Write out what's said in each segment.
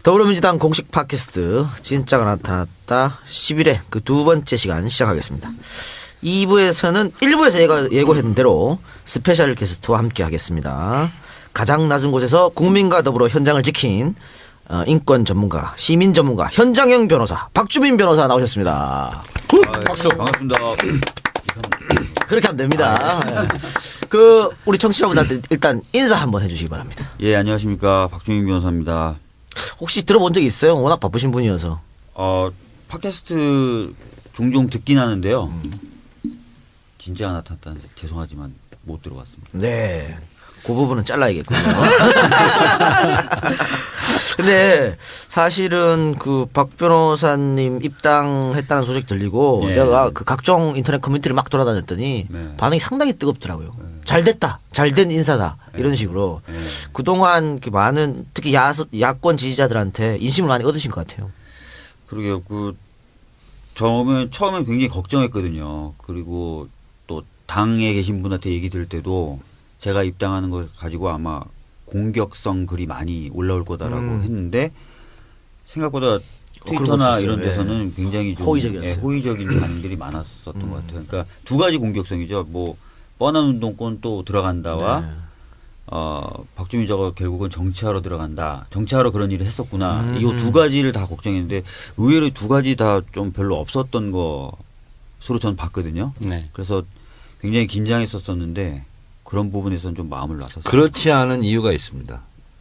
더불어민주당 공식 팟캐스트 진짜가 나타났다 10일에 그 두 번째 시간 시작하겠습니다. 2부에서는 1부에서 예고했던 대로 스페셜 게스트와 함께 하겠습니다. 가장 낮은 곳에서 국민과 더불어 현장을 지킨 인권 전문가, 시민 전문가, 현장형 변호사 박주민 변호사 나오셨습니다. 박수. 반갑습니다. 그렇게 하면 됩니다. 우리 청취자분들한테 일단 인사 한번 해주시기 바랍니다. 예, 안녕하십니까, 박주민 변호사입니다. 혹시 들어본 적 있어요? 워낙 바쁘신 분이어서. 팟캐스트 종종 듣긴 하는데요. 진짜가 나타났다는 죄송하지만 못 들어봤습니다. 네. 그 부분은 잘라야겠군요. 근데 사실은 그 박 변호사님 입당했다는 소식 들리고 네. 제가 그 각종 인터넷 커뮤니티를 막 돌아다녔더니 반응이 상당히 뜨겁더라고요. 잘 됐다. 잘 된 인사다. 이런 식으로. 그동안 그 많은 특히 야권 지지자들한테 인심을 많이 얻으신 것 같아요. 그러게요. 처음에 굉장히 걱정했거든요. 그리고 또 당에 계신 분한테 얘기 들을 때도 제가 입당하는 걸 가지고 아마 공격성 글이 많이 올라올 거다라고 했는데 생각보다 트위터나 이런 데서는 굉장히 좀 호의적인 반응들이 많았었던 것 같아요. 그러니까 두 가지 공격성이죠. 뭐 뻔한 운동권 또 들어간다와 박주민 저거 결국은 정치하러 들어간다. 정치하러 그런 일을 했었구나. 이 두 가지를 다 걱정했는데 의외로 두 가지 다 좀 별로 없었던 것으로 저는 봤거든요. 네. 그래서 굉장히 긴장했었었는데 그런 부분에서는 좀 마음을 놨었어요. 그렇지 않은 이유가 있습니다.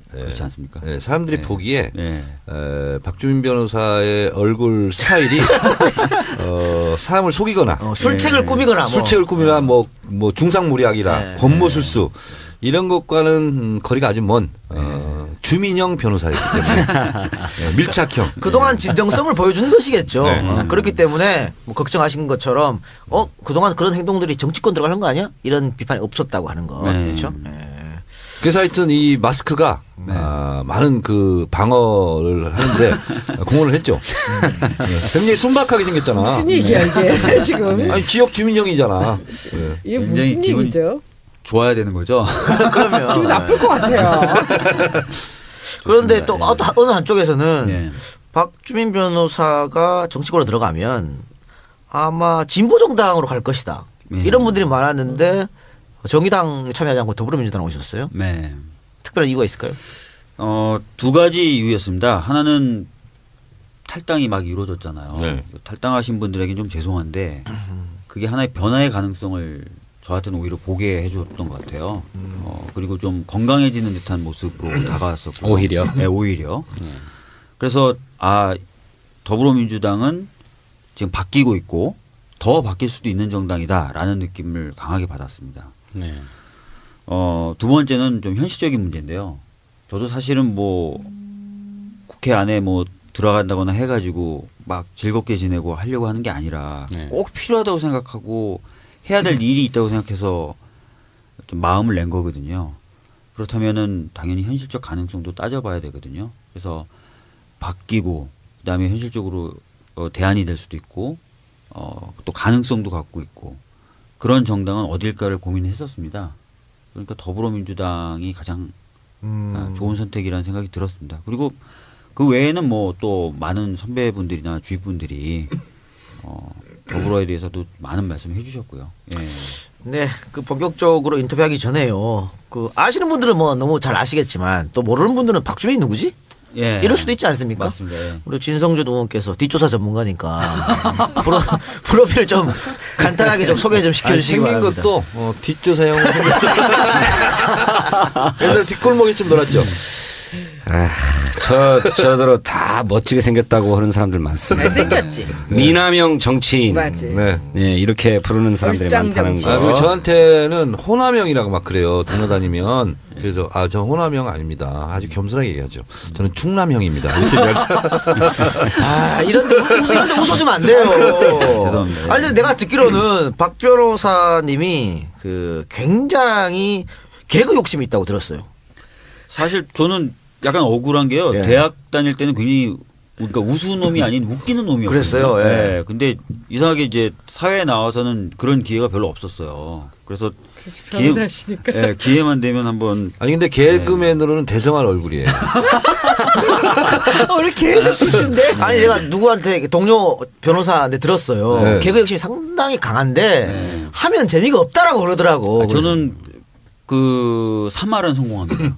그렇지 않습니까? 네, 사람들이 보기에 박주민 변호사의 얼굴 스타일이 사람을 속이거나 술책을 꾸미거나 뭐 중상모략이라 권모술수 이런 것과는 거리가 아주 먼 주민형 변호사였기 때문에 밀착형. 그동안 진정성을 보여준 것이겠죠. 그렇기 때문에 뭐 걱정하신 것처럼 그동안 그런 행동들이 정치권 들어가는 거 아니야? 이런 비판이 없었다고 하는 거. 그렇죠? 그래서 하여튼 이 마스크가 많은 그 방어를 하는데 공헌을 했죠. 굉장히 순박하게 생겼잖아. 무슨 얘기야 이게 지금. 아니 지역 주민형이잖아. 이게 무슨 얘기죠? 좋아야 되는 거죠. 그러면 기분 나쁠 것 같아요. 그런데 또 어느 한쪽에서는 박주민 변호사가 정치권으로 들어가면 아마 진보 정당으로 갈 것이다. 이런 분들이 많았는데 정의당 참여하지 않고 더불어민주당 오셨어요. 네. 특별한 이유가 있을까요? 두 가지 이유였습니다. 하나는 탈당이 막 이루어졌잖아요. 탈당하신 분들에게는 좀 죄송한데 그게 하나의 변화의 가능성을 저한테는 오히려 보게 해줬던 것 같아요. 그리고 좀 건강해지는 듯한 모습으로 다가왔었고. 오히려? 네, 오히려. 그래서 더불어민주당은 지금 바뀌고 있고 더 바뀔 수도 있는 정당이다라는 느낌을 강하게 받았습니다. 네. 두 번째는 좀 현실적인 문제인데요. 저도 사실은 뭐 국회 안에 뭐 들어간다거나 해가지고 막 즐겁게 지내고 하려고 하는 게 아니라 꼭 필요하다고 생각하고 해야 될 일이 있다고 생각해서 좀 마음을 낸 거거든요. 그렇다면은 당연히 현실적 가능성도 따져봐야 되거든요. 그래서 바뀌고 그다음에 현실적으로 대안이 될 수도 있고 또 가능성도 갖고 있고 그런 정당은 어딜까를 고민했었습니다. 그러니까 더불어민주당이 가장 좋은 선택이라는 생각이 들었습니다. 그리고 그 외에는 뭐 또 많은 선배분들이나 주위분들이 더불어에 대해서도 많은 말씀을 해주셨고요. 네, 그 본격적으로 인터뷰하기 전에요. 그 아시는 분들은 뭐 너무 잘 아시겠지만 또 모르는 분들은 박주민이 누구지? 이럴 수도 있지 않습니까? 맞습니다. 우리 진성준 의원께서 뒷조사 전문가니까 프로필을 좀 간단하게 좀 소개 좀 시켜주시기 바랍니다. 생긴 것도 뒷조사형으로 생겼어. 옛날 뒷골목에 좀 놀았죠. 저더러 다 멋지게 생겼다고 하는 사람들 많습니다. 잘생겼지. 미남형 정치인. 맞지. 네, 이렇게 부르는 사람들이 많다는 거. 그리고 저한테는 호남형이라고 막 그래요. 동네 다니면. 그래서 저 호남형 아닙니다. 아주 겸손하게 얘기하죠. 저는 충남형입니다. 이런 데 웃어주면 안 돼요. 죄송합니다. 아니 근데 내가 듣기로는 박 변호사님이 그 굉장히 개그 욕심이 있다고 들었어요. 사실 저는 약간 억울한 게요. 대학 다닐 때는 굉장히 그러니까 우스운 놈이 아닌 웃기는 놈이었거든요. 그랬어요, 예. 네, 근데 이상하게 이제 사회에 나와서는 그런 기회가 별로 없었어요. 그래서 변호사시니까. 예, 기회만 되면 한번 아니 근데 개그맨으로는 대성할 얼굴이에요. 우리 계속 비슷인데. 아니 제가 누구한테 동료 변호사한테 들었어요. 네. 개그 욕심이 상당히 강한데 하면 재미가 없다라고 그러더라고. 아, 저는 그 3할은 성공합니다.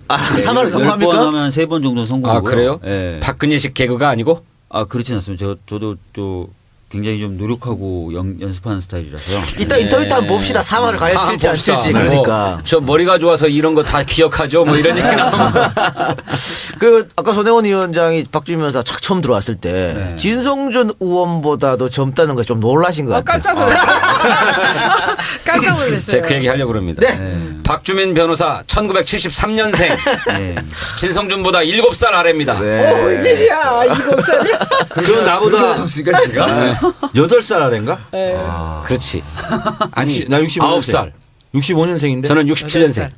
아, 3할은 10번 성공합니까? 하면 3번 정도는 성공하고요. 아 그래요? 예. 박근혜식 개그가 아니고? 아 그렇진 않습니다. 저도 좀 굉장히 좀 노력하고 연습하는 스타일이라서요. 이따 인터뷰 때 한번 봅시다. 3할을 과연 칠지 안 봅시다. 칠지. 그러니까. 저 머리가 좋아서 이런 거 다 기억하죠. 뭐 이런 얘기 나오면. 그 아까 손혜원 위원장이 박주민 변호사 착 처음 들어왔을 때 네. 진성준 의원보다도 젊다는 거에 좀 놀라신 것 같아요. 깜짝 놀랐어요. 깜짝 놀랐어요. 제가 그 얘기 하려고 그럽니다. 네. 박주민 변호사 1973년생. 네. 진성준보다 7살 아래입니다. 네. 웬일이야. 7살이야. 그건 나보다 8살 아래인가? 그렇지. 아니 나 65년생. 9살. 65년생인데. 저는 67년생.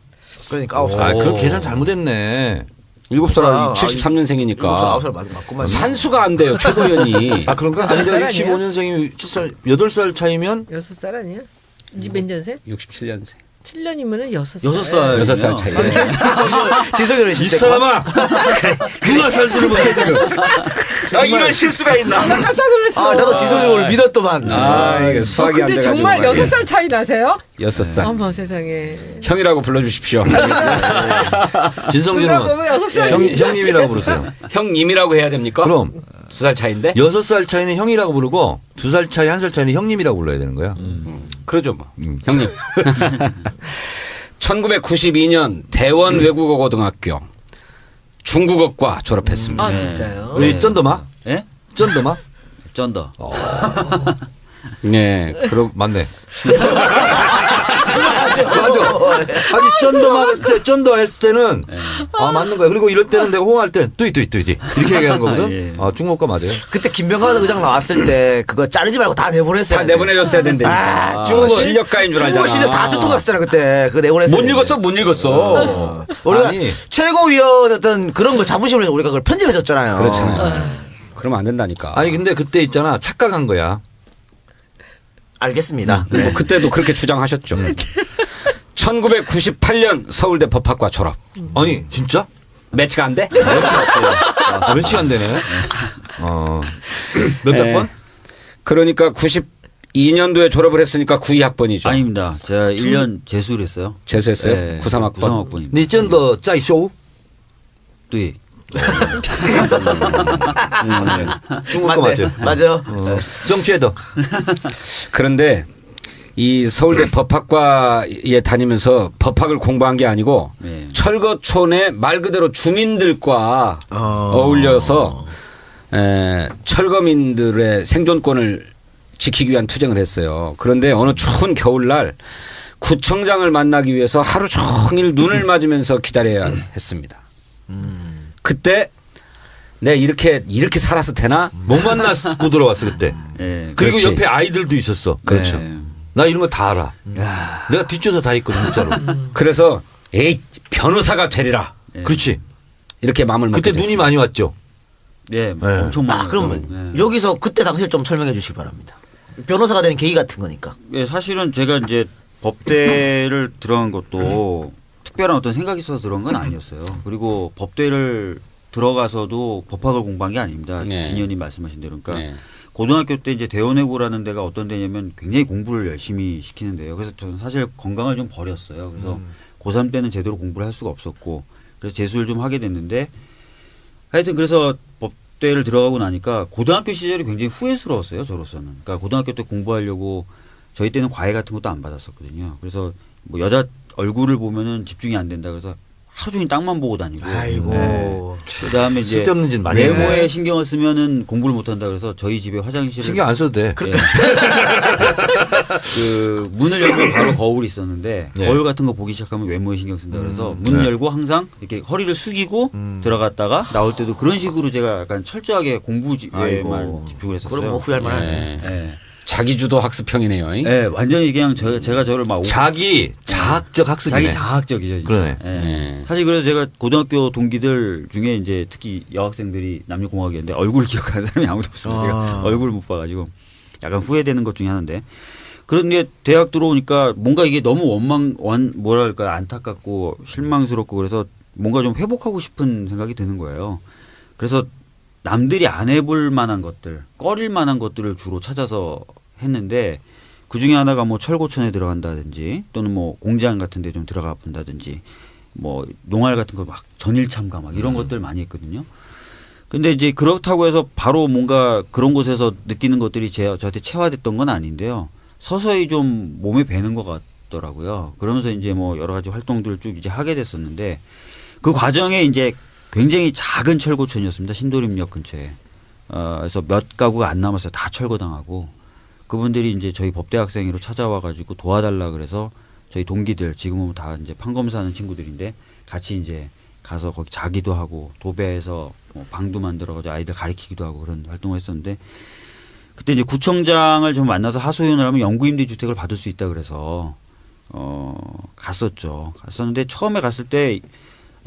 그러니까 9살. 아, 그 계산 잘못했네. 7살 아, 73년생이니까. 9살 맞구만. 산수가 안 돼요. 최고위원이. 아, 그런가? 아니, 살 내가 아니에요? 65년생이면 8살 차이면 6살 아니야? 몇 년생? 67년생. 7년이면은 6살. 6살. 6살 차이. 진성준은 이 진짜 사람아 누가 살수를 못해 지금. 아, 이런 실수가 있나? 나 깜짝 놀랐어. 아 나도 진성준을 믿었더만. 아, 이게 수학이 안 근데 돼가지고. 정말 말이에요. 6살 차이 나세요? 6살. 어머 세상에. 형이라고 불러주십시오. 진성준은 누가 보면 6살. 형님이라고 부르세요. 형님이라고 해야 됩니까? 그럼 2살 차인데? 6살 차이는 형이라고 부르고 2살 차이 1살 차이는 형님이라고 불러야 되는 거야. 그러죠 뭐. 형님. 1992년 대원 외국어 고등학교 중국어과 졸업했습니다. 아 진짜요? 우리 쩐더마? 예? 쩐더마? 쩐다. 네, 그럼 맞네. 맞아. 아니 쩐더 했을 때는 아 맞는 거야. 그리고 이럴 때는 내가 호응할 때는 뚜이 이렇게 얘기하는 거거든. 예. 아 중국어 맞아요. 그때 김병관 의장 나왔을 때 그거 자르지 말고 다 내보냈어요. 다 내보내줬어야 된다니까. 아, 중국어 실력가인 줄 알잖아. 중국어 실력 다 뜯어 갔잖아 그때. 그거 내보냈어요. 못 읽었어, 못 읽었어. 우리가 아니. 최고위원 어떤 그런 거 자부심을 해서 우리가 그걸 편집해줬잖아요. 그렇잖아요. 그러면 안 된다니까. 아니 근데 그때 있잖아 착각한 거야. 알겠습니다. 뭐 그때도 그렇게 주장하셨죠. 1998년 서울대 법학과 졸업. 아니 진짜? 매치가 안 돼? 매치가 안 되네. 몇 네. 학번? 그러니까 92년도에 졸업을 했으니까 92학번이죠. 아닙니다. 제가 1년 재수를 했어요. 재수했어요? 네, 93학번. 93학번입니다. 니 쩐더 짜이쇼? 뚜이. 중국어 맞아요. 맞아. 정치에더. 그런데 이 서울대 법학과에 다니면서 법학을 공부한 게 아니고 네. 철거촌의 말 그대로 주민들과 어울려서 철거민들의 생존권을 지키기 위한 투쟁을 했어요. 그런데 어느 추운 겨울날 구청장을 만나기 위해서 하루 종일 눈을 맞으면서 기다려야 했습니다. 그때 내가 이렇게 살아서 되나? 못 만났고 들어왔어 그때. 예. 그리고 그렇지. 옆에 아이들도 있었어. 그렇죠. 네. 나 이런 거 다 알아. 내가 뒷조사 다 했거든 진짜로. 그래서 에이 변호사가 되리라 그렇지. 이렇게 마음을 먹게 그때 됐습니다. 눈이 많이 왔죠. 네. 네. 엄청 많았죠. 그럼 네. 여기서 그때 당시를 좀 설명해 주시기 바랍니다. 변호사가 되는 계기 같은 거니까. 예, 사실은 제가 이제 법대를 들어간 것도 특별한 어떤 생각이 있어서 들어간 건 아니었어요. 그리고 법대를 들어가서도 법학을 공부한 게 아닙니다. 네. 진 의원님 말씀하신 대로. 그러니까 네. 고등학교 때 이제 대원외고라는 데가 어떤 데냐면 굉장히 공부를 열심히 시키는데요. 그래서 저는 사실 건강을 좀 버렸어요. 그래서 고3 때는 제대로 공부를 할 수가 없었고 그래서 재수를 좀 하게 됐는데 하여튼 그래서 법대를 들어가고 나니까 고등학교 시절이 굉장히 후회스러웠어요. 저로서는. 그러니까 고등학교 때 공부하려고 저희 때는 과외 같은 것도 안 받았었거든요. 그래서 뭐 여자 얼굴을 보면은 집중이 안 된다 그래서 하루 종일 땅만 보고 다니고. 아이고. 네. 그다음에 이제 쓸데없는 짓 많이 외모에 했네. 신경을 쓰면은 공부를 못 한다 그래서 저희 집에 화장실을 신경 안 써도 돼. 예. 그 문을 열면 바로 거울이 있었는데 네. 거울 같은 거 보기 시작하면 외모에 신경 쓴다 그래서 문 네. 열고 항상 이렇게 허리를 숙이고 들어갔다가 나올 때도 그런 식으로 제가 약간 철저하게 공부에만 아이고. 집중을 했었어요. 그럼 뭐 후회할 만하네. 네. 예. 자기 주도 학습형이네요. 네, 완전히 그냥 제가 저를 막 자기 자학적 학습이네. 자기 자학적이죠. 진짜. 그러네. 예. 네. 사실 그래서 제가 고등학교 동기들 중에 이제 특히 여학생들이 남녀공학이었는데 얼굴 기억하는 사람이 아무도 없어요. 제가 얼굴을 못 봐가지고 약간 후회되는 것 중에 하나인데 그런데 대학 들어오니까 뭔가 이게 너무 뭐랄까 안타깝고 실망스럽고 그래서 뭔가 좀 회복하고 싶은 생각이 드는 거예요. 그래서 남들이 안 해볼 만한 것들, 꺼릴 만한 것들을 주로 찾아서 했는데 그 중에 하나가 뭐 철고촌에 들어간다든지 또는 뭐 공장 같은 데 좀 들어가 본다든지 뭐 농활 같은 거 막 전일 참가 막 이런 것들 많이 했거든요. 근데 이제 그렇다고 해서 바로 뭔가 그런 곳에서 느끼는 것들이 저한테 체화됐던 건 아닌데요. 서서히 좀 몸에 배는 것 같더라고요. 그러면서 이제 뭐 여러 가지 활동들을 쭉 이제 하게 됐었는데 그 과정에 이제 굉장히 작은 철고촌이었습니다. 신도림역 근처에. 그래서 몇 가구가 안 남았어요. 다 철거당하고 그분들이 이제 저희 법대학생으로 찾아와 가지고 도와달라 그래서 저희 동기들 지금은 다 이제 판검사하는 친구들인데 같이 이제 가서 거기 자기도 하고 도배해서 뭐 방도 만들어가지고 아이들 가르치기도 하고 그런 활동을 했었는데 그때 이제 구청장을 좀 만나서 하소연을 하면 영구임대 주택을 받을 수 있다 그래서 갔었는데 처음에 갔을 때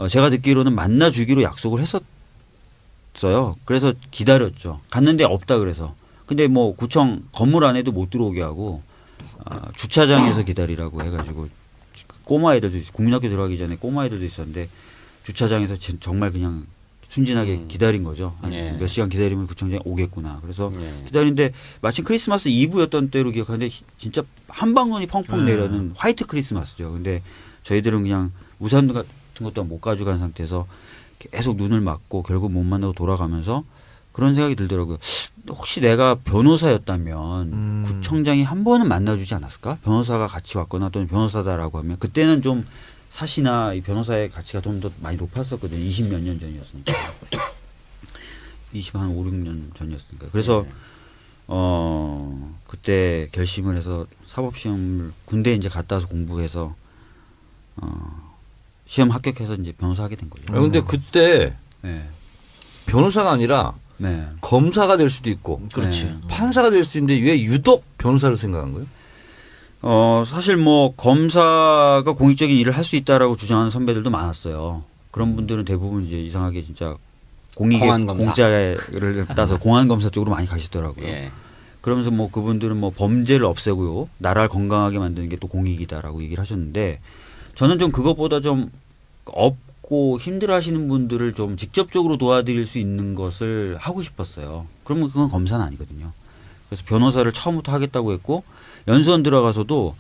제가 듣기로는 만나주기로 약속을 했었어요. 그래서 기다렸죠. 갔는데 없다 그래서. 근데 뭐 구청 건물 안에도 못 들어오게 하고 주차장에서 기다리라고 해가지고 꼬마 애들도 국민학교 들어가기 전에 꼬마 애들도 있었는데 주차장에서 정말 그냥 순진하게 기다린 거죠. 네. 몇 시간 기다리면 구청장이 오겠구나. 그래서 네. 기다리는데 마침 크리스마스 이브였던 때로 기억하는데 진짜 한 방울이 펑펑 내려는 화이트 크리스마스죠. 근데 저희들은 그냥 우산 같은 것도 못 가져간 상태에서 계속 눈을 맞고 결국 못 만나고 돌아가면서 그런 생각이 들더라고요. 혹시 내가 변호사였다면 구청장이 한 번은 만나주지 않았을까? 변호사가 같이 왔거나 또는 변호사다라고 하면 그때는 좀 사시나 이 변호사의 가치가 좀 더 많이 높았었거든요. 20몇 년 전이었으니까. 20한 5, 6년 전이었으니까. 그래서 그때 결심을 해서 사법시험을 군대에 이제 갔다 와서 공부해서 시험 합격해서 이제 변호사 하게 된 거죠. 그런데 그때 네. 변호사가 아니라 네. 검사가 될 수도 있고 그렇지. 네. 판사가 될 수도 있는데 왜 유독 변호사를 생각한 거예요? 사실 뭐 검사가 공익적인 일을 할 수 있다라고 주장하는 선배들도 많았어요. 그런 분들은 대부분 이제 이상하게 진짜 공안검사. 공짜를 따서 공안검사 쪽으로 많이 가시더라고요. 예. 그러면서 뭐 그분들은 뭐 범죄를 없애고요. 나라를 건강하게 만드는 게 또 공익이다라고 얘기를 하셨는데 저는 좀 그것보다 좀 없고 힘들어 하시는 분들을 좀 직접적으로 도와드릴 수 있는 것을 하고 싶었어요. 그러면 그건 검사는 아니거든요. 그래서 변호사를 처음부터 하겠다고 했고 연수원 들어가서도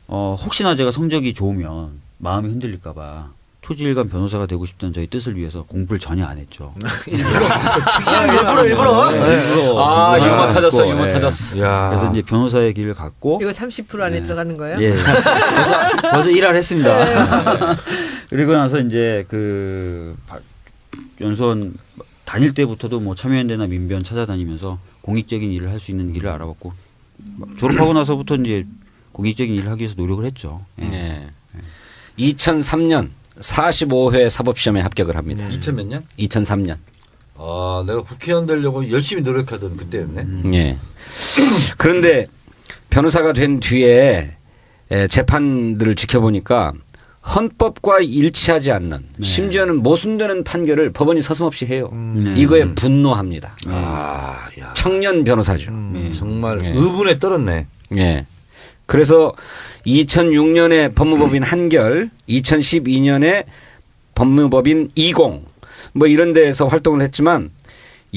혹시나 제가 성적이 좋으면 마음이 흔들릴까 봐 초지일관 변호사가 되고 싶다는 저희 뜻을 위해서 공부를 전혀 안 했죠. 일부러. 아, 유머 공부를 터졌어, 했고, 유머 예. 터졌어. 야. 그래서 이제 변호사의 길을 갔고 이거 30% 안에 들어가는 거예요? 예. 벌써 일할 했습니다. 그리고 나서 이제 연수원 다닐 때부터도 뭐 참여연대나 민변 찾아다니면서 공익적인 일을 할 수 있는 길을 알아봤고 졸업하고 나서부터 이제 공익적인 일을 하기 위해서 노력을 했죠. 예. 네. 2003년 45회 사법시험에 합격을 합니다. 2000 몇 년? 2003년. 아, 내가 국회의원 되려고 열심히 노력하던 그때였네. 예. 그런데 변호사가 된 뒤에 재판들을 지켜보니까 헌법과 일치하지 않는 심지어는 모순되는 판결을 법원이 서슴없이 해요. 이거에 분노합니다. 아, 야. 청년 변호사죠. 정말 예. 의분에 떨었네. 예. 그래서 2006년에 법무법인 한결, 2012년에 법무법인 20, 뭐 이런 데에서 활동을 했지만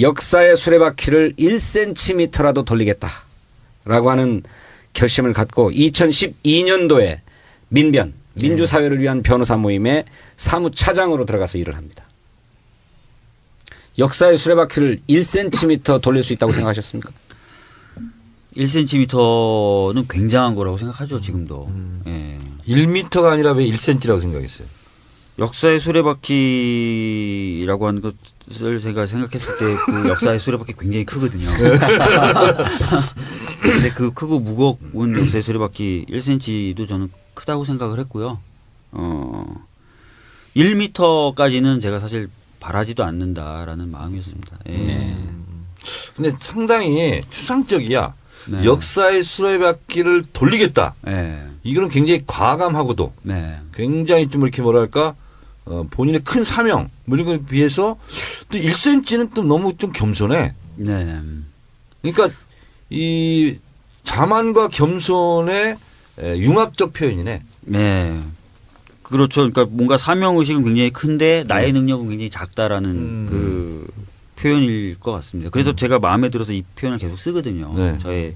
역사의 수레바퀴를 1cm라도 돌리겠다라고 하는 결심을 갖고 2012년도에 민변, 민주사회를 위한 변호사 모임의 사무차장으로 들어가서 일을 합니다. 역사의 수레바퀴를 1cm 돌릴 수 있다고 생각하셨습니까? 1cm는 굉장한 거라고 생각하죠 지금도. 예. 1m가 아니라 왜 1cm라고 생각했어요? 역사의 수레바퀴라고 하는 것을 제가 생각했을 때 그 역사의 수레바퀴 굉장히 크거든요. 근데 그 크고 무거운 역사의 수레바퀴 1cm도 저는 크다고 생각을 했고요. 1m까지는 제가 사실 바라지도 않는다라는 마음이었습니다. 예. 네. 근데 상당히 추상적이야. 네. 역사의 수레바퀴를 돌리겠다. 네. 이거는 굉장히 과감하고도 네. 굉장히 좀 이렇게 뭐랄까 본인의 큰 사명 뭐 이런 거에 비해서 또 1cm는 또 너무 좀 겸손해. 네. 그러니까 이 자만과 겸손의 융합적 표현이네. 네. 그렇죠. 그러니까 뭔가 사명 의식은 굉장히 큰데 나의 능력은 굉장히 작다라는 그 표현일 것 같습니다. 그래서 제가 마음에 들어서 이 표현을 계속 쓰거든요. 네. 저의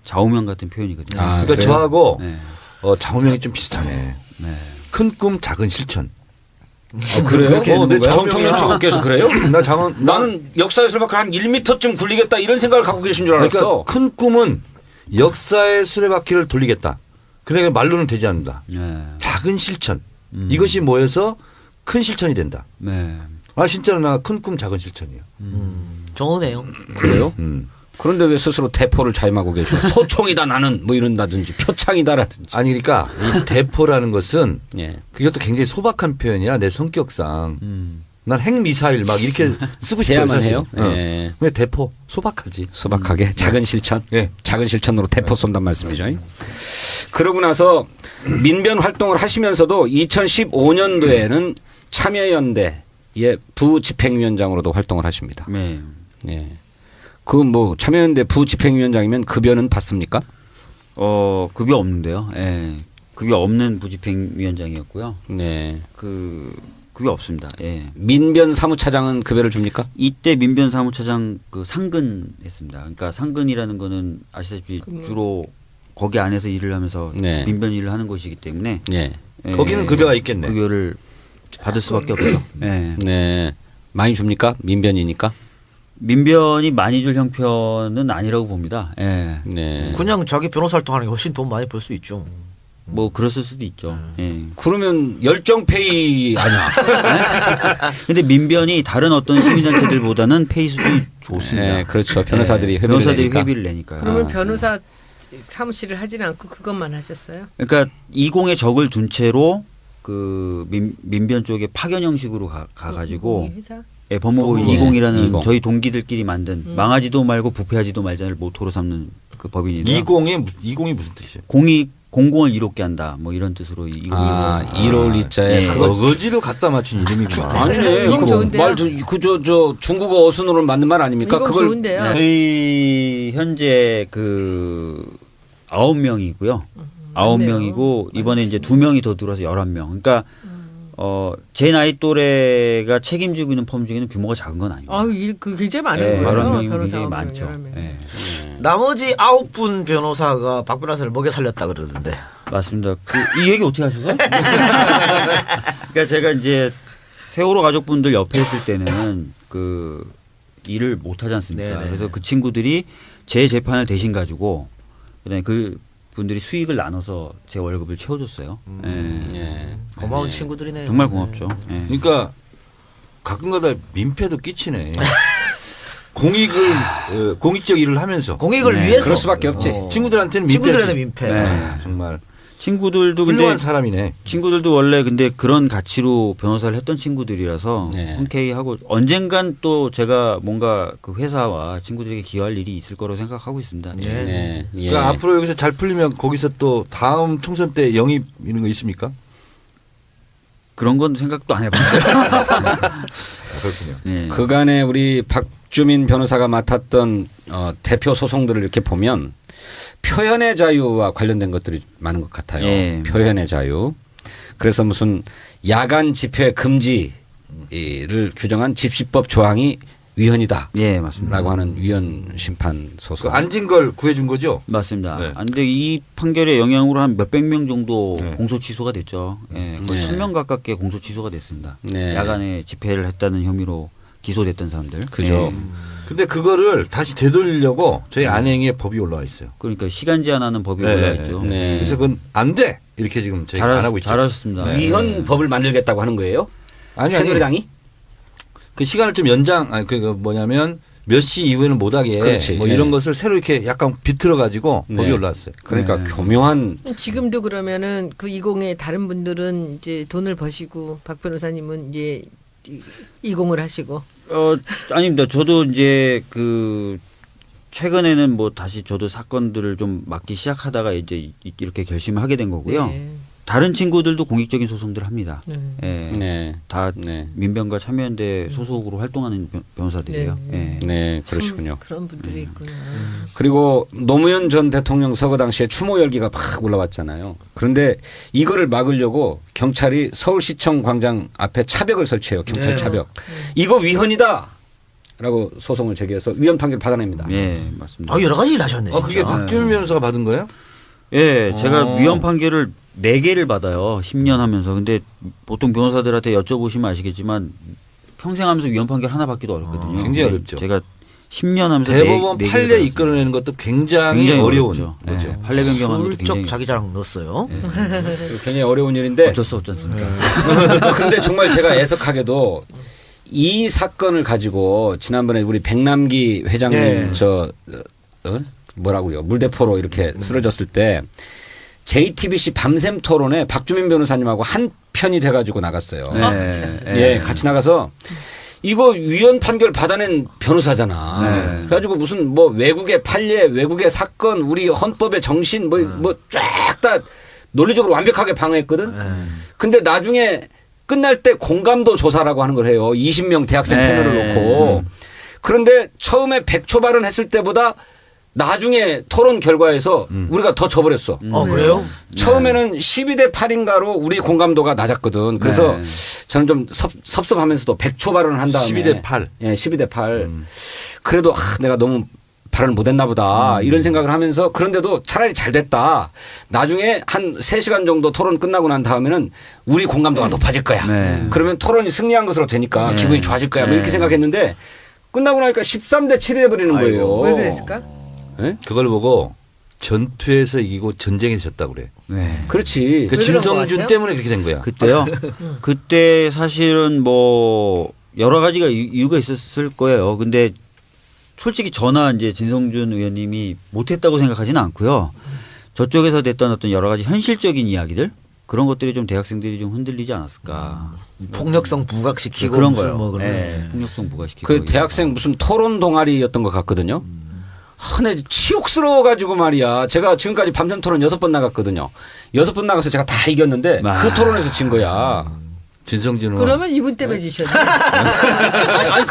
좌우명 같은 표현이거든요. 아, 그러니까 그래요? 저하고 네. 좌우명이 좀 비슷하네. 네. 큰 꿈 작은 실천. 그래요? 그렇게 내 있는 거야? 정청래 씨께서 그래요? 나 작은 나는 역사에서 막 한 1m쯤 굴리겠다 이런 생각을 갖고 계신 줄 알았어. 그러니까 큰 꿈은 역사의 수레바퀴를 돌리겠다. 그러니까 말로는 되지 않는다. 네. 작은 실천. 이것이 모여서 큰 실천이 된다. 네. 아 진짜로 나 큰 꿈 작은 실천이에요. 좋으네요. 그래요? 음. 그런데 왜 스스로 대포를 자임하고 계셔? 소총이다 나는 뭐 이런다든지 표창이다라든지. 아니 그러니까 이 대포라는 것은 예. 그것도 굉장히 소박한 표현이야 내 성격상. 난 핵미사일 막 이렇게 쓰고 싶어요. 제야만 사실. 해요? 예. 근데 대포 소박하지. 소박하게 작은 실천. 예. 작은 실천으로 대포 쏜단 말씀이죠. 그러고 나서 민변 활동을 하시면서도 2015년도에는 참여연대의 부집행위원장으로도 활동을 하십니다. 네. 예. 그 뭐 참여연대 부집행위원장이면 급여는 받습니까? 급여 없는데요. 예. 급여 없는 부집행위원장이었고요. 네. 급여 없습니다. 예. 민변 사무차장은 급여를 줍니까? 이때 민변 사무차장 그 상근했습니다. 그러니까 상근이라는 거는 아시다시피 주로 거기 안에서 일을 하면서 네. 민변 일을 하는 곳이기 때문에 예. 예, 거기는 급여가 있겠네. 급여를 받을 수밖에 없죠. 예. 네. 많이 줍니까? 민변이니까? 민변이 많이 줄 형편은 아니라고 봅니다. 예. 네. 그냥 자기 변호사 활동하는 게 훨씬 돈 많이 벌 수 있죠. 뭐 그랬을 수도 있죠. 예. 그러면 열정페이 아니야? 근데 민변이 다른 어떤 시민단체들보다는 페이 수준이 좋습니다. 네, 그렇죠. 변호사들이 예. 회비를 변호사들이 내니까. 회비를 내니까요. 그러면 아, 변호사 사무실을 하지는 않고 그것만 하셨어요? 그러니까 20의 적을 둔 채로 그 민변 쪽에 파견 형식으로 가가지고 회사? 예, 법무부 예, 20이라는 20. 저희 동기들끼리 만든 망하지도 말고 부패하지도 말자를 모토로 삼는 그 법인인데요. 20이 무슨 뜻이에요? 공공을 이롭게 한다. 뭐 이런 뜻으로 20이 아, 이로울 이자에 예. 그거 어거지로 갖다 맞춘 이름이구나. 아니네. 이거 그거 좋은데요? 말도 그저 중국어 어순으로 만든 말 아닙니까? 이거 그걸 좋은데요. 저희 현재 그 9명이고요. 9명이고 이번에 이제 2명이 더 들어서 11명. 그러니까 제 나이 또래가 책임지고 있는 펌 중에는 규모가 작은 건 아니에요. 그 굉장히 많은 예, 거예요. 11명이면 변호사 굉장히 많죠. 11명. 예. 나머지 9분 변호사가 박 변호사를 먹여 살렸다 그러던데. 맞습니다. 이 얘기 어떻게 하셔서? 그러니까 제가 이제 세월호 가족분들 옆에 있을 때는 그 일을 못 하지 않습니까? 네네. 그래서 그 친구들이 제 재판을 대신 가지고 그다음에 그 분들이 수익을 나눠서 제 월급을 채워줬어요. 예. 예. 고마운 친구들이네요. 정말 고맙죠. 예. 그러니까 가끔가다 민폐도 끼치네. 공익적 일을 하면서 공익을 네, 위해서 그럴 수밖에 없지. 친구들한테는 민폐. 친구들한테 민폐. 정말 친구들도 근데 훌륭한 사람이네. 친구들도 원래 근데 그런 가치로 변호사를 했던 친구들이라서 네. 흔쾌히 하고 언젠간 또 제가 뭔가 그 회사와 친구들에게 기여할 일이 있을 거라고 생각하고 있습니다. 예. 네. 예. 그러니까 앞으로 여기서 잘 풀리면 거기서 또 다음 총선 때 영입 이런 거 있습니까? 그런 건 생각도 안 해봤어요. 그렇군요. 네. 그간에 우리 박주민 변호사가 맡았던 대표 소송들을 이렇게 보면 표현의 자유와 관련된 것들이 많은 것 같아요. 예. 표현의 자유. 그래서 무슨 야간 집회 금지를 규정한 집시법 조항이 위헌이다. 예, 맞습니다. 라고 하는 위헌 심판 소송. 그 앉은 걸 구해준 거죠? 맞습니다. 네. 근데 이 판결의 영향으로 한 몇백 명 정도 네. 공소 취소가 됐죠. 예, 거의 네. 1000명 가깝게 공소 취소가 됐습니다. 네. 야간에 집회를 했다는 혐의로 기소됐던 사람들. 그죠. 예. 근데 그거를 다시 되돌리려고 저희 안행에 법이 올라와 있어요. 그러니까 시간 제한하는 법이 네, 올라와 있죠. 네. 그래서 그건 안 돼. 이렇게 지금 저희가 안 하고 있죠. 잘하셨습니다. 네. 위헌 법을 만들겠다고 하는 거예요? 아니 새누리당이? 그 시간을 좀 그 뭐냐면 몇 시 이후에는 못하게 그렇지. 뭐 예. 이런 것을 새로 이렇게 약간 비틀어 가지고 법이 네. 올라왔어요. 그러니까 네. 교묘한 지금도 그러면은 그 20의 다른 분들은 이제 돈을 버시고 박 변호사님은 이제 20을 하시고. 아닙니다. 저도 이제 그 최근에는 뭐 다시 저도 사건들을 좀 맡기 시작하다가 이제 이렇게 결심을 하게 된 거고요. 네. 다른 친구들도 공익적인 소송들을 합니다. 네. 예. 네. 다 네. 민변과 참여연대 소속으로 활동하는 변호사들이에요. 네. 예. 네, 그러시군요. 그런 분들이 있구나. 그리고 노무현 전 대통령 서거 당시에 추모 열기가 막 올라왔잖아요. 그런데 이거를 막으려고 경찰이 서울시청 광장 앞에 차벽을 설치해요. 경찰 네. 차벽. 이거 위헌이다. 라고 소송을 제기해서 위헌 판결 받아냅니다. 예, 맞습니다. 여러 가지 일 하셨네. 진짜. 그게 박주민 변호사가 받은 거예요? 예, 제가 어. 위헌 판결을 4개를 받아요. 10년 하면서. 근데 보통 변호사들한테 여쭤보시면 아시겠지만 평생 하면서 위헌 판결 하나 받기도 어렵거든요. 굉장히 근데 어렵죠. 제가 10년 하면서 대법원 네 판례 개를 이끌어내는 것도 굉장히 굉장히 어려운 어렵죠. 거죠. 예, 판례 변경하는 것도 슬쩍 굉장히 자기 자랑 넣었어요. 굉장히 어려운 일인데 어쩔 수 없지 않습니까? 그런데 정말 제가 애석하게도 이 사건을 가지고 지난번에 우리 백남기 회장님 예. 뭐라고요 물대포로 이렇게 쓰러졌을 때 JTBC 밤샘 토론에 박주민 변호사님하고 한 편이 돼가지고 나갔어요. 예, 같이 나가서 이거 위헌 판결 받아낸 변호사잖아. 네. 그래가지고 무슨 뭐 외국의 판례, 외국의 사건, 우리 헌법의 정신 뭐 쫙 다 논리적으로 완벽하게 방어했거든. 근데 나중에 끝날 때 공감도 조사라고 하는 걸 해요. 20명 대학생 네. 패널을 놓고. 그런데 처음에 100초 발언했을 때보다 나중에 토론 결과에서 우리가 더 져버렸어. 그래요? 처음에는 12대 8인가로 우리 공감도가 낮았거든. 그래서 네. 저는 좀 섭섭하면서도 100초 발언을 한 다음에 12대 8. 예, 12대 8. 그래도 내가 너무 발언을 못했나 보다 이런 생각을 하면서 그런데도 차라리 잘 됐다. 나중에 한 3시간 정도 토론 끝나고 난 다음에는 우리 공감도가 높아질 거야. 네. 그러면 토론이 승리한 것으로 되니까 네. 기분이 좋아질 거야. 뭐 이렇게 네. 생각했는데 끝나고 나니까 13대 7이 돼버리는 거예요. 왜 그랬을까? 예? 그걸 보고 전투에서 이기고 전쟁에서 졌다고 그래. 네. 그렇지. 그 왜 그런 것 진성준 같아요? 때문에 그렇게 된 거야. 그때요. 그때 사실은 뭐 여러 가지가 이유가 있었을 거예요. 근데 솔직히 저나 이제 진성준 의원님이 못했다고 생각하지는 않고요. 저쪽에서 됐던 어떤 여러 가지 현실적인 이야기들 그런 것들이 좀 대학생들이 좀 흔들리지 않았을까. 폭력성 부각시키고 그런 무슨 거요. 뭐 그런 네. 폭력성 부과시키고. 그 대학생 무슨 토론 동아리였던 것 같거든요. 네, 치욕스러워가지고 말이야. 제가 지금까지 밤샘 토론 6번 나갔거든요. 6번 나가서 제가 다 이겼는데 그 토론에서 진 거야. 진성준은 그러면 이분 때문에 지셨네. 아니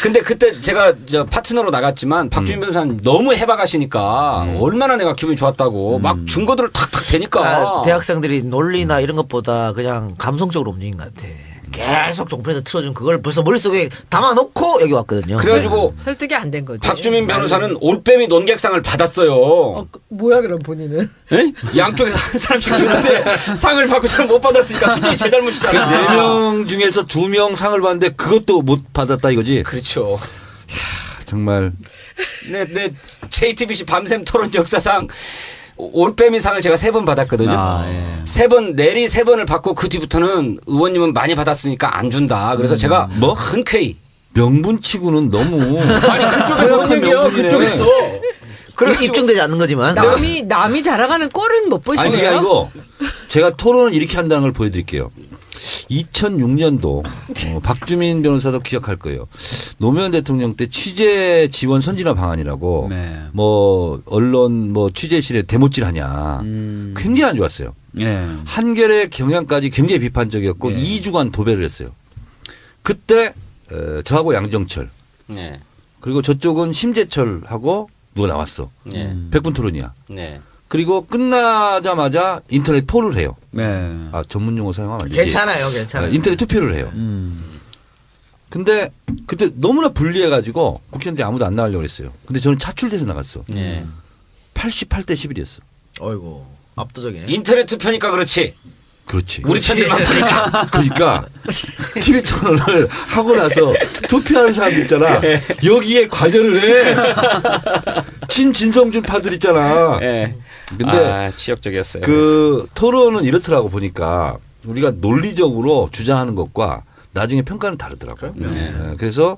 근데 그때 제가 저 파트너로 나갔지만 박주민 변호사님 너무 해박하시니까 얼마나 내가 기분이 좋았다고 막 증거들을 탁탁 대니까. 대학생들이 논리나 이런 것보다 그냥 감성적으로 움직인 것 같아. 계속 종편에서 틀어준 그걸 벌써 머릿속에 담아놓고 여기 왔거든요. 그래가지고 설득이 안 된 거지. 박주민 변호사는 올빼미 논객상을 받았어요. 뭐야 그럼 본인은? 에? 양쪽에서 한 사람씩 주는데 상을 받고 잘 못 받았으니까 순전히 제 잘못이잖아. 4명 중에서 2명 상을 받는데 그것도 못 받았다 이거지. 그렇죠. 정말 내 JTBC 밤샘 토론 역사상 올빼미 상을 제가 3번 받았거든요. 예. 3번 내리 3번을 받고 그 뒤부터는 의원님은 많이 받았으니까 안 준다. 그래서 제가 뭐? 흔쾌히 명분치고는 너무 아니 그쪽에서 허약한 얘기요. 명분이네. 그쪽에서 입증되지 않는 거지만 남이 자랑하는 꼴은 못 아니 그게 보시네요. 아니고 제가 토론을 이렇게 한다는 걸 보여드릴게요. 2006년도 박주민 변호사도 기억할 거예요. 노무현 대통령 때 취재 지원 선진화 방안이라고 네. 뭐 언론 뭐 취재실에 대못질하냐 굉장히 안 좋았어요. 예. 한겨레 경향까지 굉장히 비판적이었고 네. 2주간 도배를 했어요. 그때 저하고 양정철 네. 그리고 저쪽은 심재철하고 누가 나왔어. 네. 100분 토론이야. 네. 그리고 끝나자마자 인터넷 폴을 해요. 네. 아 전문 용어 사용하면 안 되지. 괜찮아요, 괜찮아요. 인터넷 투표를 해요. 근데 그때 너무나 불리해가지고 국회의원들이 아무도 안 나가려고 그랬어요. 근데 저는 차출돼서 나갔어. 네. 88대 11이었어. 어이구 압도적이네. 인터넷 투표니까 그렇지. 그렇지. 우리 팬들만 보니까. 그러니까 TV 토론을 하고 나서 투표하는 사람들 있잖아. 여기에 관여를 해. 진성준 파들 있잖아. 네. 근데 지역적이었어요. 그 토론은 이렇더라고 보니까 우리가 논리적으로 주장하는 것과 나중에 평가는 다르더라고요. 그래서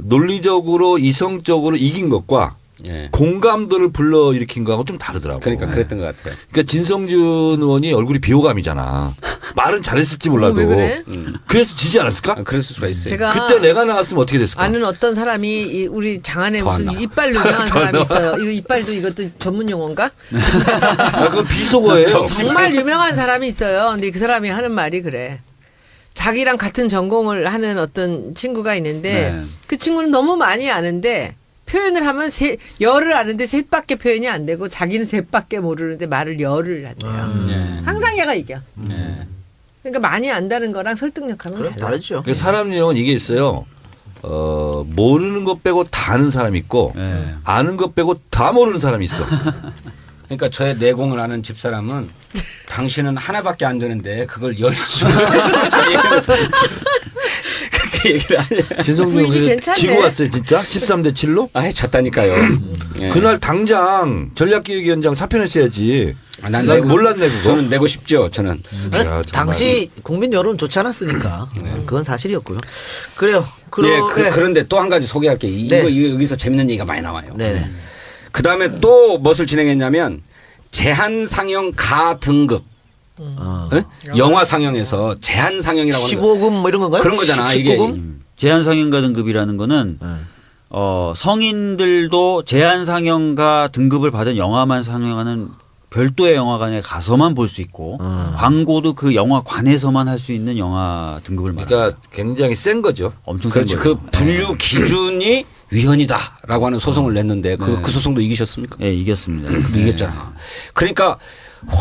논리적으로 이성적으로 이긴 것과 네. 공감도를 불러일으킨 거하고 좀 다르더라고요. 그러니까 그랬던 것 같아요. 그러니까 진성준 의원이 얼굴이 비호감이잖아. 말은 잘했을지 몰라도 왜 그래? 그래서 지지 않았을까? 그랬을 수가 있어요. 제가 그때 내가 나갔으면 어떻게 됐을까? 아는 어떤 사람이 우리 장안에 더안 무슨 나와. 이빨로 유명한 사람이 있어요. 이 이빨도 이것도 전문 용어인가? 아, 그건 비속어예요. 정말 유명한 사람이 있어요. 근데 그 사람이 하는 말이 그래. 자기랑 같은 전공을 하는 어떤 친구가 있는데 네. 그 친구는 너무 많이 아는데 표현을 하면 열을 아는데 셋밖에 표현이 안 되고 자기는 셋밖에 모르는데 말을 열을 한대요. 네. 항상 얘가 이겨. 네. 그러니까 많이 안다는 거랑 설득력하면 그럼 달라. 다르죠. 그 사람 유형은 이게 있어요. 모르는 것 빼고 다 아는 사람이 있고 네. 아는 것 빼고 다 모르는 사람이 있어. 그러니까 저의 내공을 아는 집사람은 당신은 하나밖에 안 되는데 그걸 열심히 그렇게 얘기를 하냐. 진성준 부인이 그래서 괜찮네. 지고 왔어요 진짜 13대 7로. 아, 졌다니까요. 예. 그날 당장 전략기획위원장 사표냈어야지. 난 난 몰랐네 그거. 저는 내고 싶죠. 저는. 야, 정말. 당시 국민 여론 좋지 않았으니까 그건 사실이었고요. 그래요. 예, 네. 그런데 또 한 가지 소개할게. 네. 이거 여기서 재밌는 얘기가 많이 나와요. 네네. 그 다음에 또 무엇을 진행했냐면 제한 상영 가 등급. 예? 영화 상영에서 제한 상영이라고 하는 거. 15금 뭐 이런 건가요? 그런 거잖아. 이게 19금? 제한상영가 등급이라는 거는 성인들도 제한상영가 등급을 받은 영화만 상영하는 별도의 영화관에 가서만 볼 수 있고 광고도 그 영화관에서만 할 수 있는 영화 등급을 말합니다. 그러니까 굉장히 센 거죠. 엄청 센 그렇지. 거죠. 그 분류 기준이 위헌이다라고 하는 소송을 냈는데 그 소송도 이기셨습니까? 네, 이겼습니다. 이겼잖아. 그러니까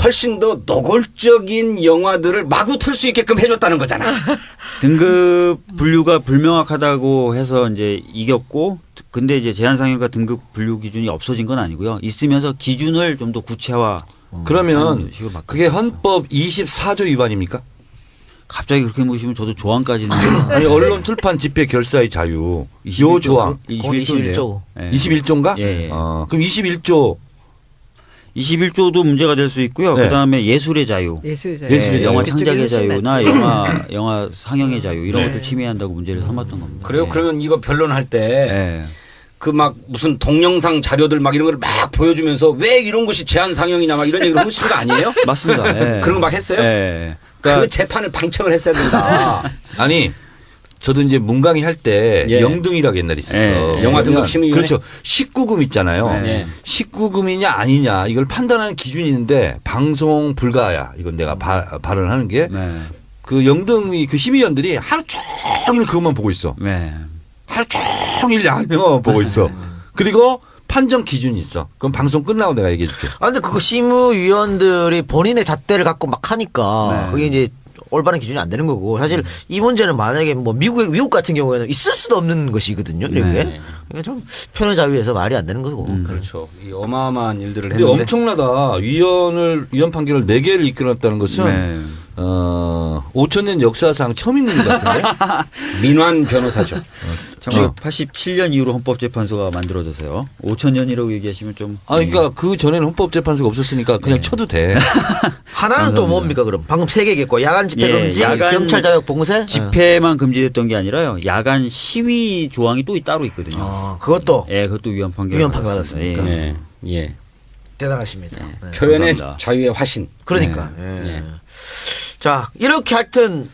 훨씬 더 노골적인 영화들을 마구 틀 수 있게끔 해줬다는 거잖아. 등급 분류가 불명확하다고 해서 이제 이겼고, 근데 이제 제한상영가 등급 분류 기준이 없어진 건 아니고요. 있으면서 기준을 좀 더 구체화. 그러면 식으로 바꿔. 그게 헌법 24조 위반입니까? 갑자기 그렇게 묻으시면 저도 조항까지는 아니 언론 출판 집회 결사의 자유 요 조항 21조. 21조인가? 예, 예. 그럼 21조 21조도 문제가 될 수 있고요. 네. 그다음에 예술의 자유. 예술의 자유. 예술의 자유. 영화 그쪽이 창작의 훨씬 자유나 낫지. 영화 상영의 자유 이런 네. 것들 침해한다고 문제를 삼았던 겁니다. 그래요? 네. 그러면 이거 변론할 때 그 네. 막 무슨 동영상 자료들 막 이런 걸 막 보여주면서 왜 이런 것이 제한 상영이냐 막 이런 얘기를 하시는 거 아니에요? 맞습니다. 네. 그런 거 막 했어요? 네. 그 그러니까 재판을 방청을 했어야 된다. 아니 저도 이제 문강의 할 때 예. 영등이라고 옛날에 있었어. 예. 영화 등급 그러면 심의위원회? 그렇죠. 19금 있잖아요. 네. 19금이냐 아니냐 이걸 판단하는 기준이 있는데 방송 불가야. 이건 내가 발언을 하는 게 그 네. 영등이 그 심의위원들이 하루 종일 그것만 보고 있어. 네. 하루 종일 야영만 보고 있어. 그리고 판정 기준이 있어. 그럼 방송 끝나고 내가 얘기해 줄게. 아 근데 그거 심의위원들이 본인의 잣대를 갖고 막 하니까 네. 그게 이제 올바른 기준이 안 되는 거고 사실 이 문제는 만약에 뭐 미국 같은 경우에는 있을 수도 없는 것이거든요. 이런 게 네. 그러니까 좀 표현 자유에서 말이 안 되는 거고. 그렇죠. 이 어마어마한 일들을 근데 했는데 엄청나다. 위헌 판결을 4개를 이끌었다는 것은 네. 5,000년 역사상 처음 있는 것 같은데. 민환 변호사죠. 1987년 이후로 헌법재판소가 만들어져서요. 5천년이라고 얘기하시면 좀. 그러니까 그 전에는 헌법재판소가 없었으니까 그냥 쳐도 돼. 하나는 또 뭡니까 그럼? 방금 3개 얘기했고 야간 집회 예, 금지, 야간 경찰 자격 봉쇄. 집회만 금지됐던 게 아니라요. 야간 시위 조항이 또 따로 있거든요. 그것도 예, 그것도 위헌 판결. 위헌 판결 받았습니까? 예. 예. 예. 대단하십니다. 네. 표현의 감사합니다. 자유의 화신. 그러니까. 네. 예. 자 이렇게 하여튼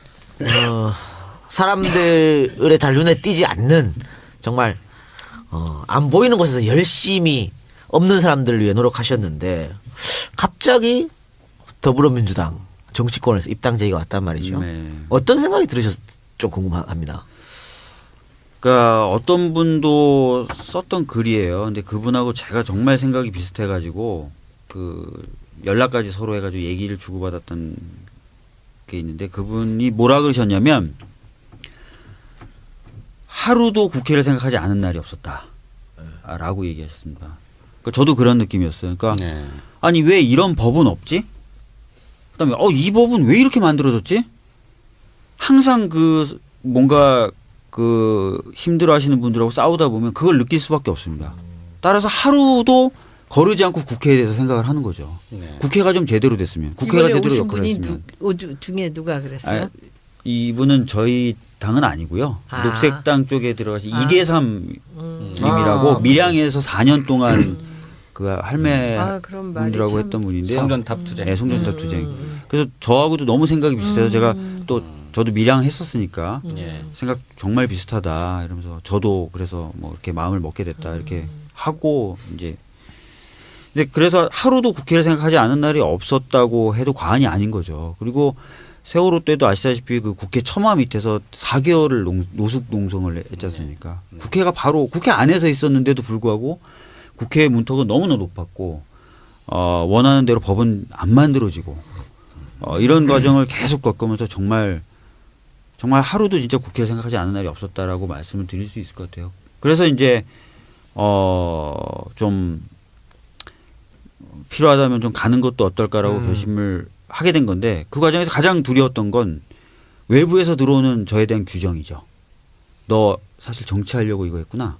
사람들의 잘 눈에 띄지 않는 정말 안 보이는 곳에서 열심히 없는 사람들을 위해 노력하셨는데 갑자기 더불어민주당 정치권에서 입당 제의가 왔단 말이죠. 네. 어떤 생각이 들으셨 좀 궁금합니다. 그러니까 어떤 분도 썼던 글이에요. 근데 그분하고 제가 정말 생각이 비슷해가지고 그 연락까지 서로 해가지고 얘기를 주고받았던 게 있는데 그분이 뭐라 그러셨냐면 하루도 국회를 생각하지 않은 날이 없었다라고 얘기하셨습니다. 그러니까 저도 그런 느낌이었어요. 그러니까 네. 아니 왜 이런 법은 없지? 그다음에 이 법은 왜 이렇게 만들어졌지? 항상 그 뭔가 그 힘들어하시는 분들하고 싸우다 보면 그걸 느낄 수밖에 없습니다. 따라서 하루도 거르지 않고 국회에 대해서 생각을 하는 거죠. 네. 국회가 좀 제대로 됐으면, 국회가 이번에 제대로 오신 역할을 분이 했으면. 중에 누가 그랬어요? 아, 이분은 저희 당은 아니고요. 아. 녹색당 쪽에 들어가신 아. 이계삼 님이라고 밀양에서 4년 동안 그 할매 아, 그런 말이 분들하고 참- 했던 분인데요. 성전탑 투쟁. 네, 송전탑 투쟁. 그래서 저하고도 너무 생각이 비슷해서 제가 또 저도 밀양 했었으니까 예. 생각 정말 비슷하다 이러면서 저도 그래서 뭐 이렇게 마음을 먹게 됐다 이렇게 하고 이제 근데 그래서 하루도 국회를 생각하지 않은 날이 없었다고 해도 과언이 아닌 거죠. 그리고 세월호 때도 아시다시피 그 국회 처마 밑에서 4개월을 노숙 농성을 했지 않습니까? 국회가 바로 국회 안에서 있었는데도 불구하고 국회 문턱은 너무나 높았고 원하는 대로 법은 안 만들어지고 이런 과정을 계속 겪으면서 정말 하루도 진짜 국회를 생각하지 않은 날이 없었다라고 말씀을 드릴 수 있을 것 같아요. 그래서 이제 좀 필요하다면 좀 가는 것도 어떨까라고 결심을 하게 된 건데 그 과정에서 가장 두려웠던 건 외부에서 들어오는 저에 대한 규정이죠. 너 사실 정치하려고 이거 했구나.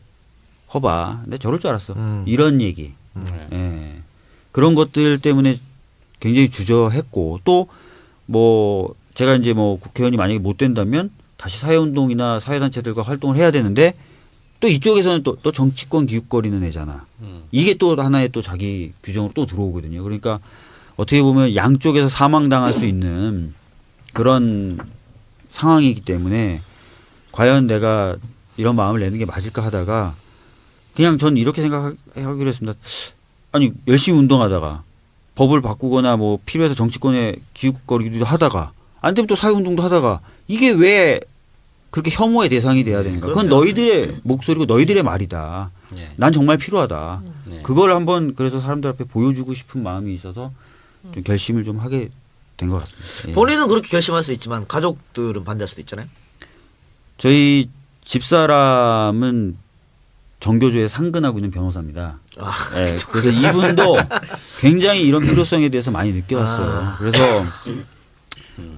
허봐. 근데 저럴 줄 알았어. 이런 얘기. 예. 그런 것들 때문에 굉장히 주저했고 또 뭐 제가 이제 뭐 국회의원이 만약에 못 된다면 다시 사회운동이나 사회단체들과 활동을 해야 되는데 또 이쪽에서는 또 정치권 기웃거리는 애잖아. 이게 또 하나의 또 자기 규정으로 또 들어오거든요. 그러니까 어떻게 보면 양쪽에서 사망당할 수 있는 그런 상황이기 때문에 과연 내가 이런 마음을 내는 게 맞을까 하다가 그냥 전 이렇게 생각하기로 했습니다. 아니 열심히 운동하다가 법을 바꾸거나 뭐 필요해서 정치권에 기웃거리기도 하다가 안 되면 또 사회운동도 하다가 이게 왜 그렇게 혐오의 대상이 돼야 되는가. 그건 너희들의 목소리고 너희들의 말이다. 예. 난 정말 필요하다. 네. 그걸 한번 그래서 사람들 앞에 보여주고 싶은 마음이 있어서 좀 결심을 좀 하게 된 것 같습니다. 예. 본인은 그렇게 결심할 수 있지만 가족들은 반대할 수도 있잖아요. 저희 집사람은 정교조에 상근하고 있는 변호사입니다. 아, 예, 그래서 이분도 굉장히 이런 필요성에 대해서 많이 느껴왔어요. 그래서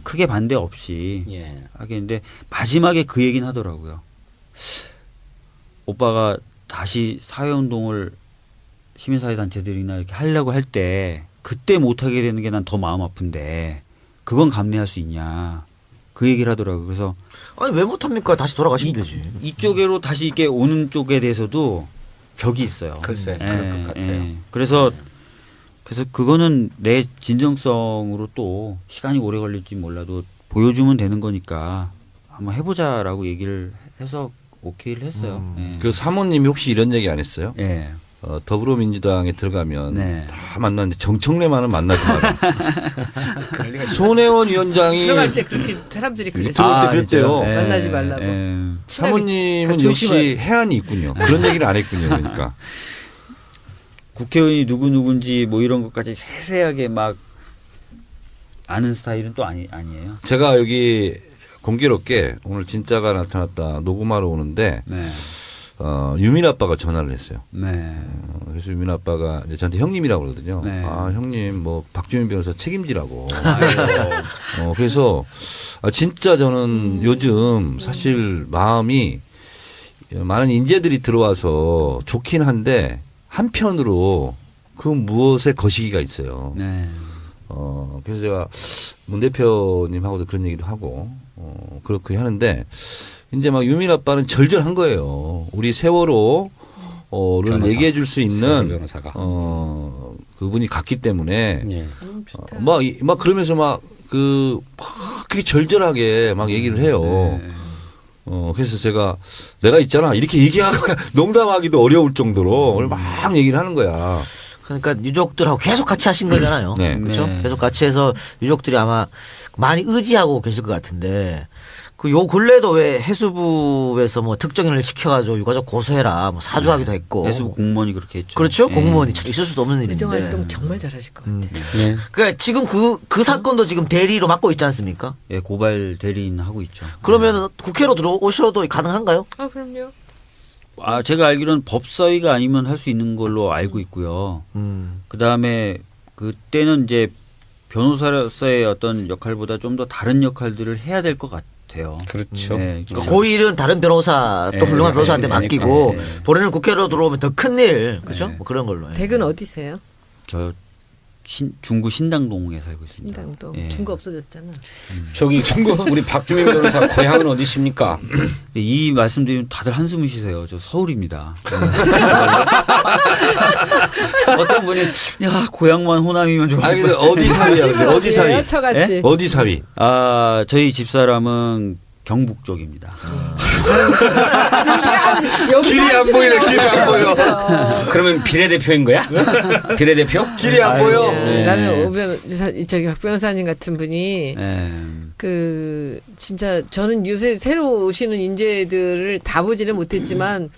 크게 반대 없이 예. 하겠는데 마지막에 그 얘기는 하더라고요. 오빠가 다시 사회운동을 시민사회단체들이나 이렇게 하려고 할 때 그때 못하게 되는 게 난 더 마음 아픈데 그건 감내할 수 있냐 그 얘기를 하더라고요. 그래서 아니 왜 못합니까? 다시 돌아가시면 되지. 이쪽으로 다시 이렇게 오는 쪽에 대해서도 벽이 있어요. 글쎄, 그럴 것 같아요. 그래서 그거는 내 진정성으로 또 시간이 오래 걸릴지 몰라도 보여주면 되는 거니까 한번 해보자라고 얘기를 해서 오케이를 했어요. 예. 그 사모님이 혹시 이런 얘기 안 했어요? 예. 더불어민주당에 들어가면 네. 다 만났는데 정청래만은 만나지 마라. 그럴 리가 손혜원 위원장이 들어갈 때 그렇게 사람들이 그랬어요. 들어올 때 그랬대요. 진짜요? 예. 만나지 말라고. 예. 사모님은 조심할- 역시 해안이 있군요. 그런 얘기를 안 했군요. 그러니까. 국회의원이 누군지 뭐 이런 것까지 세세하게 막 아는 스타일은 또 아니에요. 제가 여기 공교롭게 오늘 진짜가 나타났다 녹음하러 오는데 네. 유민 아빠가 전화를 했어요. 네. 그래서 유민 아빠가 이제 저한테 형님이라고 그러거든요. 네. 아 형님 뭐 박주민 변호사 책임지라고. 그래서 진짜 저는 요즘 사실 마음이 많은 인재들이 들어와서 좋긴 한데 한편으로 그 무엇의 거시기가 있어요. 네. 그래서 제가 문 대표님하고도 그런 얘기도 하고 그렇게 하는데 이제 막 유민 아빠는 절절한 거예요. 우리 세월호를 변호사. 얘기해 줄 수 세월호 있는 변호사가. 그분이 갔기 때문에 예. 좋다. 막 그러면서 막 그렇게 절절하게 막 얘기를 해요. 네. 그래서 내가 있잖아 이렇게 얘기하는 거야. 농담하기도 어려울 정도로 막 얘기를 하는 거야. 그러니까 유족들하고 계속 같이 하신 거잖아요. 네. 그렇죠? 네. 계속 같이 해서 유족들이 아마 많이 의지하고 계실 것 같은데 그 요 근래도 왜 해수부에서 뭐 특정인을 시켜가지고 유가족 고소해라 뭐 사주하기도 했고 해수부 공무원이 그렇게 했죠. 그렇죠? 예. 공무원이 참 있을 수도 없는 일인데. 의정활동 정말 잘하실 것 같아요. 네. 그러니까 지금 그 사건도 지금 대리로 맡고 있지 않습니까? 예, 고발 대리인 하고 있죠. 그러면 국회로 들어오셔도 가능한가요? 아 그럼요. 제가 알기로는 법사위가 아니면 할 수 있는 걸로 알고 있고요. 그 다음에 그때는 이제 변호사로서의 어떤 역할보다 좀 더 다른 역할들을 해야 될 것 같아요. 그렇죠. 네. 그러니까 고일은 다른 변호사 또 네, 훌륭한 변호사한테 하시면 맡기고 되니까. 네. 본인은 국회로 들어오면 더 큰 일, 그렇죠? 네. 뭐 그런 걸로. 해. 댁은 어디세요? 저 중구 신당동에 살고 있습니다. 신당도 예. 중고 없어졌잖아. 저기 우리 박주민 변호사 고향은 어디십니까? 이 말씀드리면 다들 한숨을 쉬세요. 저 서울입니다. 어떤 분이 야 고향만 호남이면 좋을 아니 것 근데 어디 사위야? 근데 어디 사위? 처같이. 어디 사위? 아 저희 집사람은 경북 쪽입니다. 길이 안 보이네. 길이 안 보여. 그러면 비례대표인 거야? 비례대표? 길이 안 보여. 네. 나는 저기 박 변호사님 같은 분이 네. 그 진짜 저는 요새 새로 오시는 인재들을 다 보지는 못했지만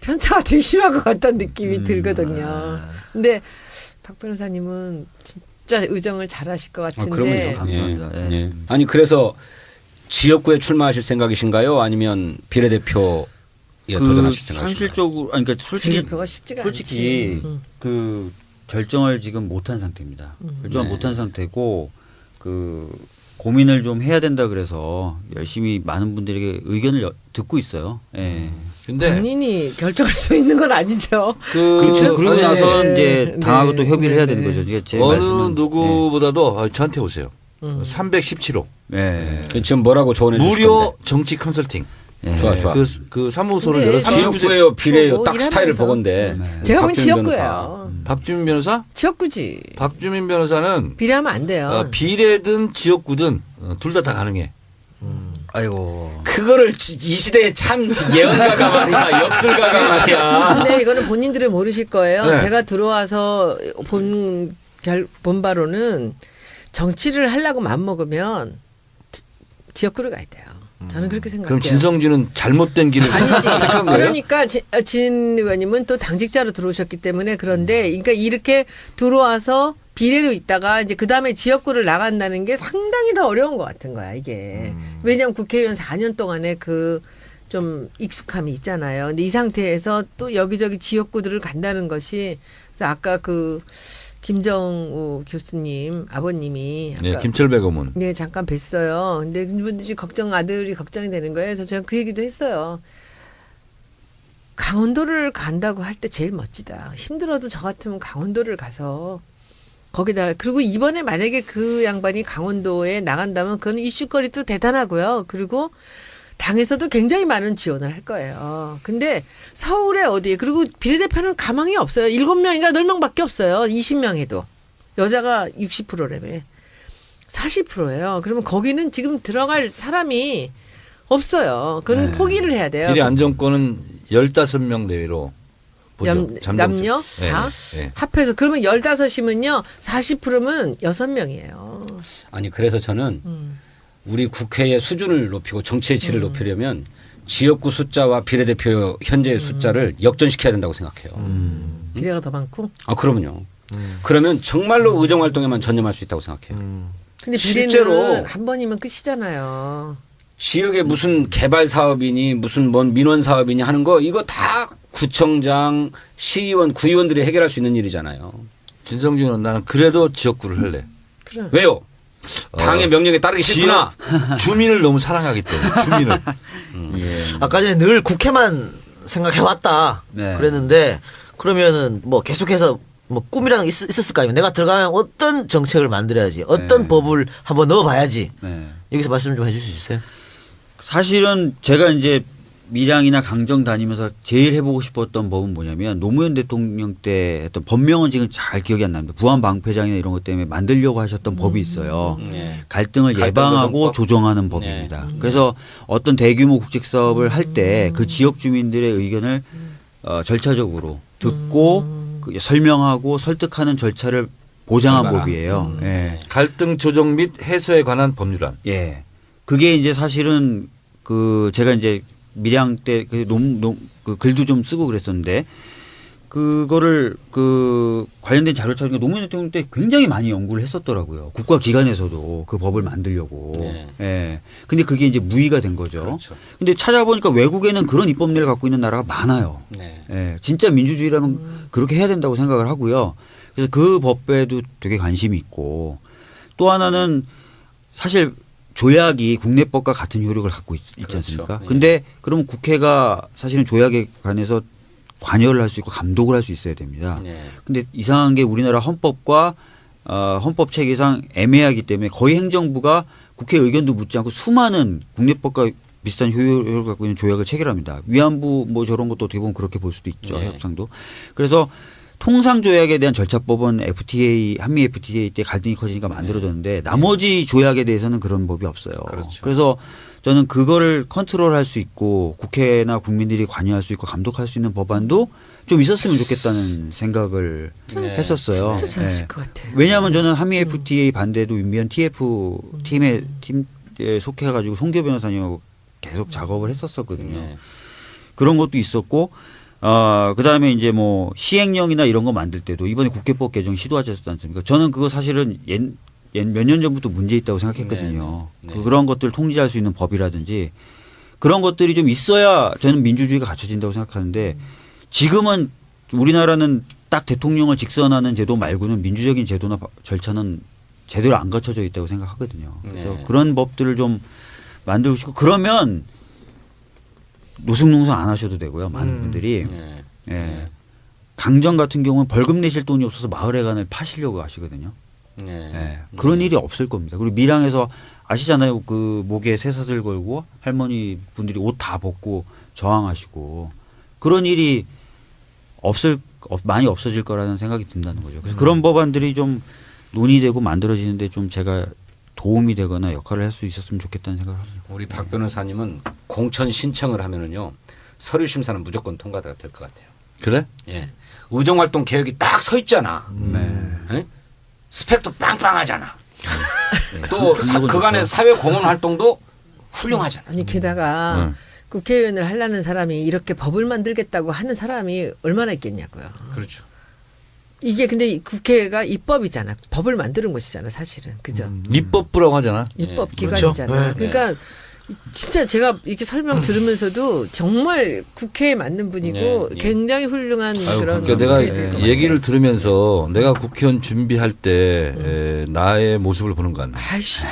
편차가 되게 심한 것 같다는 느낌이 들거든요. 근데 박 변호사님은 진짜 의정을 잘하실 것 같은데. 그럼요. 감사합니다. 예. 예. 예. 아니 그래서 지역구에 출마하실 생각이신가요? 아니면 비례대표에 도전하실 생각이신가요? 현실적으로 아니 그러니까 솔직히 대표가 쉽지가 솔직히 않지. 그 결정을 지금 못한 상태입니다. 결정을 네. 못한 상태고 그 고민을 좀 해야 된다 그래서 열심히 많은 분들에게 의견을 듣고 있어요. 예. 근데 본인이 결정할 수 있는 건 아니죠. 그리고 아니, 나서 네. 이제 당하고 또 네. 협의를 해야 되는 네. 거죠. 이게 제 어느 말씀은 누구보다도 저한테 오세요. 317호 예. 예. 지금 뭐라고 조언해 주실 무료 건데? 정치 컨설팅. 예. 좋아 좋아. 그 사무소를 근데 열어서 지역구예요, 비례예요. 뭐 딱 스타일을 일하면서. 보건데. 제가 보기엔 박주민 변호사. 지역구예요. 박주민 변호사? 지역구지. 박주민 변호사는 비례하면 안 돼요. 비례든 지역구든 둘 다 가능해. 아이고. 그거를 이 시대에 참 예언가가 말이야, 역술가가 말이야. 근데 이거는 본인들은 모르실 거예요. 네. 제가 들어와서 본 바로는 정치를 하려고 마음먹으면 지역구를 가야 돼요. 저는 그렇게 생각해요. 그럼 진성준은 잘못된 길을 아니지. 택한 거예요? 그러니까 진 의원님은 또 당직자로 들어오셨기 때문에 그런데 그러니까 이렇게 들어와서 비례로 있다가 이제 그 다음에 지역구를 나간다는 게 상당히 더 어려운 것 같은 거야 이게. 왜냐하면 국회의원 4년 동안에 그 좀 익숙함이 있잖아요. 근데 이 상태에서 또 여기저기 지역구들을 간다는 것이 그래서 아까 그 김정우 교수님 아버님이 아까 네, 김철배 고문. 네, 잠깐 뵀어요. 근데 그분들이 아들이 걱정이 되는 거예요. 그래서 제가 그 얘기도 했어요. 강원도를 간다고 할 때 제일 멋지다. 힘들어도 저 같으면 강원도를 가서 거기다 그리고 이번에 만약에 그 양반이 강원도에 나간다면 그건 이슈거리도 대단하고요. 그리고 당에서도 굉장히 많은 지원을 할 거예요. 근데 서울에 어디 그리고 비례대표는 가망이 없어요. 7명인가 10명밖에 없어요. 20명에도. 여자가 60%라며. 40%예요. 그러면 거기는 지금 들어갈 사람이 없어요. 그건 포기를 해야 돼요. 비례 안정권은 15명 내외로 보죠. 남녀 다 네. 합해서 그러면 15이면요. 40%면 6명이에요. 아니 그래서 저는 우리 국회의 수준을 높이고 정치의 질을 높이려면 지역구 숫자와 비례대표 현재의 숫자를 역전시켜야 된다고 생각해요. 비례가 더 많고. 아 그러면요. 그러면 정말로 의정 활동에만 전념할 수 있다고 생각해요. 근데 실제로 비례는 한 번이면 끝이잖아요. 지역에 무슨 개발 사업이니 무슨 뭔 민원 사업이니 하는 거 이거 다 구청장, 시의원, 구의원들이 해결할 수 있는 일이잖아요. 진성준은 나는 그래도 지역구를 할래. 그럼. 왜요? 당의 명령에 따르기 싫구나. 주민을 너무 사랑하기 때문에 주민을. 아까 전에 늘 국회만 생각해 왔다 네. 그랬는데 그러면은 뭐 계속해서 뭐 꿈이라는 게 있었을 거 아니에요. 내가 들어가면 어떤 정책을 만들어야지, 어떤 네. 법을 한번 넣어봐야지. 네. 여기서 말씀 좀 해주실 수 있어요? 사실은 제가 이제 밀양이나 강정 다니면서 제일 해보고 싶었던 법은 뭐냐면 노무현 대통령 때 했던 법명은 지금 잘 기억이 안 납니다. 부안 방패장이나 이런 것 때문에 만들려고 하셨던 법이 있어요. 네. 갈등을 갈등 예방하고 조정법? 조정하는 법입니다. 그래서 어떤 대규모 국책 사업을 할 때 그 지역 주민들의 의견을 절차적으로 듣고 그 설명하고 설득하는 절차를 보장한 설마라. 법이에요. 예. 갈등 조정 및 해소에 관한 법률안. 예. 그게 이제 사실은 그 제가 이제 밀양 때 그 글도 좀 쓰고 그랬었는데 그거를 그 관련된 자료 찾으니까 노무현 대통령 때 굉장히 많이 연구를 했었더라고요. 국가기관에서도 그 법을 만들려고. 네. 예. 근데 그게 이제 무의가 된 거죠. 그렇죠. 근데 찾아보니까 외국에는 그런 입법례를 갖고 있는 나라가 많아요. 네. 예. 진짜 민주주의라면 그렇게 해야 된다고 생각을 하고요. 그래서 그 법에도 되게 관심이 있고 또 하나는 사실 조약이 국내법과 같은 효력을 갖고 있지 그렇죠. 않습니까? 네. 근데 그러면 국회가 사실은 조약에 관해서 관여를 할 수 있고 감독을 할 수 있어야 됩니다. 네. 근데 이상한 게 우리나라 헌법과 헌법 체계상 애매하기 때문에 거의 행정부가 국회 의견도 묻지 않고 수많은 국내법과 비슷한 효력을 갖고 있는 조약을 체결합니다. 위안부 뭐 저런 것도 어떻게 보면 그렇게 볼 수도 있죠. 네. 협상도. 그래서 통상 조약에 대한 절차법은 FTA 한미 FTA 때 갈등이 커지니까 만들어졌는데 나머지 조약에 대해서는 그런 법이 없어요. 그렇죠. 그래서 저는 그거를 컨트롤할 수 있고 국회나 국민들이 관여할 수 있고 감독할 수 있는 법안도 좀 있었으면 좋겠다는 생각을 네. 했었어요. 진짜 잘하실 네. 것 같아요. 왜냐하면 저는 한미 FTA 반대도 윤미향 TF 팀에 속해가지고 송교 변호사님하고 계속 작업을 했었었거든요. 네. 그런 것도 있었고, 그다음에 이제 뭐 시행령이나 이런 거 만들 때도 이번에 국회법 개정 시도하셨지 않습니까? 저는 그거 사실은 몇 년 전부터 문제 있다고 생각했거든요. 네, 네. 그런 것들을 통제할 수 있는 법이라든지 그런 것들이 좀 있어야 저는 민주주의가 갖춰진다고 생각하는데 지금은 우리나라는 딱 대통령을 직선하는 제도 말고는 민주적인 제도나 절차는 제대로 안 갖춰져 있다고 생각하거든요. 그래서 네. 그런 법들을 좀 만들고 싶고 그러면 노숙농성 안 하셔도 되고요. 많은 분들이. 네. 예. 네. 강정 같은 경우는 벌금 내실 돈이 없어서 마을회관을 파시려고 하시거든요. 네. 예. 그런 일이 없을 겁니다. 그리고 밀양에서 아시잖아요. 그 목에 쇠사슬 걸고 할머니 분들이 옷 다 벗고 저항하시고 그런 일이 많이 없어질 거라는 생각이 든다는 거죠. 그래서 그런 법안들이 좀 논의되고 만들어지는데 좀 제가 도움이 되거나 역할을 할 수 있었으면 좋겠다는 생각을 합니다. 우리 박 변호사님은 공천 신청을 하면은요 서류 심사는 무조건 통과가 될 것 같아요. 그래? 예. 의정활동 계획이 딱 서 있잖아. 네. 예? 스펙도 빵빵하잖아. 또 그건 그간의 좋죠. 사회 공헌 활동도 훌륭하잖아. 아니 게다가 응. 국회의원을 하려는 사람이 이렇게 법을 만들겠다고 하는 사람이 얼마나 있겠냐고요. 그렇죠. 이게 근데 국회가 입법이잖아. 법을 만드는 것이잖아, 사실은. 그죠? 입법부라고 하잖아. 입법 그렇죠. 기관이잖아. 네. 그러니까 진짜 제가 이렇게 설명 들으면서도 정말 국회에 맞는 분이고 네, 네. 굉장히 훌륭한 아유, 그런 그러니까 내가 분들인 것 얘기를 같아요. 들으면서 내가 국회의원 준비할 때 나의 모습을 보는 거 같네. 아이씨,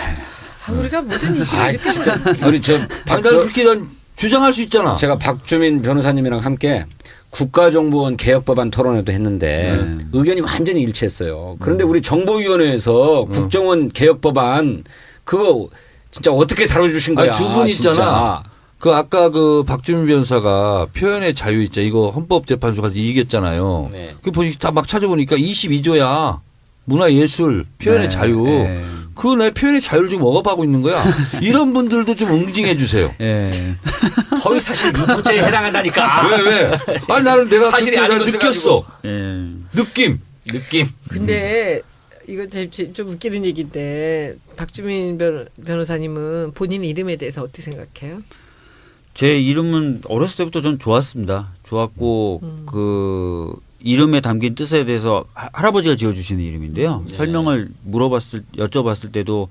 우리가 모든 얘기를 아 이렇게 진짜 우리 아니, 난 그렇게 난 주장할 수 있잖아. 제가 박주민 변호사님이랑 함께 국가정보원 개혁법안 토론회도 했는데 의견이 완전히 일치했어요. 그런데 우리 정보위원회에서 국정원 개혁법안 그거 진짜 어떻게 다뤄주신 거야? 아니, 두 분 진짜. 있잖아. 그 아까 그 박주민 변호사가 표현의 자유 있잖아. 이거 헌법재판소 가서 이기겠잖아요. 네. 그 보시 다 막 찾아보니까 22조야. 문화예술, 표현의 네. 자유. 네. 그 내 표현의 자유를 지금 억압하고 있는 거야. 이런 분들도 좀 응징해 주세요. 예. 허위 사실 유포죄에 해당한다니까. 왜? 아니 나는 내가 사실이 그때 아닌 난 것을 느꼈어. 예. 느낌. 근데 이거 좀 웃기는 얘기인데 박주민 변호사님은 본인 이름에 대해서 어떻게 생각해요? 제 이름은 어렸을 때부터 전 좋았습니다. 좋았고 그 이름에 담긴 뜻에 대해서 할아버지가 지어주시는 이름인데요. 네. 설명을 여쭤봤을 때도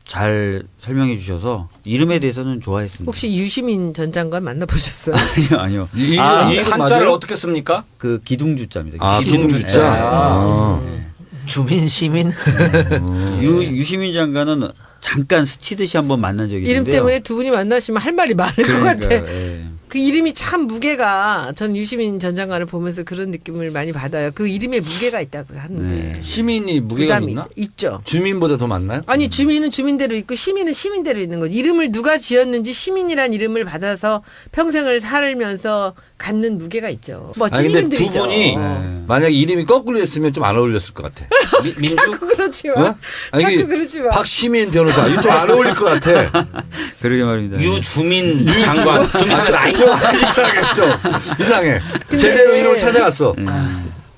잘 설명해 주셔서 이름에 대해서는 좋아했습니다. 혹시 유시민 전 장관 만나보셨어요? 아니요. 이 이름 한자를 맞아요? 어떻게 씁니까? 그 기둥주자입니다. 아, 기둥주자. 아. 주민 시민 유시민 장관은 잠깐 스치듯이 한번 만난 적이 이름 있는데요. 때문에 두 분이 만나시면 할 말이 많을 것 같아. 예. 그 이름이 참 무게가 전 유시민 전 장관을 보면서 그런 느낌을 많이 받아요. 그 이름에 무게가 있다고 하는데 네. 시민이 무게감 부담이 있나? 있죠. 주민보다 더 많나요? 아니 주민은 주민대로 있고 시민은 시민대로 있는 거죠. 이름을 누가 지었는지 시민이란 이름을 받아서 평생을 살면서 갖는 무게가 있죠. 멋진 아니 근데 이름들이죠. 두 분이 만약에 이름이 거꾸로 됐으면 좀 안 어울렸을 것 같아. 민주? 자꾸 그러지 마. 어? 아니, 자꾸 이게 그러지 마. 박시민 변호사 이거 좀 안 어울릴 것 같아. 그러게 말입니다. 유주민 장관. 좀 이상하다. 이상하겠죠. 이상해. 근데- 제대로 이름을 찾아갔어.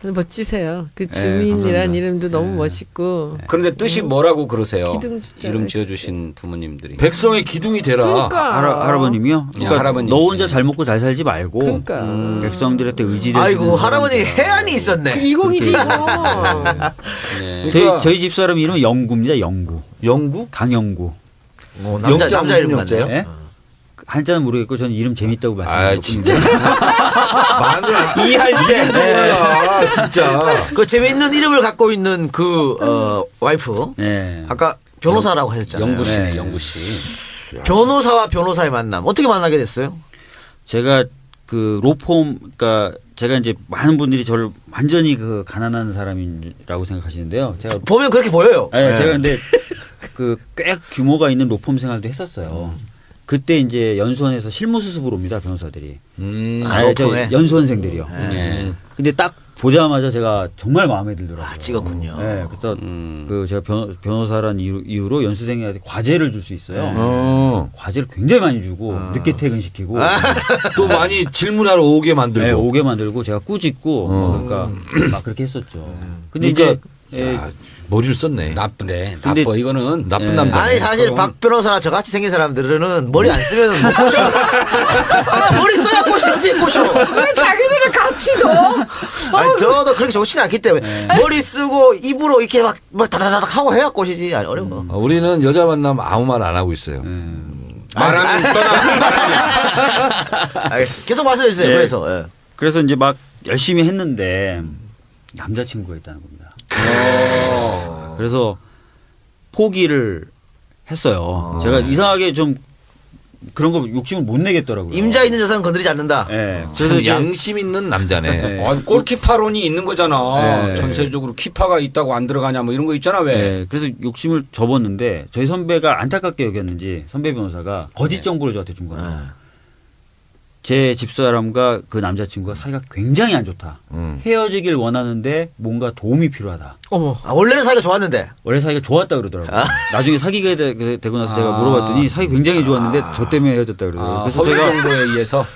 멋지세요. 그 주민이란 감사합니다. 이름도 너무 멋있고. 그런데 뜻이 뭐라고 그러세요? 기둥주자가 이름 지어주신 부모님들이. 백성의 기둥이 되라. 그러니까. 할아버님이요? 그러니까 할아버님. 너 혼자 잘 먹고 잘 살지 말고 그러니까. 백성들한테 의지되는 아이고 할아버님 해안이 있었네. 20이지 이거. 네. 저희 집 사람 이름은 영구입니다. 영구. 영구? 강영구. 남자 영자 남자 이름 무슨 같네요. 예? 한자는 모르겠고 저는 이름 재밌다고 아 말씀드렸거든요. 진짜. 마늘 이할제 몰라 진짜. 그 재미있는 이름을 갖고 있는 그 와이프 네. 아까 변호사라고 하셨잖아요. 영구 씨네, 네. 영구 씨. 변호사와 변호사의 만남 어떻게 만나게 됐어요? 제가 그 로펌 그러니까 제가 이제 많은 분들이 저를 완전히 그 가난한 사람이라고 생각하시는데요. 제가 보면 그렇게 보여요. 네, 예. 제가 근데 그 꽤 규모가 있는 로펌 생활도 했었어요. 그때 이제 연수원에서 실무수습으로 옵니다 변호사들이. 아, 저 로펌에? 연수원생들이요. 네. 근데 딱 보자마자 제가 정말 마음에 들더라고요. 아, 찍었군요. 네, 그래서 그 제가 변호사란 이유로 연수생한테 과제를 줄 수 있어요. 과제를 굉장히 많이 주고 늦게 퇴근시키고 또 많이 질문하러 오게 만들고. 네, 오게 만들고 제가 꾸짖고 그러니까 막 그렇게 했었죠. 근데 그러니까 이제 야, 머리를 썼네. 나쁘네. 근데 나빠 이거는. 나쁜 예. 남자. 아니 사실 박 변호사나 저같이 생긴 사람들은 머리 안 쓰면 못 꼬셔. 아, 머리 써야 꼬시 어떻게 꼬셔. 왜 자기들을 같이 넣어? 아니 저도 그렇게 좋지는 않기 때문에 머리 쓰고 입으로 이렇게 막 다다다닥 하고 해야 꼬시지. 아니 어려워. 우리는 여자 만나면 아무 말 안 하고 있어요. 말하면 떠나. 알겠습니다. 계속 말씀해 주세요. 예. 그래서 예. 그래서 이제 막 열심히 했는데 남자친구가 있다는 겁니다. 그래서 포기를 했어요. 제가 이상하게 좀 그런 거 욕심을 못 내겠더라고요. 임자 있는 여자는 건드리지 않는다. 예. 그래서 그래서 이제 양심 있는 남자네. 네. 아, 골키파론이 있는 거잖아. 네. 전세적으로 키파가 있다고 안 들어가냐 뭐 이런 거 있잖아 왜. 예, 그래서 욕심을 접었는데 저희 선배가 안타깝게 여겼는지 선배 변호사가 거짓 정보를 저한테 준 거예요. 제 집사람과 그 남자친구가 사이가 굉장히 안 좋다. 헤어지길 원하는데 뭔가 도움이 필요하다. 어머. 아, 원래는 사이가 좋았는데. 원래 사이가 좋았다 그러더라고요. 나중에 사귀게 되고 나서 제가 물어봤더니 사이 굉장히 좋았는데 저 때문에 헤어졌다 그러더라고요. 아, 그래서 허위 제가 정보에 의해서.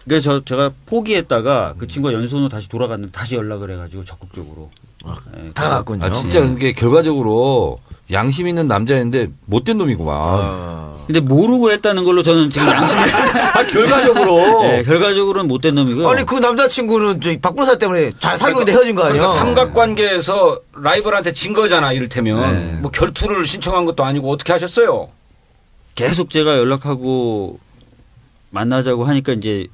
그래서 제가 포기했다가 그 친구가 연수원으로 다시 돌아갔는데 다시 연락을 해가지고 적극적으로 예, 다가갔군요. 아 진짜 그게 결과적으로 양심 있는 남자인데 못된 놈이구만. 근데 모르고 했다는 걸로 저는 지금 양심을 아 결과적으로. 네, 결과적으로는 못된 놈이고요. 아니 그 남자친구는 저기 박 변호사 때문에 잘 살고 있는데 헤어진 거 아니야? 그러니까 삼각관계에서 라이벌한테 진 거잖아 이를테면. 뭐 결투를 신청한 것도 아니고 어떻게 하셨어요? 계속 제가 연락하고 만나자고 하니까 이제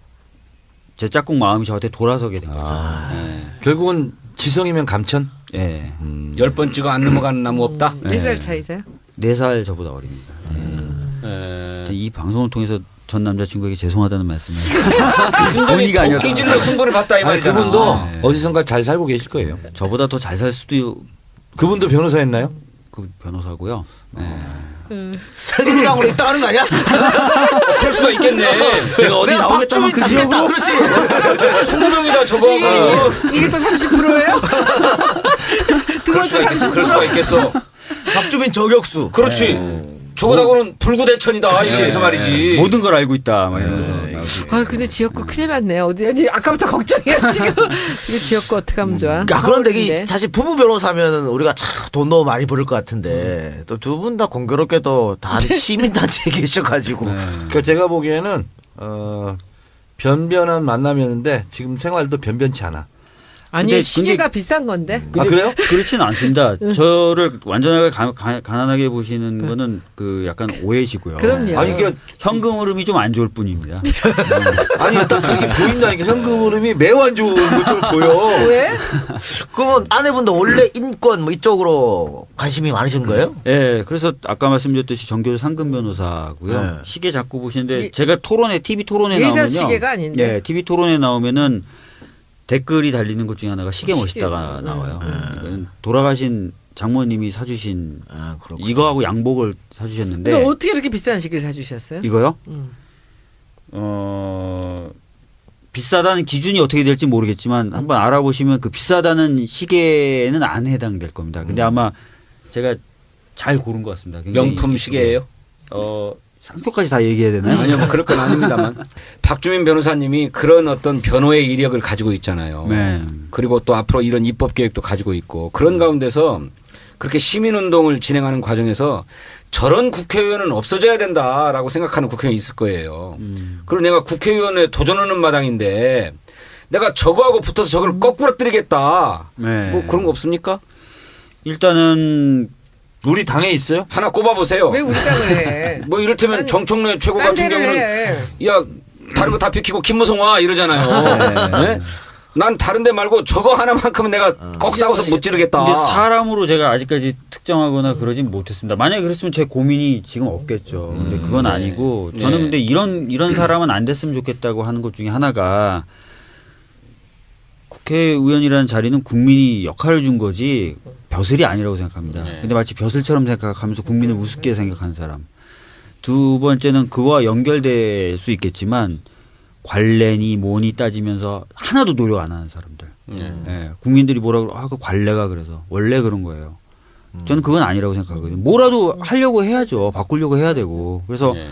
제 짝꿍 마음이 저한테 돌아서게 된 거죠. 결국은 지성이면 감천. 예. 열 번 찍어 안 넘어가는 나무 없다. 4살 차이세요? 4살 저보다 어립니다. 예. 이 방송을 통해서 전 남자친구에게 죄송하다는 말씀을 순전히 본의가 아니었다. 도끼질로 승부를 봤다 이 아니 말이잖아. 그분도 어디선가 잘 살고 계실 거예요. 저보다 더 잘 살 수도 그분도 변호사였나요? 그 변호사고요. 새누리당으로 입당하는 거 아니야? 그럴 수가 있겠네. 제가 어디 내가 나오겠다면 박주민 그 잡겠다. 지역으로 그렇지. 20명이다 저거하고. 이게 또 30%예요? 두 그럴 번째 수가 있겠어. 그럴 30%. 수가 있겠어. 박주민 저격수. 그렇지. 저거하고는 불구대천이다. 이래서 말이지. 모든 걸 알고 있다. 막 이러면서. 아 근데 지역구 큰일 났네. 어디 아까부터 걱정이야 지금. 이거 지역구 어떻게 하면 좋아? 야, 그런데 서울인데. 이 사실 부부 변호사면 우리가 참 돈 너무 많이 벌을 것 같은데 또 두 분 다 공교롭게도 다 시민단체에 계셔가지고 그러니까 제가 보기에는 변변한 만남이었는데 지금 생활도 변변치 않아. 아니 근데- 시계가 비싼 건데. 아 그래요? 그렇지는 않습니다. 저를 완전하게 가난하게 보시는 거는 그 약간 오해시고요. 그럼요. 아니 그러니까 현금 흐름이 좀 안 좋을 뿐입니다. 아니 딱 그렇게 보인다니까 현금 흐름이 매우 안 좋은 것처럼 보여. 왜? 그러면 아내분도 원래 인권 뭐 이쪽으로 관심이 많으신 거예요? 예, 그래서 아까 말씀드렸듯이 정교조 상금 변호사고요. 네. 시계 자꾸 보시는데 이- 제가 TV 토론에 의사 나오면요. 시계가 아닌데. 예, TV 토론에 나오면은 댓글이 달리는 것 중에 하나가 시계 시계. 멋있다가 나와요. 이건 돌아가신 장모님이 사주신 아 그렇군. 이거하고 양복을 사주셨는데 근데 어떻게 이렇게 비싼 시계를 사주셨어요? 이거요? 음. 비싸다는 기준이 어떻게 될지 모르겠지만 한번 알아보시면 그 비싸다는 시계는 안 해당될 겁니다. 근데 아마 제가 잘 고른 것 같습니다. 굉장히 명품 시계예요? 상표까지 다 얘기해야 되나요? 아니요, 뭐 그럴 건 아닙니다만. 박주민 변호사님이 그런 어떤 변호의 이력을 가지고 있잖아요. 네. 그리고 또 앞으로 이런 입법 계획도 가지고 있고 그런 가운데서 그렇게 시민운동을 진행하는 과정에서 저런 국회의원은 없어져야 된다라고 생각하는 국회의원이 있을 거예요. 그리고 내가 국회의원에 도전하는 마당인데 내가 저거하고 붙어서 저걸 거꾸로 때리겠다. 네. 뭐 그런 거 없습니까? 일단은 우리 당에 있어요? 하나 꼽아보세요. 왜 우리 땅을 해? 뭐 이를테면 정청래 최고 딴 같은 데를 경우는 해. 야 다른 거 다 비키고 김무성 와 이러잖아요. 네? 난 다른 데 말고 저거 하나만큼은 내가 꼭 싸워서 못 지르겠다. 근데 사람으로 제가 아직까지 특정하거나 그러진 못했습니다. 만약에 그랬으면 제 고민이 지금 없겠죠. 근데 그건 아니고 저는 네. 근데 이런 사람은 안 됐으면 좋겠다고 하는 것 중에 하나가 국회의원이라는 자리는 국민이 역할을 준 거지 벼슬이 아니라고 생각합니다. 네. 근데 마치 벼슬처럼 생각하면서 국민을 우습게 생각하는 사람. 두 번째는 그와 연결될 수 있겠지만 관례니 뭐니 따지면서 하나도 노력 안 하는 사람들. 예, 국민들이 뭐라 그러 그 관례가 그래서 원래 그런 거예요. 저는 그건 아니라고 생각하거든요. 뭐라도 하려고 해야죠. 바꾸려고 해야 되고. 그래서 네.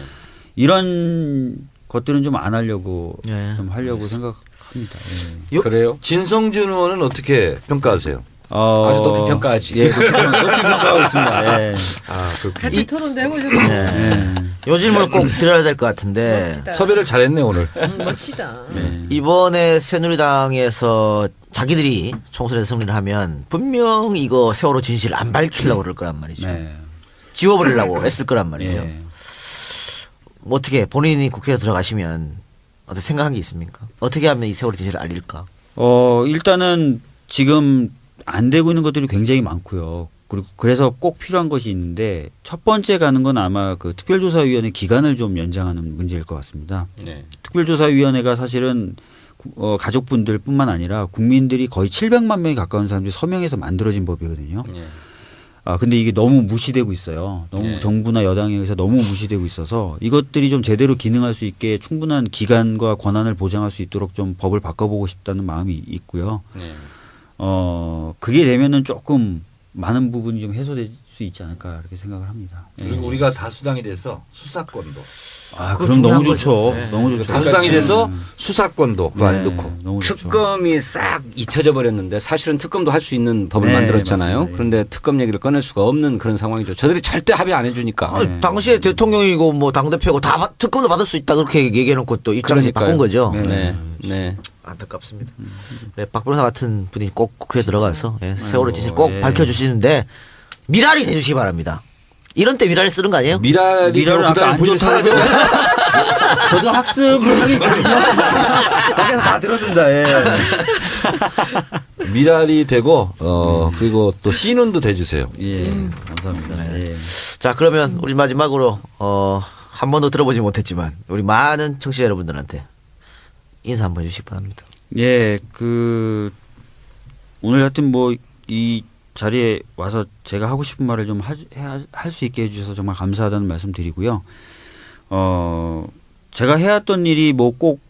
이런 것들은 좀 안 하려고 네. 좀 하려고 생각합니다. 예. 그래요? 진성준 의원은 어떻게 평가하세요? 아주 높이 평가하지. 예, 높이 평가하고 있습니다. 예. 아, 그렇군요. 같이 토론도 해보셨네요. 예. 요 질문을 꼭 드려야 될 것 같은데 멋지다. 섭외를 잘했네 오늘. 멋지다. 이번에 새누리당에서 자기들이 총선에서 승리를 하면 분명 이거 세월호 진실을 안 밝히려고 그럴 거란 말이죠. 네. 지워버리려고 애쓸 거란 말이죠. 예. 뭐 어떻게 본인이 국회에 들어가시면 어떻게 생각한 게 있습니까? 어떻게 하면 이 세월호 진실을 알릴까? 일단은 지금 안 되고 있는 것들이 굉장히 많고요. 그리고 그래서 꼭 필요한 것이 있는데 첫 번째 가는 건 아마 그 특별조사위원회 기간을 좀 연장하는 문제일 것 같습니다. 네. 특별조사위원회가 사실은 가족분들뿐만 아니라 국민들이 거의 700만 명이 가까운 사람들이 서명해서 만들어진 법이거든요. 네. 근데 이게 너무 무시되고 있어요. 너무 네. 정부나 여당에 의해서 너무 무시되고 있어서 이것들이 좀 제대로 기능할 수 있게 충분한 기간과 권한을 보장할 수 있도록 좀 법을 바꿔보고 싶다는 마음이 있고요. 네. 그게 되면은 조금 많은 부분이 좀 해소될 수 있지 않을까 이렇게 생각을 합니다. 예. 그리고 우리가 다수당이 돼서 수사권도. 그거 그럼 너무 중요한 거죠. 좋죠. 네. 너무 좋죠. 다수당이 돼서 수사권도 그 안에 네, 넣고. 너무 좋죠. 특검이 싹 잊혀져 버렸는데 사실은 특검도 할 수 있는 법을 네, 만들었잖아요. 맞습니다. 그런데 특검 얘기를 꺼낼 수가 없는 그런 상황이죠. 저들이 절대 합의 안 해주니까. 네. 당시에 대통령이고 뭐 당대표고 다 특검도 받을 수 있다 그렇게 얘기해놓고 또 입장을 바꾼 거죠. 네. 네. 안타깝습니다. 네, 박 변호사 같은 분이 꼭 국회에 들어가서 세월호 진실 꼭 예. 밝혀주시는데 미랄이 해주시기 바랍니다. 이런 때 미랄 쓰는 거 아니에요? 미랄이 미랄은 그다음에 아까 본인 안 사라져. 저도 학습을 하겠거든요. 밖에서 다 들었습니다. 예. 미랄이 되고 그리고 또 씨눈도 대주세요. 예. 감사합니다. 예. 자, 그러면 우리 마지막으로 한 번도 들어보지 못했지만 우리 많은 청취자 여러분들한테 인사 한번 해주시기 바랍니다. 예, 오늘 하여튼 뭐 이 자리에 와서 제가 하고 싶은 말을 좀 할 수 있게 해주셔서 정말 감사하다는 말씀 드리고요. 제가 해왔던 일이 뭐 꼭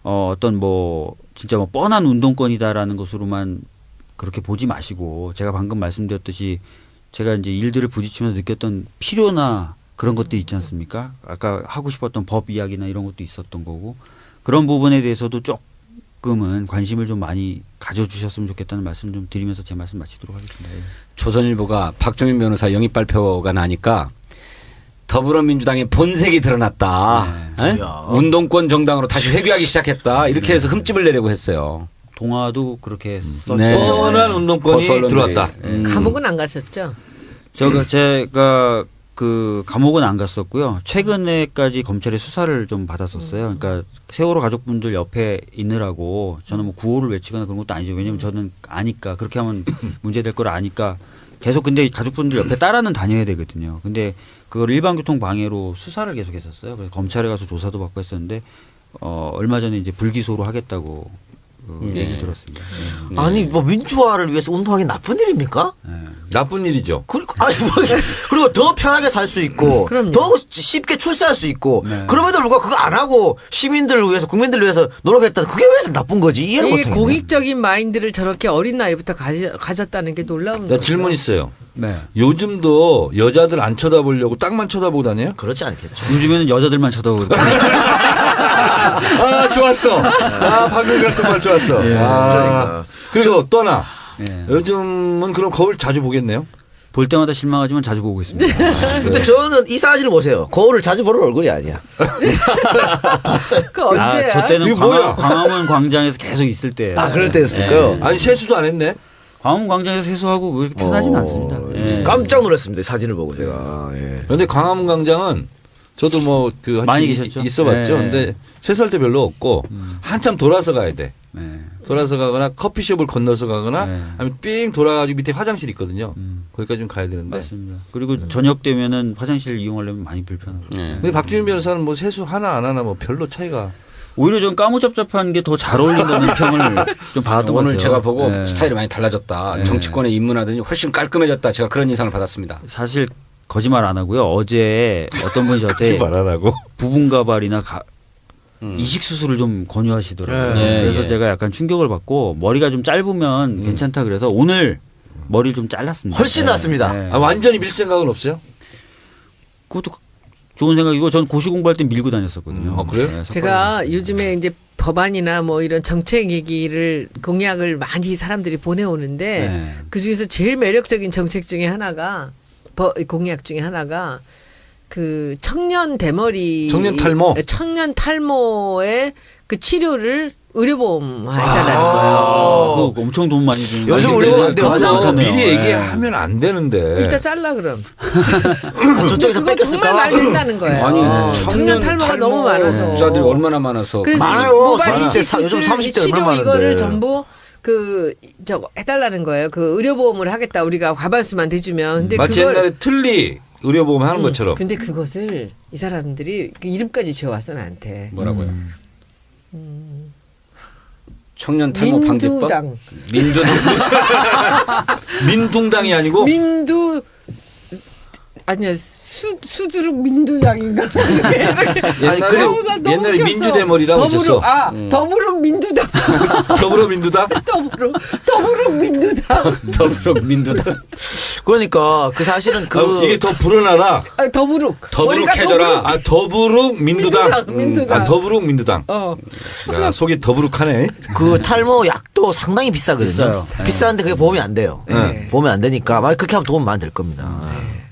어떤 뭐 진짜 뭐 뻔한 운동권이다라는 것으로만 그렇게 보지 마시고 제가 방금 말씀드렸듯이 제가 이제 일들을 부딪히면서 느꼈던 필요나 그런 것도 있지 않습니까? 아까 하고 싶었던 법 이야기나 이런 것도 있었던 거고 그런 부분에 대해서도 조금은 관심을 좀 많이 가져주셨으면 좋겠다는 말씀 좀 드리면서 제 말씀 마치도록 하겠습니다. 예. 조선일보가 박종인 변호사 영입 발표가 나니까 더불어민주당의 본색이 드러났다. 에? 운동권 정당으로 다시 회귀하기 시작했다. 이렇게 해서 흠집을 내려고 했어요. 동화도 그렇게 썼죠. 네. 뻔한 운동권이 언론들이. 들어왔다. 감옥은 안 가셨죠? 제가 그 감옥은 안 갔었고요. 최근에까지 검찰의 수사를 좀 받았었어요. 그러니까 세월호 가족분들 옆에 있느라고 저는 뭐 구호를 외치거나 그런 것도 아니죠. 왜냐하면 저는 아니까 그렇게 하면 문제될 걸 아니까 계속 근데 가족분들 옆에 따라는 다녀야 되거든요. 근데 그걸 일반교통 방해로 수사를 계속 했었어요. 그래서 검찰에 가서 조사도 받고 했었는데 얼마 전에 이제 불기소로 하겠다고 얘기 들었습니다. 네. 아니 뭐 민주화를 위해서 운동하기 나쁜 일입니까? 나쁜 일이죠. 그리고 더 편하게 살 수 있고 그럼요. 더 쉽게 출세할 수 있고 네. 그럼에도 불구하고 그거 안 하고 시민들을 위해서 국민들을 위해서 노력했다. 그게 왜 나쁜 거지? 이해를 이게 못하겠네. 공익적인 마인드를 저렇게 어린 나이부터 가졌다는 게 놀라운 나 거죠. 질문 있어요. 네. 요즘도 여자들 안 쳐다보려고 땅만 쳐다보고 다녀요? 그렇지 않겠죠. 요즘에는 여자들만 쳐다보고 아 좋았어. 방금 같은 말 좋았어. 그러니까. 그리고 또 하나. 네. 요즘은 그럼 거울 자주 보겠네요. 볼 때마다 실망하지만 자주 보고 있습니다. 근데 저는 이 사진을 보세요. 거울을 자주 보는 얼굴이 아니야. 그 언제야? 저 때는 이거 뭐야? 광화문 광장에서 계속 있을 때예요. 아 그럴 때였을까요? 아니 세수도 안 했네. 광화문 광장에서 세수하고 왜 이렇게 편하진 않습니다. 예. 깜짝 놀랐습니다. 이 사진을 보고 제가. 예. 그런데 광화문 광장은 저도 뭐 그 많이 계셨죠? 있어봤죠. 네. 근데 세수할 때 별로 없고 한참 돌아서 가야 돼. 네. 돌아서 가거나 커피숍을 건너서 가거나 네. 아니면 삥 돌아가지고 밑에 화장실 있거든요. 거기까지 좀 가야 되는데. 맞습니다. 그리고 저녁 되면은 화장실 이용하려면 많이 불편하고. 네. 근데 박주민 변호사는 뭐 세수 하나 안 하나 뭐 별로 차이가 오히려 좀 까무잡잡한 게 더 잘 어울린다는 평을 좀 받았던 것 같아요. 오늘 제가 보고 네. 스타일이 많이 달라졌다. 정치권에 입문하더니 훨씬 깔끔해졌다. 제가 그런 인상을 받았습니다. 사실 거짓말 안 하고요. 어제 어떤 분이 저한테 말 안 하고. 부분 가발이나 이식 수술을 좀 권유하시더라고요. 예, 그래서 예. 제가 약간 충격을 받고 머리가 좀 짧으면 괜찮다 그래서 오늘 머리를 좀 잘랐습니다. 훨씬 네. 낫습니다. 네. 아, 완전히 밀 생각은 없어요? 그것도 좋은 생각이고 전 고시 공부할 때 밀고 다녔었거든요. 아, 그래요? 네, 제가 요즘에 이제 법안이나 뭐 이런 정책 얘기를 공약을 많이 사람들이 보내오는데 네. 그 중에서 제일 매력적인 정책 중에 하나가 공약 중에 하나가 그 청년 대머리 청년 탈모? 청년 탈모의 그 치료를 의료보험 해달라는 거예요. 아, 그거 엄청 돈 많이 드는 요즘 거. 의료보험 안 돼요. 그거 맞아. 괜찮네요. 미리 네. 얘기하면 안 되는데. 일단 잘라 그럼. 저쪽에서 그거 정말 뺏겼을까 말 봐. 된다는 거예요. 아니 청년 탈모가 너무 많아서. 자들이 얼마나 많아서. 그래서 많아요. 모발 30대, 이식 요즘 수술 30대 치료 얼마나 이거를 많은데. 전부 그 저거 해달라는 거예요. 그 의료보험을 하겠다. 우리가 과반수만 대주면. 근데 마치 그걸 옛날에 틀리 의료보험 하는 것처럼. 근데 그것을 이 사람들이 그 이름까지 지어왔어 나한테. 뭐라고요? 청년 탈모 방지법. 민두당. 민두당. 민둥당이 아니고 민두 아니야 수두룩 민두당인가 이렇게 옛날에, 너무 옛날에 웃겼어. 민주대머리라고 있었어. 더불어 민두당 더불어 민두당? 더불어 민두당 더불어 민두당. 그러니까 그 사실은 그 이게 더 불어나라. 더부룩 더부룩 해줘라. 아, 더부룩 민두당. 민두당. 아, 더부룩 민두당. 야, 속이 더부룩하네. 그 탈모 약도 상당히 비싸거든요. 비싸요. 비싼데 그게 보험이 안 돼요. 네. 보험이 안 되니까 막 그렇게 하면 도움 많이 될 겁니다.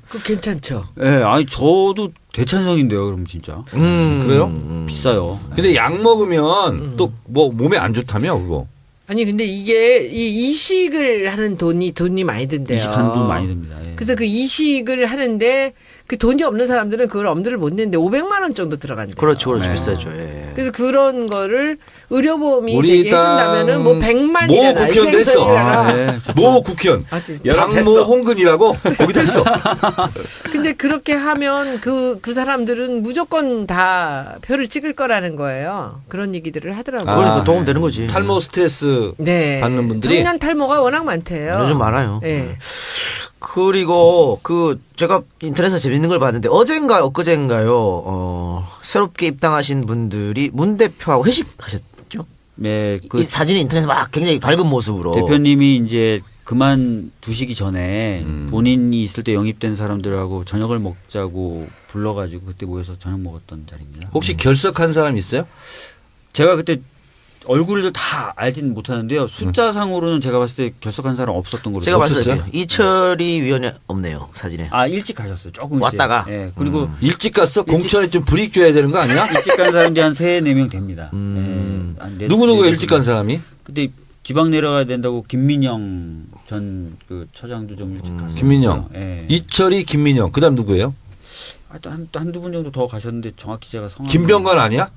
그 괜찮죠. 네, 아니 저도 대찬성인데요. 그럼 진짜 그래요? 비싸요. 근데 약 먹으면 또 뭐 몸에 안 좋다며 그거. 아니 근데 이게 이 이식을 하는 돈이 많이 든대요. 이식하는 돈 많이 듭니다. 예. 그래서 그 이식을 하는데 그 돈이 없는 사람들은 그걸 엄두를 못 내는데 500만 원 정도 들어간대요. 그렇죠, 네. 비싸죠. 예. 그래서 그런 거를 의료보험이 우리 되게 해준다면은 뭐 100만이나 모 국회의원 됐어. 네, 모 국회의원. 아 진짜. 연합 당모 됐어. 홍근이라고 거기 됐어. 근데 그렇게 하면 그 사람들은 무조건 다 표를 찍을 거라는 거예요. 그런 얘기들을 하더라고요. 아, 그러니까 도움 되는 거지. 탈모 스트레스 네. 받는 분들이 청년 탈모가 워낙 많대요. 요즘 많아요. 네. 그리고 그 제가 인터넷에서 재밌는 걸 봤는데 어젠가 엊그젠가요. 새롭게 입당하신 분들이 문 대표하고 회식하셨죠? 네, 그 이 사진이 인터넷에 막 굉장히 밝은 모습으로. 대표님이 이제 그만두시기 전에 본인이 있을 때 영입된 사람들하고 저녁을 먹자고 불러가지고 그때 모여서 저녁 먹었던 자리입니다. 혹시 결석한 사람 있어요? 제가 그때 얼굴을 다 알진 못하는데요. 숫자상으로는 제가 봤을 때 결석한 사람 없었던 걸로 제가 없었어요? 말씀드릴게요. 이철이 위원회 없네요. 사진에. 아 일찍 가셨어요. 조금 왔다가? 일찍. 예. 그리고 일찍 갔어? 공천에 좀 불이익 줘야 되는 거 아니야? 일찍 간 사람들이 한 3-4명 됩니다. 예. 한 네- 누구누구 네- 일찍 간 사람이? 그때 지방 내려가야 된다고 김민영 전 그 처장도 좀 일찍 갔어요. 김민영. 예. 이철이 김민영. 그다음 누구예요? 한두 분 정도 더 가셨는데 정확히 제가 성함 김병관 아니야?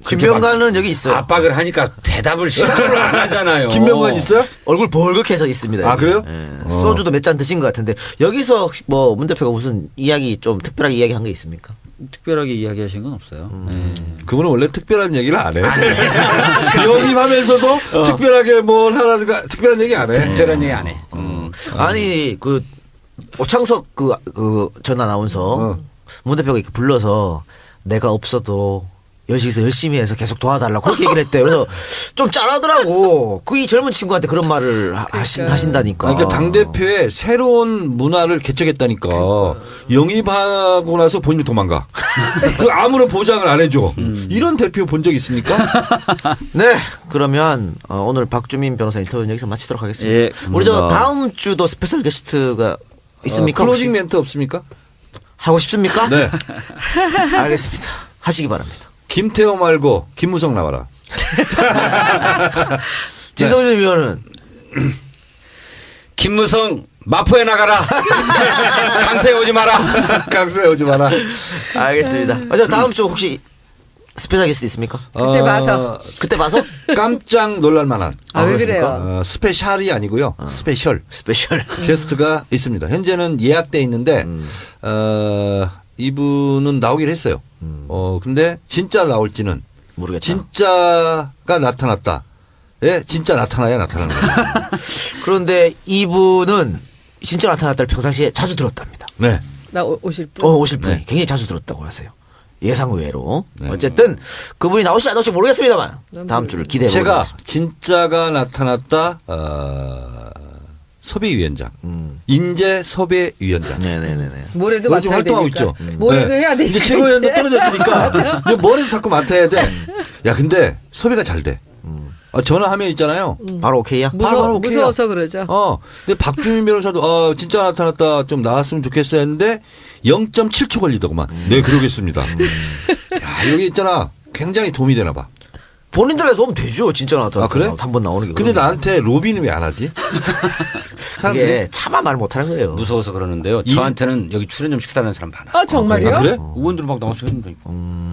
김병관은 여기 있어요. 압박을 하니까 대답을 시간으로 안 하잖아요. 김병관 있어요? 얼굴 벌겋게서 있습니다. 아, 여기. 그래요? 예. 소주도 몇 잔 드신 것 같은데 여기서 뭐 문 대표가 무슨 이야기 좀 특별하게 이야기한 게 있습니까? 특별하게 이야기하신 건 없어요. 예. 그분은 원래 특별한 얘기를 안 해. 영입하면서도 특별하게 뭘 하라든가 특별한 얘기 안 해. 특별한 얘기 안 해. 아니 그 오창석 그 전 아나운서 문 대표가 이렇게 불러서 내가 없어도 여기서 열심히 해서 계속 도와달라고 그렇게 얘기를 했대요. 그래서 좀 짠하더라고. 그 이 젊은 친구한테 그런 말을 하신다니까. 그러니까 당대표에 새로운 문화를 개척했다니까. 영입하고 나서 본인이 도망가. 그 아무런 보장을 안 해줘. 이런 대표 본 적 있습니까? 네, 그러면 오늘 박주민 변호사 인터뷰는 여기서 마치도록 하겠습니다. 예, 우리 저 감사합니다. 다음 주도 스페셜 게스트가 있습니까? 클로징 혹시? 멘트 없습니까? 하고 싶습니까? 네. 알겠습니다. 하시기 바랍니다. 김태호 말고 김무성 나와라. 진성준 위원은 김무성 마포에 나가라. 강세에 오지 마라. 강세 오지 마라. 알겠습니다. 다음 주 혹시 스페셜 게스트 있습니까? 그때 봐서. 그때 봐서 깜짝 놀랄 만한 아, 왜 그렇습니까? 그래요? 스페셜이 아니고요. 스페셜 스페셜. 게스트가 있습니다. 현재는 예약돼 있는데 이분은 나오긴 했어요. 근데 진짜 나올지는 모르겠다. 진짜가 나타났다. 예, 진짜 나타나야 나타나는 거죠. 그런데 이분은 진짜 나타났다를 평상시에 자주 들었답니다. 네. 나 오실 분. 오실 분이 네. 굉장히 자주 들었다고 하세요. 예상 외로. 네. 어쨌든 그분이 나올지 안 나올지 모르겠습니다만 다음 주를 기대해 제가 보겠습니다. 진짜가 나타났다. 섭외위원장, 인재 섭외위원장. 네네네네. 뭐래도 요즘 맡아야 활동하고 되니까. 있죠. 뭐래도 네. 해야 되니까. 이제 최고위원도 떨어졌으니까 이제 뭐래도 자꾸 맡아야 돼. 야, 근데 섭외가 잘 돼. 전화하면 있잖아요. 바로 오케이야? 바로 오케이야. 무서워서 그러죠. 근데 박주민 변호사도 진짜 나타났다 좀 나왔으면 좋겠어 했는데 0.7초 걸리더구만. 네, 그러겠습니다. 야, 여기 있잖아. 굉장히 도움이 되나 봐. 본인들에 도움 되죠. 진짜 나타났다. 아, 그래? 한번 나오는 게. 근데 그러면. 나한테 로비는 왜 안 하지? 그게 차마 말 못하는 거예요. 무서워서 그러는데요. 저한테는 여기 출연 좀 시켜달라는 사람 많아. 아 정말요? 아, 그래? 의원들 막 나와서 했는데.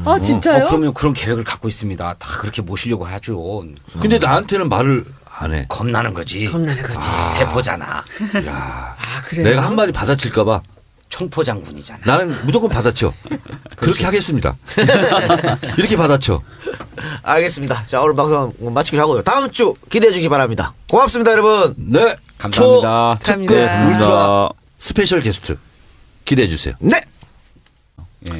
아 진짜요? 그러면 그런 계획을 갖고 있습니다. 다 그렇게 모시려고 하죠. 근데 나한테는 말을 안 해. 겁나는 거지. 겁나는 거지. 대포잖아. 야, 아 그래요? 내가 한마디 받아칠까봐 총포 장군이잖아. 나는 무조건 받아쳐. 그렇게 하겠습니다. 이렇게 받아쳐. 알겠습니다. 자 오늘 방송 마치기로 하고요. 다음 주 기대해 주시기 바랍니다. 고맙습니다 여러분. 네. 감사합니다. 초특급 감사합니다. 울트라 스페셜 게스트 기대해 주세요. 네. 예.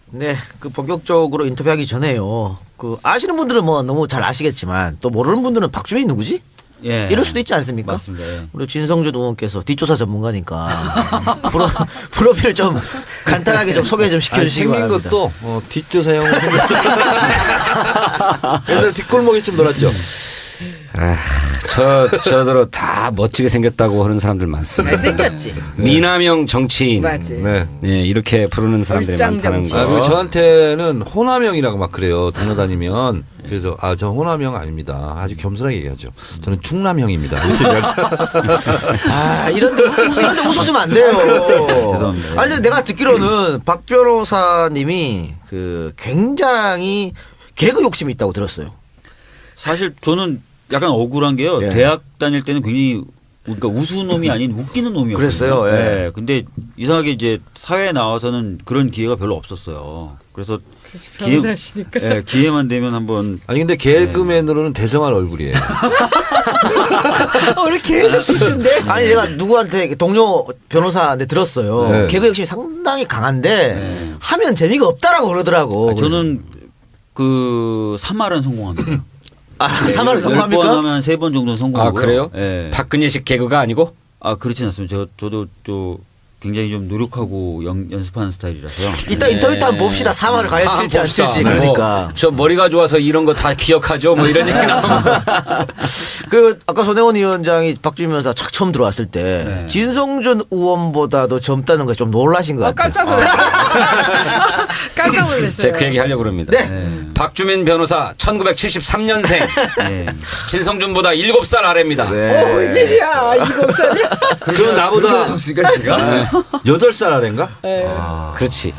네, 그 본격적으로 인터뷰하기 전에요. 그 아시는 분들은 뭐 너무 잘 아시겠지만 또 모르는 분들은 박주민이 누구지? 예. 이럴 수도 있지 않습니까? 맞습니다. 예. 우리 진성준 의원께서 뒷조사 전문가니까 프로필을 좀 간단하게 좀 소개 좀 시켜주시기 생긴 바랍니다. 것도 뒷조사형 생겼어. 옛날 뒷골목에 좀 놀았죠. 저더러 다 멋지게 생겼다고 하는 사람들 많습니다. 잘생겼지. 미남형 정치인. 맞지. 네. 네, 이렇게 부르는 사람들이 얼짱 많다는 정치인. 거. 그리고 저한테는 호남형이라고 막 그래요. 동네 다니면. 그래서 저 호남형 아닙니다. 아주 겸손하게 얘기하죠. 저는 충남형입니다. 이렇게 얘기하죠. 이런데 웃어주면 안 돼요. 죄송합니다. 아니, 근데 내가 듣기로는 박 변호사님이 그 굉장히 개그 욕심이 있다고 들었어요. 사실 저는 약간 억울한 게요. 예. 대학 다닐 때는 굉장히 그러니까 우스운 놈이 아닌 웃기는 놈이었거든요. 그랬어요? 예. 근데 이상하게 이제 사회에 나와서는 그런 기회가 별로 없었어요. 그래서 변호사시니까. 예, 기회만 되면 한번 아니 근데 개그맨으로는 대성한 얼굴이에요. 우리 계속 비슷인데. 아니 내가 누구한테 동료 변호사한테 들었어요. 네. 개그 욕심이 상당히 강한데 하면 재미가 없다라고 그러더라고. 저는 그 3할은 성공합니다. 사마를 10번 성공합니까? 하면 3번 정도는 성공하고요. 아, 그래요? 예. 박근혜식 개그가 아니고? 그렇진 않습니다. 저도 좀 굉장히 좀 노력하고 연습하는 스타일이라서요. 이따 인터뷰 때 한번 봅시다. 사마를 과연 칠지 안 봅시다. 칠지. 그러니까. 저 머리가 좋아서 이런 거 다 기억하죠. 뭐 이런 얘기 나오면. 그 아까 손혜원 위원장이 박주민 변호사 착 처음 들어왔을 때 네. 진성준 의원보다도 젊다는 거에 좀 놀라신 것 같아요. 깜짝 놀랐어요. 깜짝 놀랐어요. 제가 그 얘기 하려고 그럽니다. 네. 박주민 변호사 1973년생. 예. 진성준보다 7살 아래입니다. 네. 웬일이야. 7살이야. 그건 나보다 8살 아래인가? 그렇지.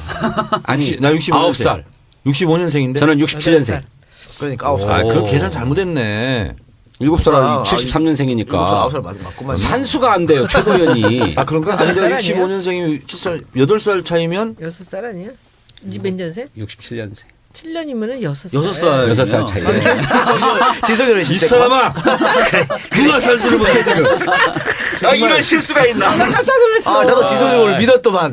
아니, 나 65년생. 9살. 65년생인데. 저는 67년생. 그러니까 9살. 그 계산 잘못했네. 7살 아, 73년생이니까. 9살 맞구만. 산수가 안 돼요, 최고위원이. 그런가? 아니, 내가 65년생이면 8살 차이면 6살 아니야? 몇 년생? 67년생. 7년이면은 6살. 6살. 6살 차이. 진성준은 이 진짜 사람아 누가 산수를 못해 지금. 이런 실수가 있나? 나 깜짝 놀랐어. 나도 진성준을 믿었더만.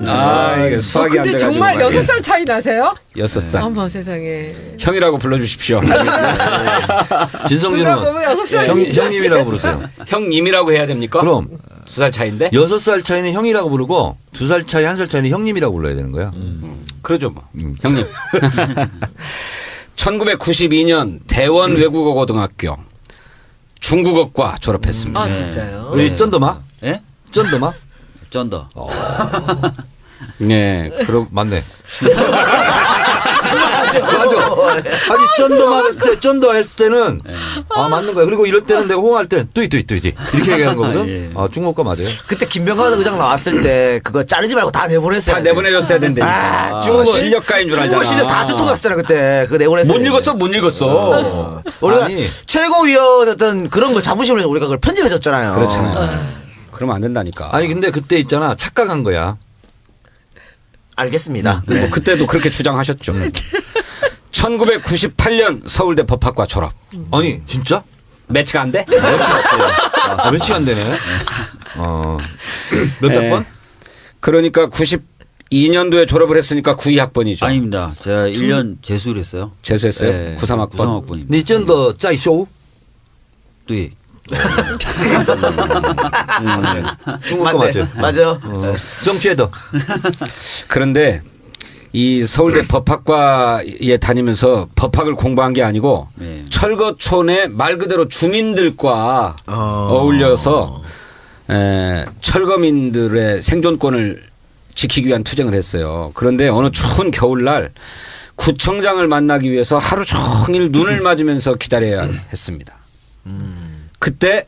이게 수학이 안 근데 돼가지고. 정말 말이에요. 6살 차이 나세요? 6살. 어머 세상에. 형이라고 불러주십시오. 진성준은 누가 보면 6살. 형님이라고 부르세요. 형님이라고 해야 됩니까? 그럼 2살 차인데? 6살 차이는 형이라고 부르고 2살 차이 1살 차이는 형님이라고 불러야 되는 거야. 그러죠 뭐. 형님. 1992년 대원 외국어 고등학교 중국어과 졸업했습니다. 아 진짜요? 우리 쩐더마? 예? 쩐더마? 쩐다. 네, 그럼 맞네. 맞아. 아니 쩐더 했을 때는 맞는 거야. 그리고 이럴 때는 내가 호응할 때는 뚜이 이렇게 얘기하는 거거든. 예. 중국과 맞아요. 그때 김병관 의장 나왔을 때 그거 자르지 말고 다 내보냈어요. 다 내보내줬어야 된다니까. 중국어 실력가인 줄 알잖아. 중국어 실력 다 뜯어 갔잖아 그때. 그거 내보냈어요. 못 읽었어, 못 읽었어. 우리가 아니. 최고위원 어떤 그런 거 자부심을 해서 우리가 그걸 편집해줬잖아요. 그렇잖아요. 그러면 안 된다니까. 아니 근데 그때 있잖아 착각한 거야. 알겠습니다. 뭐 그때도 그렇게 주장하셨죠. 1998년 서울대 법학과 졸업. 아니 진짜? 매치가 안 돼? 며칠 안 되네. 몇 학번? 그러니까 92년도에 졸업을 했으니까 92학번이죠. 아닙니다. 제가 1년 재수를 했어요. 재수했어요? 네, 93학번. 93학번입니다. 你真的在修? 네. 중국어 맞아요. 맞아요. 정치에도. 그런데 이 서울대 법학과에 다니면서 법학을 공부한 게 아니고 네. 철거촌의 말 그대로 주민들과 어울려서 철거민들의 생존권을 지키기 위한 투쟁을 했어요. 그런데 어느 추운 겨울날 구청장을 만나기 위해서 하루 종일 눈을 맞으면서 기다려야 했습니다. 그때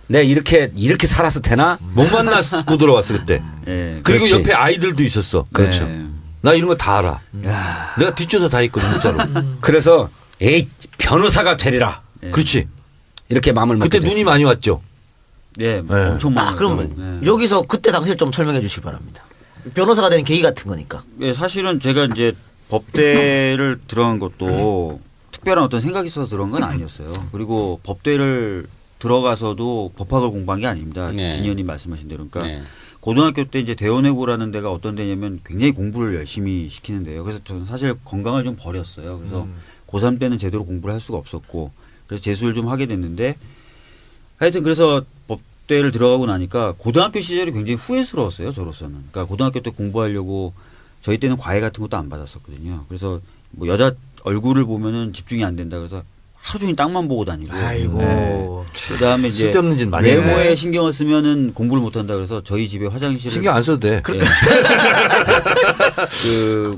내 이렇게 살아서 되나? 못 만나고 들어왔어 그때. 네. 그리고 그렇지. 옆에 아이들도 있었어. 그렇죠. 네. 나 이런 거 다 알아. 내가 뒷조사 다 했거든 진짜로. 그래서 에이 변호사가 되리라. 그렇지. 이렇게 마음을 먹게 그때 됐습니다. 눈이 많이 왔죠. 네. 네. 엄청 많았죠. 그럼 네. 여기서 그때 당시를 좀 설명해 주시기 바랍니다. 변호사가 되는 계기 같은 거니까. 네, 사실은 제가 이제 법대를 들어간 것도 특별한 어떤 생각이 있어서 들어간 건 아니었어요. 그리고 법대를 들어가서도 법학을 공부한 게 아닙니다. 네. 진현이 말씀하신 대로. 그러니까 네. 고등학교 때 이제 대원외고라는 데가 어떤 데냐면 굉장히 공부를 열심히 시키는데요. 그래서 저는 사실 건강을 좀 버렸어요. 그래서 고3 때는 제대로 공부를 할 수가 없었고 그래서 재수를 좀 하게 됐는데 하여튼 그래서 법대를 들어가고 나니까 고등학교 시절이 굉장히 후회스러웠어요. 저로서는. 그러니까 고등학교 때 공부하려고 저희 때는 과외 같은 것도 안 받았었거든요. 그래서 뭐 여자 얼굴을 보면은 집중이 안 된다 그래서 하루 종일 땅만 보고 다니고. 아이고. 네. 그다음에 이제 쓸데없는 짓 많이 외모에 해. 신경을 쓰면은 공부를 못 한다 그래서 저희 집에 화장실을 신경 안 써도 돼. 그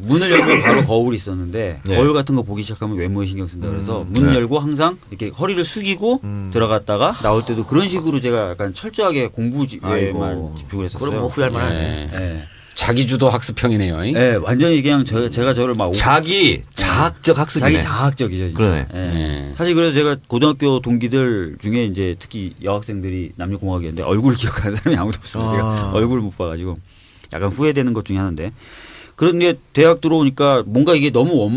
문을 열면 바로 거울이 있었는데 네. 거울 같은 거 보기 시작하면 외모에 신경 쓴다 그래서 문 네. 열고 항상 이렇게 허리를 숙이고 들어갔다가 나올 때도 그런 식으로 제가 약간 철저하게 공부에만 아이고. 집중을 했었어요. 그럼 뭐 후회할 만하네. 네. 자기주도 학습형이네요. 네, 완전히 그냥 제가 저를 막 자기 자학적 학습이네. 자기 자학적이죠. 진짜. 그러네. 예. 네. 사실 그래서 제가 고등학교 동기들 중에 이제 특히 여학생들이 남녀공학이었는데 얼굴을 기억하는 사람이 아무도 없습니다. 제가 얼굴을 못 봐가지고 약간 후회되는 것 중에 하나인데 그런 게 대학 들어오니까 뭔가 이게 너무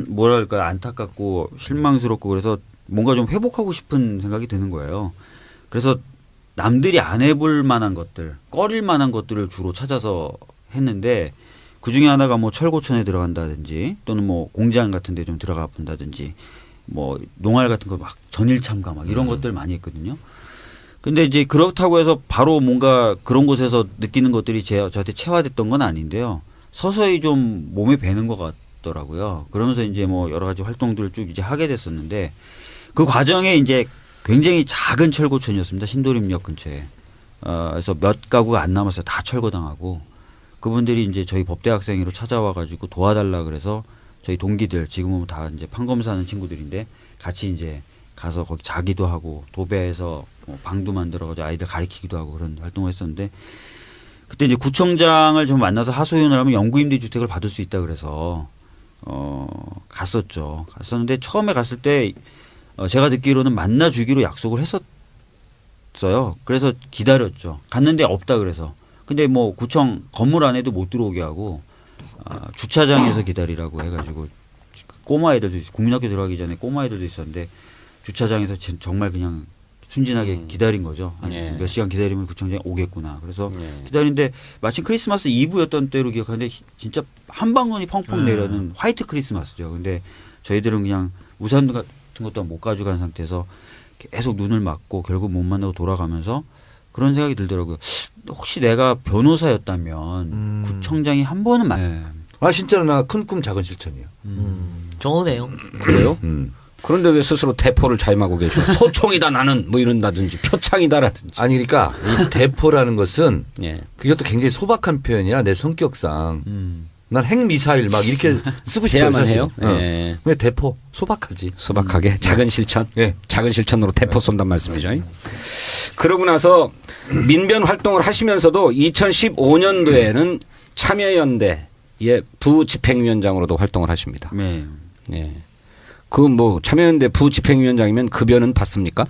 뭐랄까 안타깝고 실망스럽고 그래서 뭔가 좀 회복하고 싶은 생각이 드는 거예요. 그래서 남들이 안 해볼 만한 것들, 꺼릴 만한 것들을 주로 찾아서 했는데 그 중에 하나가 뭐 철고촌에 들어간다든지 또는 뭐 공장 같은 데 좀 들어가 본다든지 뭐 농활 같은 거 막 전일 참가 막 이런 것들 많이 했거든요. 근데 이제 그렇다고 해서 바로 뭔가 그런 곳에서 느끼는 것들이 저한테 체화됐던 건 아닌데요. 서서히 좀 몸에 배는 것 같더라고요. 그러면서 이제 뭐 여러 가지 활동들을 쭉 이제 하게 됐었는데 그 과정에 이제 굉장히 작은 철고촌이었습니다. 신도림역 근처에. 그래서 몇 가구가 안 남았어요. 다 철거당하고 그분들이 이제 저희 법대학생으로 찾아와 가지고 도와달라 그래서 저희 동기들 지금은 다 이제 판검사하는 친구들인데 같이 이제 가서 거기 자기도 하고 도배해서 뭐 방도 만들어가지고 아이들 가르치기도 하고 그런 활동을 했었는데 그때 이제 구청장을 좀 만나서 하소연을 하면 영구임대 주택을 받을 수 있다 그래서 갔었죠. 갔었는데 처음에 갔을 때 제가 듣기로는 만나주기로 약속을 했었어요. 그래서 기다렸죠. 갔는데 없다 그래서. 근데 뭐 구청 건물 안에도 못 들어오게 하고 주차장에서 기다리라고 해가지고 꼬마 애들도 국민학교 들어가기 전에 꼬마 애들도 있었는데 주차장에서 정말 그냥 순진하게 기다린 거죠. 한 예. 몇 시간 기다리면 구청장이 오겠구나. 그래서 예. 기다리는데 마침 크리스마스 이브였던 때로 기억하는데 진짜 한 방울이 펑펑 내려는 화이트 크리스마스죠. 근데 저희들은 그냥 우산 같은 것도 못 가져간 상태에서 계속 눈을 맞고 결국 못 만나고 돌아가면서 그런 생각이 들더라고요. 혹시 내가 변호사였다면 구청장이 한 번은 아 진짜로 나 큰 꿈 작은 실천이야. 좋으네요. 그래요? 그런데 왜 스스로 대포를 자임하고 계셔? 소총이다 나는 뭐 이런다든지 표창이다라든지. 아니 그러니까 이 대포라는 것은 예. 그것도 굉장히 소박한 표현이야 내 성격상. 난 핵미사일 막 이렇게 쓰고 싶어요. 해야만 사실. 해요? 예. 근데 대포 소박하지. 소박하게 작은 실천. 예. 작은 실천으로 대포 쏜단 말씀이죠. 그러고 나서 민변 활동을 하시면서도 2015년도에는 참여연대의 부집행위원장으로도 활동을 하십니다. 네. 예. 그 뭐 참여연대 부집행위원장이면 급여는 받습니까?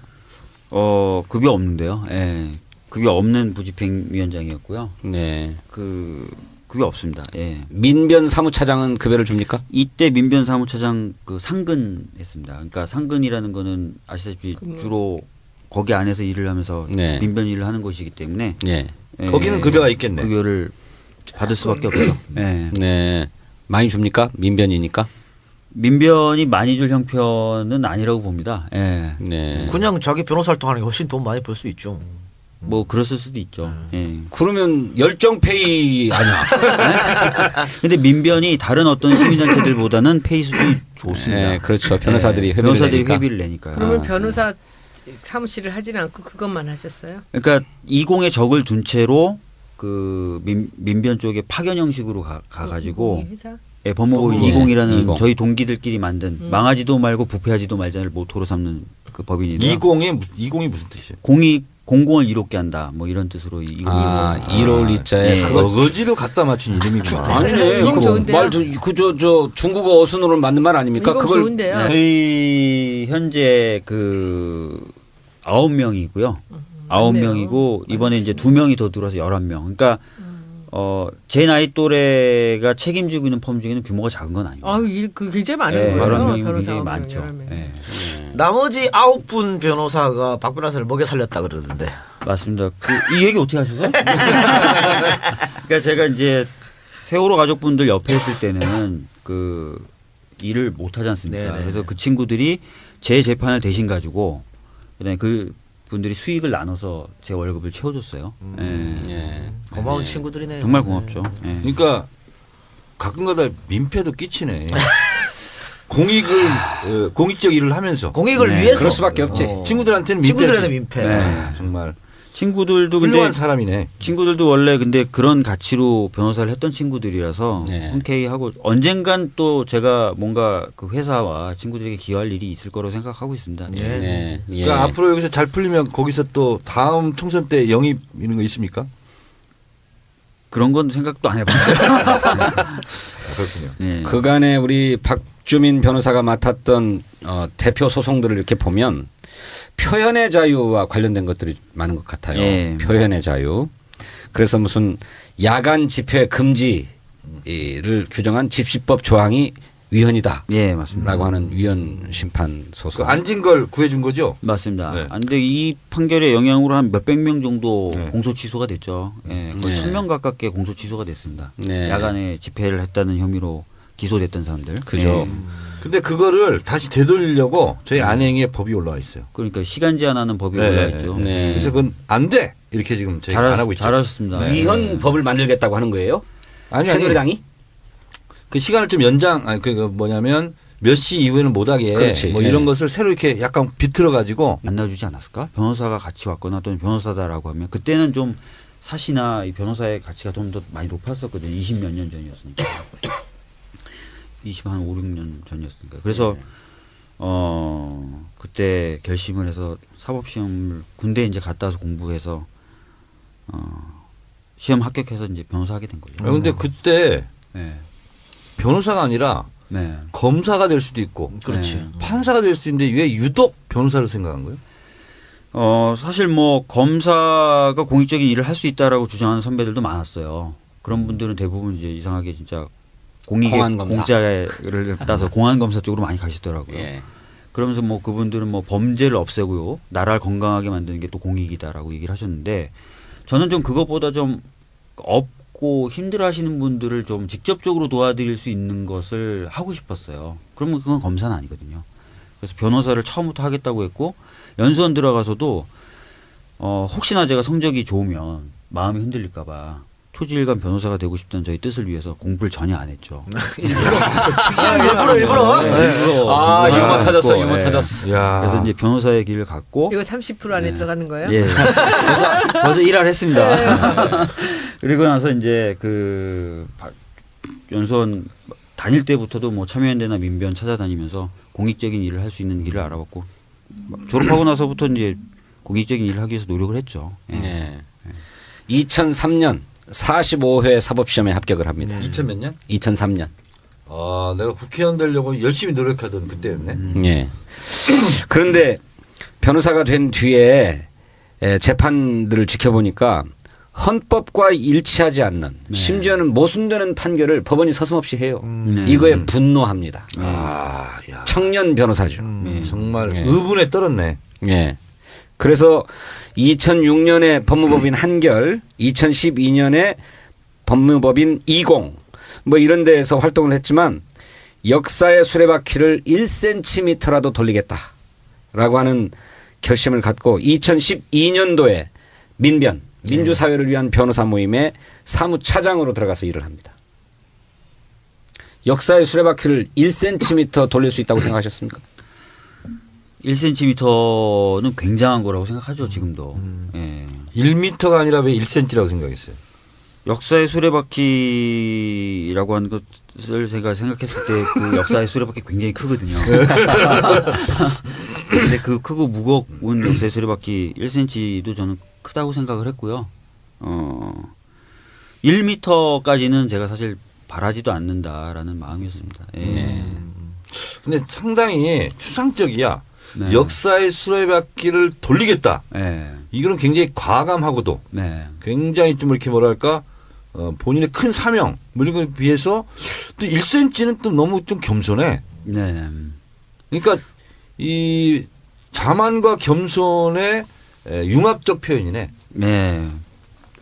급여 없는데요. 예. 급여 없는 부집행위원장이었고요. 네. 그 그게 없습니다. 예. 민변 사무차장은 급여를 줍니까? 이때 민변 사무처장 그 상근했습니다. 그러니까 상근이라는 거는 아시다시피 주로 거기 안에서 일을 하면서 네. 민변 일을 하는 것이기 때문에 예. 예, 거기는 급여가 있겠네. 급여를 받을 수밖에 없죠. 예. 네. 많이 줍니까? 민변이니까. 민변이 많이 줄 형편은 아니라고 봅니다. 예. 네. 그냥 자기 변호사 활동하는 게 훨씬 돈 많이 벌 수 있죠. 뭐 그랬을 수도 있죠. 예. 그러면 열정페이 아니야? 근데 민변이 다른 어떤 시민단체들보다는 페이 수준이 좋습니다. 네, 그렇죠. 변호사들이 회비를 변호사들이 내니까. 회비를 내니까요. 그러면 아. 변호사 사무실을 하지는 않고 그것만 하셨어요? 그러니까 20의 적을 둔 채로 그 민변 쪽에 파견 형식으로 가가지고 이 회사? 예, 법무부 법무부. 20이라는 20. 저희 동기들끼리 만든 망하지도 말고 부패하지도 말자를 모토로 삼는 그 법인인데요. 20이 무슨 뜻이에요? 공공을 이롭게 한다 뭐 이런 뜻으로 20이 아, 이로울 이자에 네. 어거지로 갖다 맞춘 이름이구나. 아니네. 이거 좋은데요? 말도 저 중국어 어순으로 만든 말 아닙니까? 이거 그걸 좋은데요. 저희 현재 그 9명이고요. 9명이고 이번에 이제 2명이 더 들어서 11명. 그러니까 제 나이 또래가 책임지고 있는 펌 중에는 규모가 작은 건 아니고. 그 굉장히 많은 예, 거예요. 11명이면 변호사 굉장히 많죠. 11명. 예. 나머지 9분 변호사가 박 변호사를 먹여 살렸다 그러던데. 맞습니다. 이 얘기 어떻게 하셔서? 그러니까 제가 이제 세월호 가족분들 옆에 있을 때는 그 일을 못 하지 않습니까? 네네. 그래서 그 친구들이 제 재판을 대신 가지고 그다음에 그 분들이 수익을 나눠서 제 월급을 채워줬어요. 예. 예. 고마운 친구들이네요. 정말 고맙죠. 예. 그러니까 가끔가다 민폐도 끼치네. 공익적 일을 하면서 공익을 네, 위해서 그럴 수밖에 없지. 친구들한테는 민폐. 친구들한테 민폐. 네. 정말 친구들도 훌륭한 근데 사람이네. 친구들도 원래 근데 그런 가치로 변호사를 했던 친구들이라서 네. 흔쾌히 하고 언젠간 또 제가 뭔가 그 회사와 친구들에게 기여할 일이 있을 거라고 생각하고 있습니다. 예. 네. 예. 그러니까 앞으로 여기서 잘 풀리면 거기서 또 다음 총선 때 영입 이런 거 있습니까? 그런 건 생각도 안 해봤어요. 그렇군요. 네. 그간에 우리 박주민 변호사가 맡았던 대표 소송들을 이렇게 보면 표현의 자유와 관련된 것들이 많은 것 같아요. 예. 표현의 자유. 그래서 무슨 야간 집회 금지를 규정한 집시법 조항이 위헌이다. 예, 맞습니다. 라고 하는 위헌 심판 소송. 그 앉은 걸 구해준 거죠? 맞습니다. 네. 근데 이 판결의 영향으로 한 몇백 명 정도 네. 공소 취소가 됐죠. 예, 거의 네. 1000명 가깝게 공소 취소가 됐습니다. 네. 야간에 집회를 했다는 혐의로 기소됐던 사람들. 그죠. 예. 근데 그거를 다시 되돌리려고 저희 안행에 법이 올라와 있어요. 그러니까 시간 제한하는 법이 네. 올라와 있죠. 네. 그래서 그건 안 돼. 이렇게 지금 저희가 안 하고 있죠. 잘하셨습니다. 네. 위헌 법을 만들겠다고 하는 거예요? 아니 새누리당이? 그 시간을 좀 그 뭐냐면 몇 시 이후에는 못하게 그렇지. 뭐 예. 이런 것을 새로 이렇게 약간 비틀어 가지고 만나주지 않았을까? 변호사가 같이 왔거나 또는 변호사다라고 하면 그때는 좀 사시나 이 변호사의 가치가 좀 더 많이 높았었거든요. 20몇 년 전이었으니까. 20한 5, 6년 전이었으니까. 그래서 그때 결심을 해서 사법시험을 군대에 이제 갔다 와서 공부해서 시험 합격해서 이제 변호사하게 된 거죠. 근데 그때 네. 변호사가 아니라 네. 검사가 될 수도 있고 그렇지. 네. 판사가 될 수도 있는데 왜 유독 변호사를 생각한 거예요? 사실 뭐 검사가 공익적인 일을 할 수 있다라고 주장하는 선배들도 많았어요. 그런 분들은 대부분 이제 이상하게 진짜 공익의 공안검사. 공짜를 따서 공안검사 쪽으로 많이 가시더라고요. 예. 그러면서 뭐 그분들은 뭐 범죄를 없애고요. 나라를 건강하게 만드는 게 또 공익이다라고 얘기를 하셨는데 저는 좀 그것보다 좀 없고 힘들어 하시는 분들을 좀 직접적으로 도와드릴 수 있는 것을 하고 싶었어요. 그러면 그건 검사는 아니거든요. 그래서 변호사를 처음부터 하겠다고 했고 연수원 들어가서도 혹시나 제가 성적이 좋으면 마음이 흔들릴까 봐 초지일관 변호사가 되고 싶다는 저희 뜻을 위해서 공부를 전혀 안 했죠. 일부러. 아, 유머 공부를 터졌어, 했고, 유머 예. 터졌어. 야. 그래서 이제 변호사의 길을 갔고 이거 30% 안에 들어가는 거예요? 예. 벌써 일화를 했습니다. 그리고 나서 이제 그 연수원 다닐 때부터도 뭐 참여연대나 민변 찾아다니면서 공익적인 일을 할 수 있는 길을 알아봤고 졸업하고 나서부터 이제 공익적인 일을 하기 위해서 노력을 했죠. 예. 예. 2003년 45회 사법시험에 합격을 합니다. 2000 몇 년? 2003년. 내가 국회의원 되려고 열심히 노력하던 그때였네. 예. 그런데 변호사가 된 뒤에 재판들을 지켜보니까 헌법과 일치하지 않는 심지어는 모순되는 판결을 법원이 서슴없이 해요. 네. 이거에 분노합니다. 아, 야. 청년 변호사죠. 정말 예. 의분에 떨었네. 예. 그래서 2006년에 법무법인 한결, 2012년에 법무법인 20 뭐 이런 데에서 활동을 했지만 역사의 수레바퀴를 1cm라도 돌리겠다라고 하는 결심을 갖고 2012년도에 민변, 민주사회를 위한 변호사 모임의 사무차장으로 들어가서 일을 합니다. 역사의 수레바퀴를 1cm 돌릴 수 있다고 생각하셨습니까? 1cm는 굉장한 거라고 생각하죠 지금도. 예. 1m가 아니라 왜 1cm라고 생각했어요? 역사의 수레바퀴라고 하는 것을 제가 생각했을 때 그 역사의 수레바퀴 굉장히 크거든요. 근데 그 크고 무거운 역사의 수레바퀴 1cm도 저는 크다고 생각을 했고요. 1m까지는 제가 사실 바라지도 않는다라는 마음이었습니다. 예. 네. 근데 상당히 추상적이야. 네. 역사의 수레바퀴를 돌리겠다. 네. 이거는 굉장히 과감하고도 네. 굉장히 좀 이렇게 뭐랄까 본인의 큰 사명 뭐 이런 거에 비해서 또 1cm는 또 너무 좀 겸손해. 네. 그러니까 이 자만과 겸손의 융합적 표현이네. 네.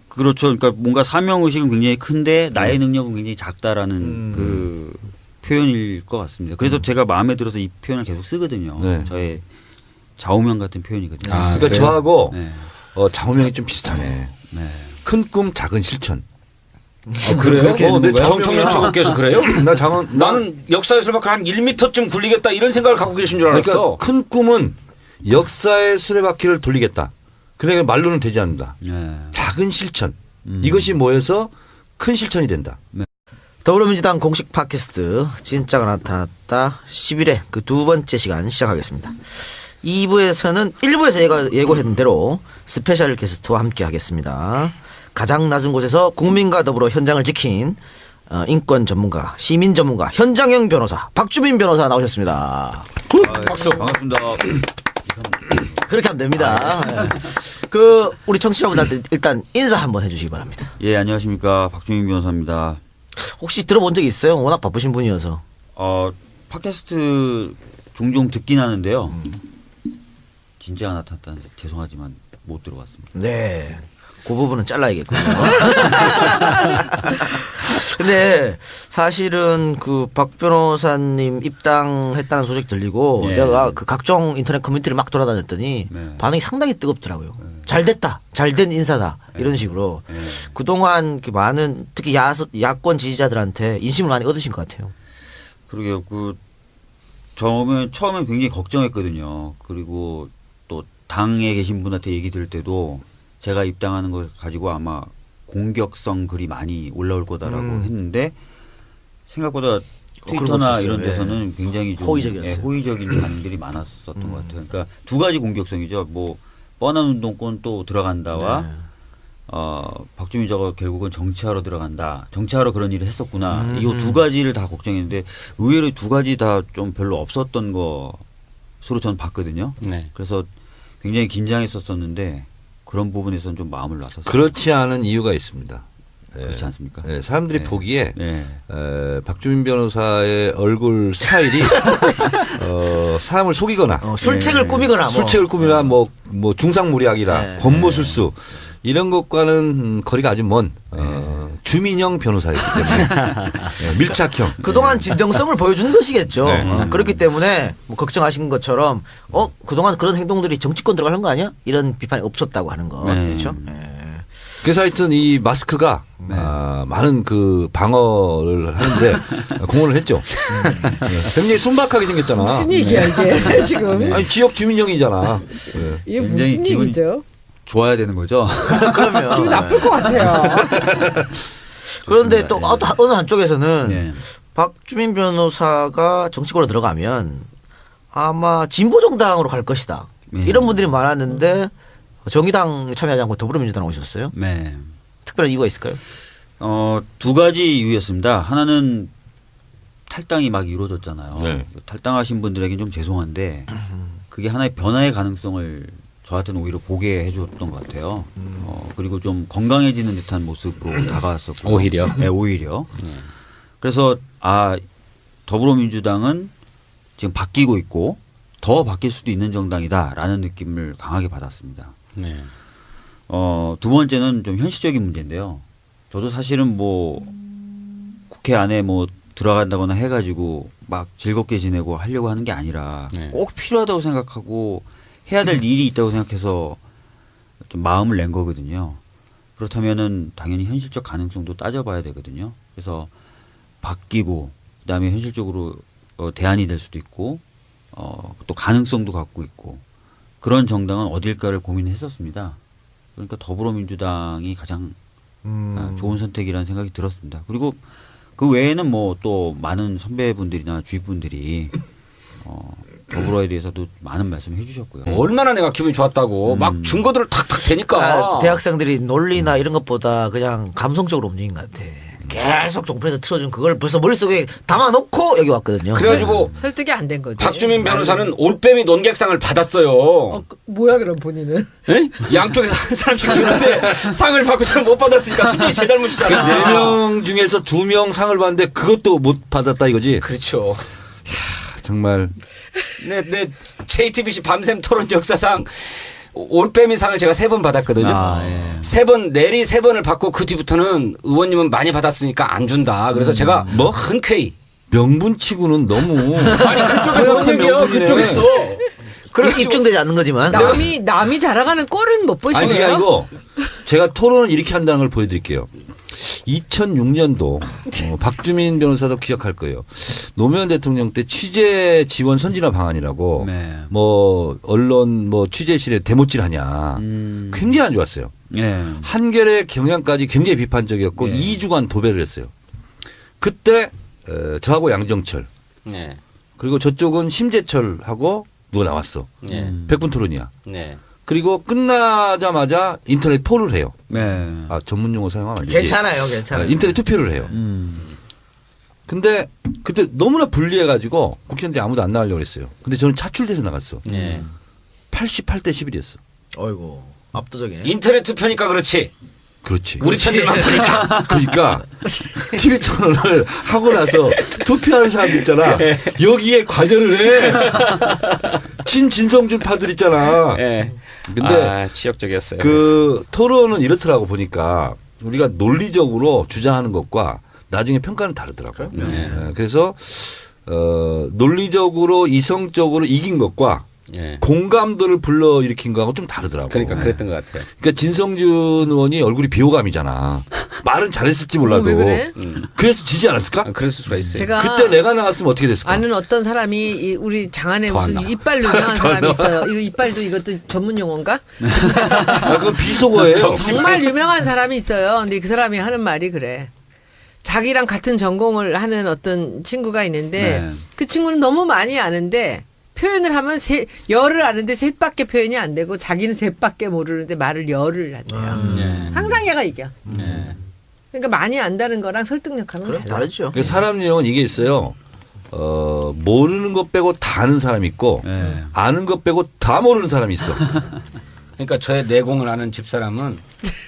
그렇죠. 그러니까 뭔가 사명의식은 굉장히 큰데 나의 능력은 굉장히 작다라는 그 표현일 것 같습니다. 그래서 제가 마음에 들어서 이 표현을 계속 쓰거든요. 네. 저의 좌우명 같은 표현이거든요. 아, 그러니까 그래요? 저하고 네. 좌우명이 좀 비슷하네. 네. 큰 꿈 작은 실천. 그래요? 그렇게 되는 내 거야? 정청년 씨께서 그래요? 나 작은 나는 역사의 수레바퀴 한 1m쯤 굴리겠다 이런 생각을 갖고 계신 줄 알았어. 그러니까 큰 꿈은 역사의 수레바퀴를 돌리겠다. 그러니까 말로는 되지 않는다. 네. 작은 실천. 이것이 모여서 큰 실천이 된다. 더불어민주당 공식 팟캐스트 진짜가 나타났다 10일의 그 두 번째 시간 시작하겠습니다. 2부에서는 1부에서 예고했던 대로 스페셜 게스트와 함께 하겠습니다. 가장 낮은 곳에서 국민과 더불어 현장을 지킨 인권 전문가, 시민 전문가, 현장형 변호사 박주민 변호사 나오셨습니다. 박수. 반갑습니다. 그렇게 하면 됩니다. 그 우리 청취자분들한테 일단 인사 한번 해주시기 바랍니다. 예, 안녕하십니까. 박주민 변호사입니다. 혹시 들어본 적 있어요? 워낙 바쁘신 분이어서. 팟캐스트 종종 듣긴 하는데요. 진짜가 나타났다는 죄송하지만 못 들어봤습니다. 네. 그 부분은 잘라야겠군요. 근데 사실은 그 박 변호사님 입당했다는 소식 들리고 네. 제가 그 각종 인터넷 커뮤니티를 막 돌아다녔더니 네. 반응이 상당히 뜨겁더라고요. 잘 됐다. 잘 된 인사다. 이런 식으로. 네. 그동안 그 많은 특히 야권 지지자들한테 인심을 많이 얻으신 것 같아요. 그러게요. 처음에 굉장히 걱정했거든요. 그리고 또 당에 계신 분한테 얘기 들을 때도 제가 입당하는 걸 가지고 아마 공격성 글이 많이 올라올 거다라고 했는데 생각보다 그런 거 트위터나 없었어요. 이런 예. 데서는 굉장히 좀 호의적이었어요. 호의적인 반응들이 많았었던 것 같아요. 그러니까 두 가지 공격성이죠. 뭐 뻔한 운동권 또 들어간다와 네. 박주민 저거 결국은 정치하러 들어간다. 정치하러 그런 일을 했었구나. 이 두 가지를 다 걱정했는데 의외로 두 가지 다 좀 별로 없었던 것으로 저는 봤거든요. 네. 그래서 굉장히 긴장했었었는데 그런 부분에서는 좀 마음을 놨었어요. 그렇지 않은 이유가 있습니다. 그렇지 않습니까? 사람들이 네. 보기에 네. 박주민 변호사의 얼굴 스타일이 사람을 속이거나 술책을 네. 꾸미거나 뭐. 술책을 꾸미나 뭐 중상모략이라 네. 권모술수 이런 것과는 거리가 아주 먼 주민형 변호사였기 때문에 밀착형. 그동안 진정성을 보여준 것이겠죠. 네. 그렇기 때문에 뭐 걱정하신 것처럼 그동안 그런 행동들이 정치권 들어가는 거 아니야? 이런 비판이 없었다고 하는 거. 네. 그렇죠? 네. 그래서 하여튼 이 마스크가 많은 그 방어를 하는데 공헌을 했죠. 굉장히 순박하게 생겼잖아. 무슨 얘기야 이게 지금? 아니 지역 주민형이잖아. 이게 굉장히 무슨 기분이- 얘기죠? 좋아야 되는 거죠. 그러면 기분 나쁠 것 같아요. 그런데 또 좋습니다. 어느 한쪽에서는 네. 박주민 변호사가 정치권으로 들어가면 아마 진보 정당으로 갈 것이다. 네. 이런 분들이 많았는데 정의당 참여하지 않고 더불어민주당 오셨어요. 네. 특별한 이유가 있을까요? 두 가지 이유였습니다. 하나는 탈당이 막 이루어졌잖아요. 네. 탈당하신 분들에게는 좀 죄송한데 그게 하나의 변화의 가능성을 저한테는 오히려 보게 해줬던 것 같아요. 그리고 좀 건강해지는 듯한 모습으로 다가왔었고 오히려? 네, 오히려. 그래서 더불어민주당은 지금 바뀌고 있고 더 바뀔 수도 있는 정당이다라는 느낌을 강하게 받았습니다. 네. 두 번째는 좀 현실적인 문제인데요. 저도 사실은 뭐 국회 안에 뭐 들어간다거나 해가지고 막 즐겁게 지내고 하려고 하는 게 아니라 네. 꼭 필요하다고 생각하고 해야 될 일이 있다고 생각해서 좀 마음을 낸 거거든요. 그렇다면은 당연히 현실적 가능성도 따져봐야 되거든요. 그래서 바뀌고 그다음에 현실적으로 대안이 될 수도 있고 또 가능성도 갖고 있고 그런 정당은 어딜까를 고민했었습니다. 그러니까 더불어민주당이 가장 좋은 선택이라는 생각이 들었습니다. 그리고 그 외에는 뭐 또 많은 선배분들이나 주위분들이 더불어에 대해서도 많은 말씀을 해주셨고요. 얼마나 내가 기분이 좋았다고 막 증거들을 탁탁 대니까. 대학생들이 논리나 이런 것보다 그냥 감성적으로 움직인 것 같아. 계속 종편에서 틀어준 그걸 벌써 머릿속에 담아놓고 여기 왔거든요. 그래가지고 설득이 안 된 거지. 박주민 변호사는 올빼미 논객상을 받았어요. 뭐야 그럼 본인은? 에? 양쪽에서 한 사람씩 주는데 상을 받고 잘 못 받았으니까 솔직히 제 잘못이잖아. 4명 중에서 2명 상을 받는데 그것도 못 받았다 이거지. 그렇죠. 정말 내 JTBC 밤샘 토론 역사상 올빼미 상을 제가 3번 받았거든요. 예. 3번 내리 3번을 받고 그 뒤부터는 의원님은 많이 받았으니까 안 준다. 그래서 제가 뭐? 흔쾌히 명분치고는 너무 아니 그쪽에서 한 얘기요. 명분이네. 그쪽에서. 그래가지고 입증되지 않는 거지만. 남이 자랑하는 꼴은 못 아니 보시네요. 그게 아니고 제가 토론을 이렇게 한다는 걸 보여드릴게요. 2006년도 박주민 변호사도 기억할 거예요. 노무현 대통령 때 취재 지원 선진화 방안이라고 네. 뭐 언론 뭐 취재실에 데모질하냐 굉장히 안 좋았어요. 예. 한겨레 경향까지 굉장히 비판적이었고 네. 2주간 도배를 했어요. 그때 저하고 양정철 네. 그리고 저쪽은 심재철하고 누가 나왔어. 네. 100분 토론이야. 네. 그리고 끝나자마자 인터넷 폴을 해요. 네. 아 전문 용어 사용하면 안 되지. 괜찮아요, 괜찮아요. 인터넷 투표를 해요. 근데 그때 너무나 불리해가지고 국회의원들이 아무도 안 나가려고 했어요. 근데 저는 차출돼서 나갔어. 네. 88대 11이었어. 어이구 압도적이네. 인터넷 투표니까 그렇지. 그렇지. 우리 편들만 보니까. 그러니까 TV 토론을 하고 나서 투표하는 사람들 있잖아. 여기에 관여를 해. 진성준 파들 있잖아. 네. 근데 지역적이었어요. 그 토론은 이렇더라고 보니까 우리가 논리적으로 주장하는 것과 나중에 평가는 다르더라고요. 그래서 논리적으로 이성적으로 이긴 것과 네. 공감도를 불러일으킨 거하고 좀 다르더라고요. 그러니까 그랬던 것 같아요. 그러니까 진성준 의원이 얼굴이 비호감이잖아. 말은 잘했을지 몰라도. 왜 그래? 그래서 지지 않았을까? 그랬을 수가 있어요. 제가 그때 내가 나갔으면 어떻게 됐을까? 아는 어떤 사람이 우리 장안에 더안 무슨 나와. 이빨로 유명한 사람이 있어요. 이 이빨도 이것도 전문 용어인가? 아, 그건 비속어예요. 정말 유명한 사람이 있어요. 근데 그 사람이 하는 말이 그래. 자기랑 같은 전공을 하는 어떤 친구가 있는데 네. 그 친구는 너무 많이 아는데 표현을 하면 열을 아는데 셋밖에 표현이 안 되고 자기는 셋밖에 모르는데 말을 열을 한대요. 네. 항상 얘가 이겨. 네. 그러니까 많이 안다는 거랑 설득력하는 그럼 건 달라. 다르죠. 그러니까 사람 유형은 이게 있어요. 모르는 것 빼고 다 아는 사람이 있고 네. 아는 것 빼고 다 모르는 사람이 있어. 그러니까 저의 내공을 아는 집사람은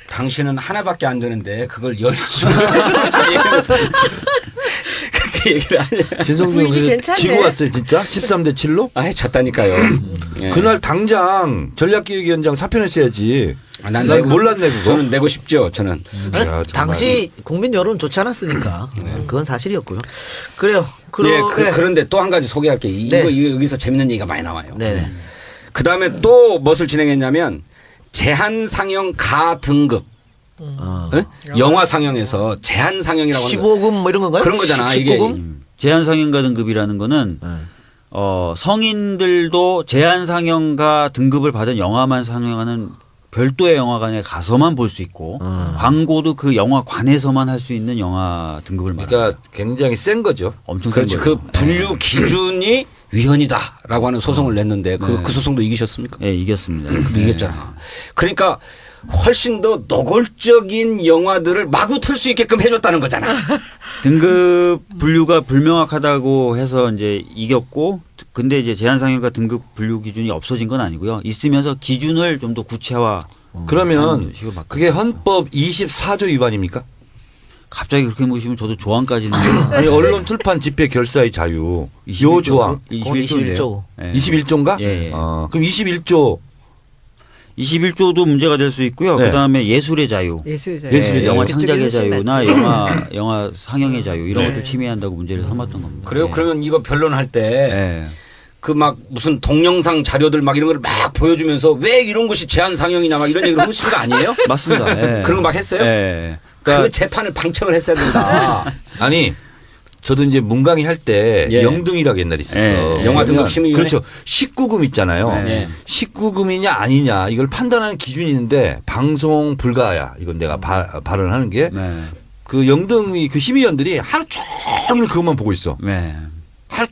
당신은 하나밖에 안 되는데 그걸 열심히 그렇게 얘기를 하냐. 진성준 분위기 의원 괜찮네. 지고 갔어요 진짜 13대 7로. 아, 졌다니까요. 예. 그날 당장 전략기획위원장 사표 냈어야지. 아, 난 난 몰랐네 그거. 저는 내고 싶죠. 저는. 야, 정말. 당시 국민 여론 좋지 않았으니까 그건 사실이었고요. 그래요. 예, 그런데 또 한 가지 소개할 게 네. 이거 여기서 재밌는 얘기가 많이 나와요. 네네. 그다음에 또 무엇을 진행했냐면 제한 상영 가 등급. 예? 영화 상영에서 제한 상영이라고 하는 거. 15금 뭐 이런 건가요? 그런 거잖아. 이게 19금? 제한상영가 등급이라는 거는 성인들도 제한상영가 등급을 받은 영화만 상영하는 별도의 영화관에 가서만 볼 수 있고 광고도 그 영화관에서만 할 수 있는 영화 등급을 말합니다. 그러니까 굉장히 센 거죠. 엄청 센 그렇지. 거죠. 그 분류 기준이 위헌이다라고 하는 소송을 냈는데 그 소송도 이기셨습니까? 예, 이겼습니다. 이겼잖아. 그러니까 훨씬 더 노골적인 영화들을 마구 틀 수 있게끔 해줬다는 거잖아. 등급 분류가 불명확하다고 해서 이제 이겼고, 근데 이제 제한상영과 등급 분류 기준이 없어진 건 아니고요. 있으면서 기준을 좀 더 구체화. 그러면 식으로 바꿨어요. 그게 헌법 24조 위반입니까? 갑자기 그렇게 묻으시면 저도 조항까지는 아니 언론 출판 집회 결사의 자유 요 조항 21조인데요. 21조인가? 예, 예. 그럼 21조 21조도 문제가 될 수 있고요. 네. 그다음에 예술의 자유. 예술의 자유. 예술의 자유. 영화 그쪽이 창작의 훨씬 자유나 낫지. 영화 상영의 자유 이런 네. 것들 침해한다고 문제를 삼았던 겁니다. 그래요? 네. 그러면 이거 변론할 때 네. 그 막 무슨 동영상 자료들 막 이런 걸 막 보여주면서 왜 이런 것이 제한 상영이냐 막 이런 얘기를 하시는 거 아니에요? 맞습니다. 네. 그런 거 막 했어요? 네. 그 재판을 방청을 했어야 된다. 아니 저도 이제 문강의 할 때 예. 영등이라고 옛날에 있었어. 예. 영화 등급 그러면 심의위원회? 그렇죠. 19금 있잖아요. 네. 19금이냐 아니냐 이걸 판단하는 기준이 있는데 방송 불가야. 이건 내가 발언을 하는 게 그 네. 영등이 그 심의위원들이 하루 종일 그것만 보고 있어. 네. 하루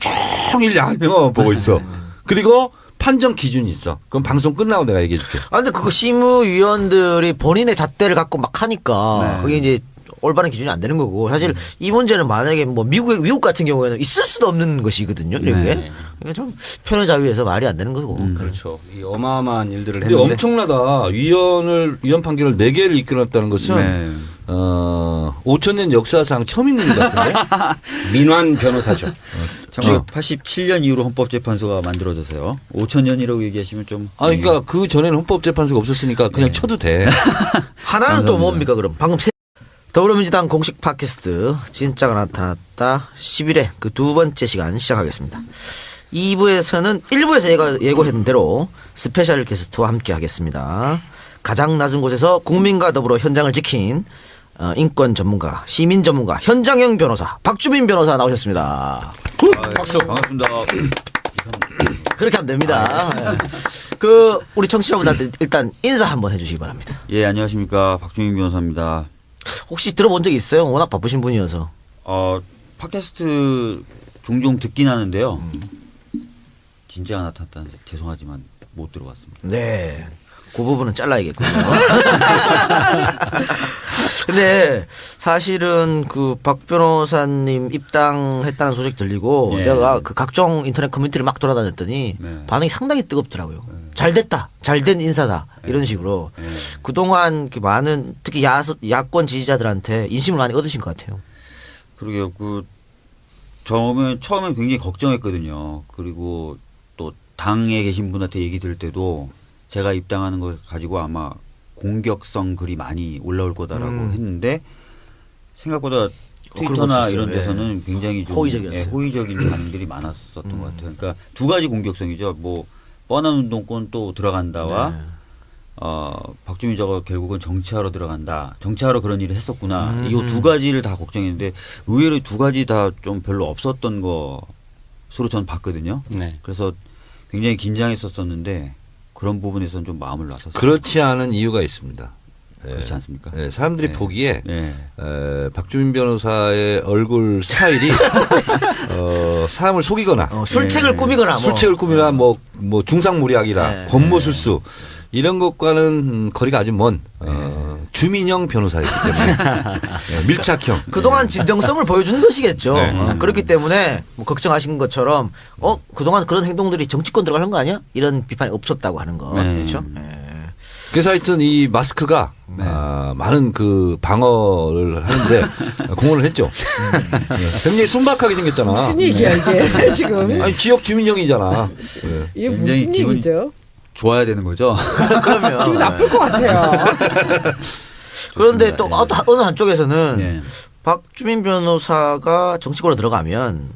종일 야영만 보고 있어. 그리고 판정 기준이 있어. 그럼 방송 끝나고 내가 얘기해 줄게. 아 근데 그거 심의위원들이 본인의 잣대를 갖고 막 하니까 네. 그게 이제 올바른 기준이 안 되는 거고 사실 이 문제는 만약에 뭐 미국 같은 경우에는 있을 수도 없는 것이거든요. 이런 게. 네. 그러니까 좀 표현의 자유에서 말이 안 되는 거고. 그렇죠. 이 어마어마한 일들을 근데 했는데 엄청나다. 위원 판결을 4개를 이끌었다는 것은 네. 5,000년 역사상 처음 있는 것 같은데. 민환 변호사죠. 1987년 이후로 헌법재판소가 만들어져서요. 5천년이라고 얘기하시면 좀. 아, 그러니까 그 전에는 헌법재판소가 없었으니까 그냥 쳐도 돼. 하나는 또 뭡니까 그럼 방금 더불어민주당 공식 팟캐스트 진짜가 나타났다 10일에 그 두 번째 시간 시작하겠습니다. 2부에서는 1부에서 예고했던 대로 스페셜 게스트와 함께 하겠습니다. 가장 낮은 곳에서 국민과 더불어 현장을 지킨 인권 전문가, 시민 전문가, 현장형 변호사 박주민 변호사 나오셨습니다. 박수. 반갑습니다. 그렇게 하면 됩니다. 예. 그 우리 청취자분들한테 일단 인사 한번 해주시기 바랍니다. 예, 안녕하십니까. 박주민 변호사입니다. 혹시 혹시 들어본 적 있어요? 워낙 바쁘신 분이어서. 팟캐스트 종종 듣긴 하는데요. 진짜가 나타났다는 죄송하지만 못 들어봤습니다. 네. 그 부분은 잘라야겠군요. 근데 사실은 그 박 변호사님 입당했다는 소식 들리고 예. 제가 그 각종 인터넷 커뮤니티를 막 돌아다녔더니 네. 반응이 상당히 뜨겁더라고요. 잘 됐다. 잘 된 인사다. 이런 식으로. 네. 그동안 그 많은 특히 야권 지지자들한테 인심을 많이 얻으신 것 같아요. 그러게요. 처음에 굉장히 걱정했거든요. 그리고 또 당에 계신 분한테 얘기 들을 때도 제가 입당하는 걸 가지고 아마 공격성 글이 많이 올라올 거다라고 했는데 생각보다 그런 거 트위터나 없었어요. 이런 데서는 굉장히 좀 호의적이었어요. 호의적인 반응들이 많았었던 것 같아요. 그러니까 두 가지 공격성이죠. 뭐 뻔한 운동권 또 들어간다와 네. 박주민 저거 결국은 정치하러 들어간다. 정치하러 그런 일을 했었구나. 이 두 가지를 다 걱정했는데 의외로 두 가지 다 좀 별로 없었던 것으로 저는 봤거든요. 네. 그래서 굉장히 긴장했었었는데 그런 부분에서는 좀 마음을 놨었어요. 그렇지 않은 이유가 있습니다. 그렇지 않습니까? 네, 사람들이 네. 보기에 네. 박주민 변호사의 얼굴 스타일이 사람을 속이거나 술책을 네. 꾸미거나 뭐. 술책을 꾸미나 뭐 중상모략이라 네. 권모술수 이런 것과는 거리가 아주 먼 주민형 변호사였기 때문에 네, 밀착형. 그동안 진정성을 보여준 것이겠죠. 네. 그렇기 때문에 뭐 걱정하신 것처럼 그동안 그런 행동들이 정치권 들어가는 거 아니야? 이런 비판이 없었다고 하는 거. 네. 그렇죠? 네. 그래서 하여튼 이 마스크가 많은 그 방어를 하는데 공헌을 했죠. 네. 굉장히 순박하게 생겼잖아. 무슨 얘기야 이게 지금? 아니 지역 주민형이잖아. 네. 이게 굉장히 무슨 기분이- 얘기죠? 좋아야 되는 거죠. 그러면 기분 나쁠 것 같아요. 그런데 또 좋습니다. 어느 한쪽에서는 네. 박주민 변호사가 정치권으로 들어가면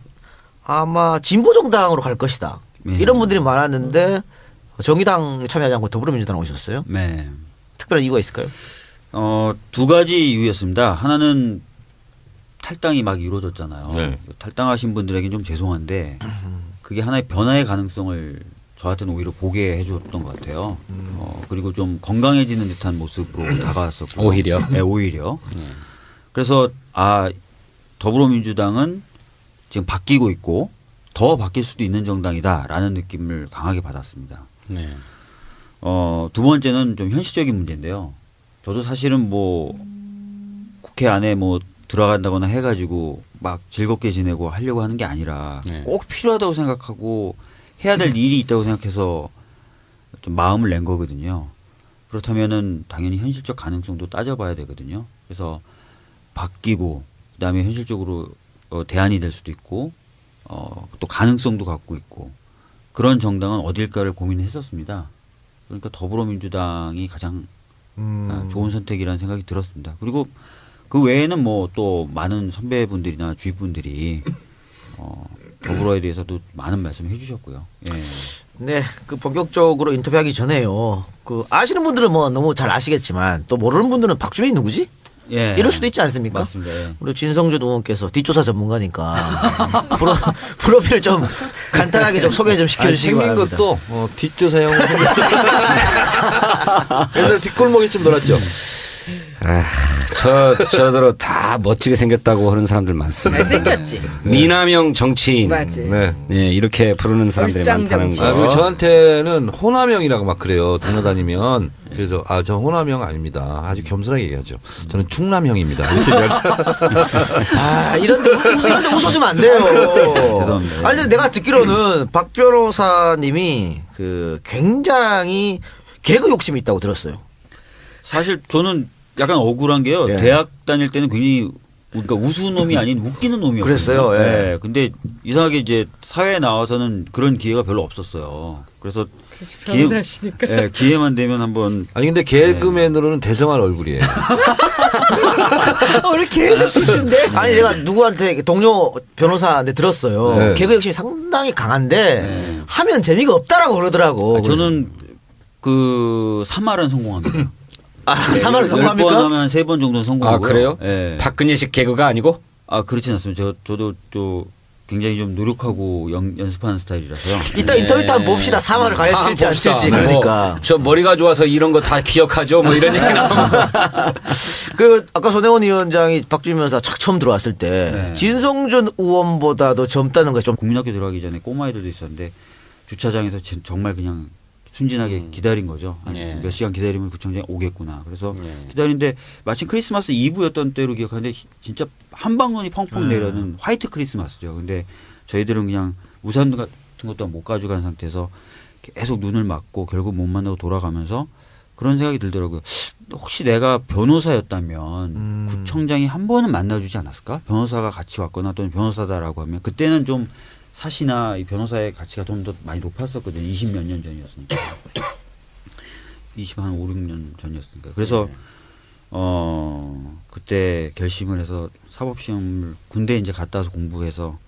아마 진보 정당으로 갈 것이다. 네. 이런 분들이 많았는데 정의당 참여하지 않고 더불어민주당 오셨어요. 네. 특별한 이유가 있을까요? 두 가지 이유였습니다. 하나는 탈당이 막 이루어졌잖아요. 네. 탈당하신 분들에게는 좀 죄송한데 그게 하나의 변화의 가능성을 저한테는 오히려 보게 해줬던 것 같아요. 그리고 좀 건강해지는 듯한 모습으로 다가왔었고 오히려? 네, 오히려. 그래서 더불어민주당은 지금 바뀌고 있고 더 바뀔 수도 있는 정당이다라는 느낌을 강하게 받았습니다. 네. 두 번째는 좀 현실적인 문제인데요. 저도 사실은 뭐 국회 안에 뭐 들어간다거나 해가지고 막 즐겁게 지내고 하려고 하는 게 아니라 네. 꼭 필요하다고 생각하고 해야 될 일이 있다고 생각해서 좀 마음을 낸 거거든요. 그렇다면은 당연히 현실적 가능성도 따져봐야 되거든요. 그래서 바뀌고 그다음에 현실적으로 대안이 될 수도 있고 또 가능성도 갖고 있고 그런 정당은 어딜까를 고민했었습니다. 그러니까 더불어민주당이 가장 좋은 선택이라는 생각이 들었습니다. 그리고 그 외에는 뭐 또 많은 선배분들이나 주위분들이 더불어에 대해서도 많은 말씀을 해주셨고요. 예. 네, 그 본격적으로 인터뷰하기 전에요. 그 아시는 분들은 뭐 너무 잘 아시겠지만 또 모르는 분들은 박주민이 누구지? 예. 이럴 수도 있지 않습니까? 맞습니다. 예. 우리 진성준 의원께서 뒷조사 전문가니까 프로필을 좀 간단하게 좀 소개 좀 시켜주시기 생긴 바랍니다. 것도 뒷조사형 생겼어요. 옛날 뒷골목에 좀 놀았죠. 저더러 다 멋지게 생겼다고 하는 사람들 많습니다. 잘생겼지. 미남형 정치인. 맞지. 네. 네, 이렇게 부르는 사람들이 얼짱 많다는 정치인. 거. 그리고 저한테는 호남형이라고 막 그래요. 동네 다니면. 그래서 저 호남형 아닙니다. 아주 겸손하게 얘기하죠. 저는 충남형입니다. 이렇게 얘기하죠. 이런데 웃어주면 안 돼요. 죄송합니다. 아니, 근데 내가 듣기로는 박 변호사님이 그 굉장히 개그 욕심이 있다고 들었어요. 사실 저는 약간 억울한 게요. 예. 대학 다닐 때는 굉장히 그러니까 우스운 놈이 아닌 웃기는 놈이었거든요. 그랬어요? 예. 네. 근데 이상하게 이제 사회에 나와서는 그런 기회가 별로 없었어요. 그래서 변호사시니까. 예, 기회만 되면 한번 아니 근데 개그맨으로는 대성한 얼굴이에요. 우리 계속 비슷인데. 아니 내가 누구한테 동료 변호사한테 들었어요. 네. 개그 욕심이 상당히 강한데 하면 재미가 없다라고 그러더라고. 저는 그 3할은 성공합니다. 사마를 10번 성공합니까? 하면 3번 정도는 성공하고요. 아, 그래요? 예. 박근혜식 개그가 아니고? 아, 그렇진 않습니다. 저도 좀 굉장히 좀 노력하고 연습하는 스타일이라서요. 이따 인터뷰 때 한번 봅시다. 사마를 과연 칠지 안 봅시다. 칠지. 그러니까. 저 머리가 좋아서 이런 거 다 기억하죠. 뭐 이런 얘기 나오면. 그 아까 손혜원 위원장이 박주민 변호사 착 처음 들어왔을 때 네. 진성준 의원보다도 젊다는 거에 좀 국민학교 들어가기 전에 꼬마애들도 있었는데 주차장에서 정말 그냥 순진하게 기다린 거죠. 한 예. 몇 시간 기다리면 구청장이 오겠구나. 그래서 예. 기다리는데 마침 크리스마스 이브였던 때로 기억하는데 진짜 한 방울이 펑펑 내려는 화이트 크리스마스죠. 근데 저희들은 그냥 우산 같은 것도 못 가져간 상태에서 계속 눈을 맞고 결국 못 만나고 돌아가면서 그런 생각이 들더라고요. 혹시 내가 변호사였다면 구청장이 한 번은 만나주지 않았을까? 변호사가 같이 왔거나 또는 변호사다라고 하면 그때는 좀 사시나 이 변호사의 가치가 좀 더 많이 높았었거든요. 20몇 년 전이었으니까. 20한 5, 6년 전이었으니까. 그래서 그때 결심을 해서 사법시험을 군대에 이제 갔다 와서 공부해서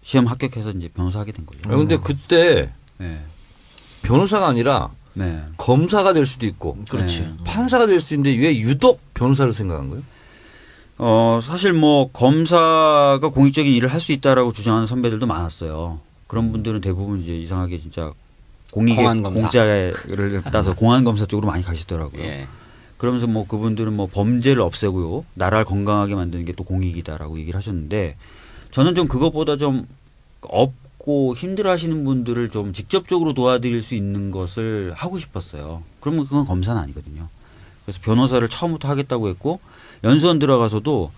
시험 합격해서 이제 변호사 하게 된 거죠. 근데 그때 네. 변호사가 아니라 네. 검사가 될 수도 있고 그렇지. 네. 판사가 될 수도 있는데 왜 유독 변호사를 생각한 거예요? 사실 뭐 검사가 공익적인 일을 할 수 있다라고 주장하는 선배들도 많았어요. 그런 분들은 대부분 이제 이상하게 진짜 공익의 공안검사. 공짜를 따서 공안검사 쪽으로 많이 가시더라고요. 예. 그러면서 뭐 그분들은 뭐 범죄를 없애고요. 나라를 건강하게 만드는 게 또 공익이다라고 얘기를 하셨는데 저는 좀 그것보다 좀 없고 힘들어 하시는 분들을 좀 직접적으로 도와드릴 수 있는 것을 하고 싶었어요. 그러면 그건 검사는 아니거든요. 그래서 변호사를 처음부터 하겠다고 했고 연수원 들어가서도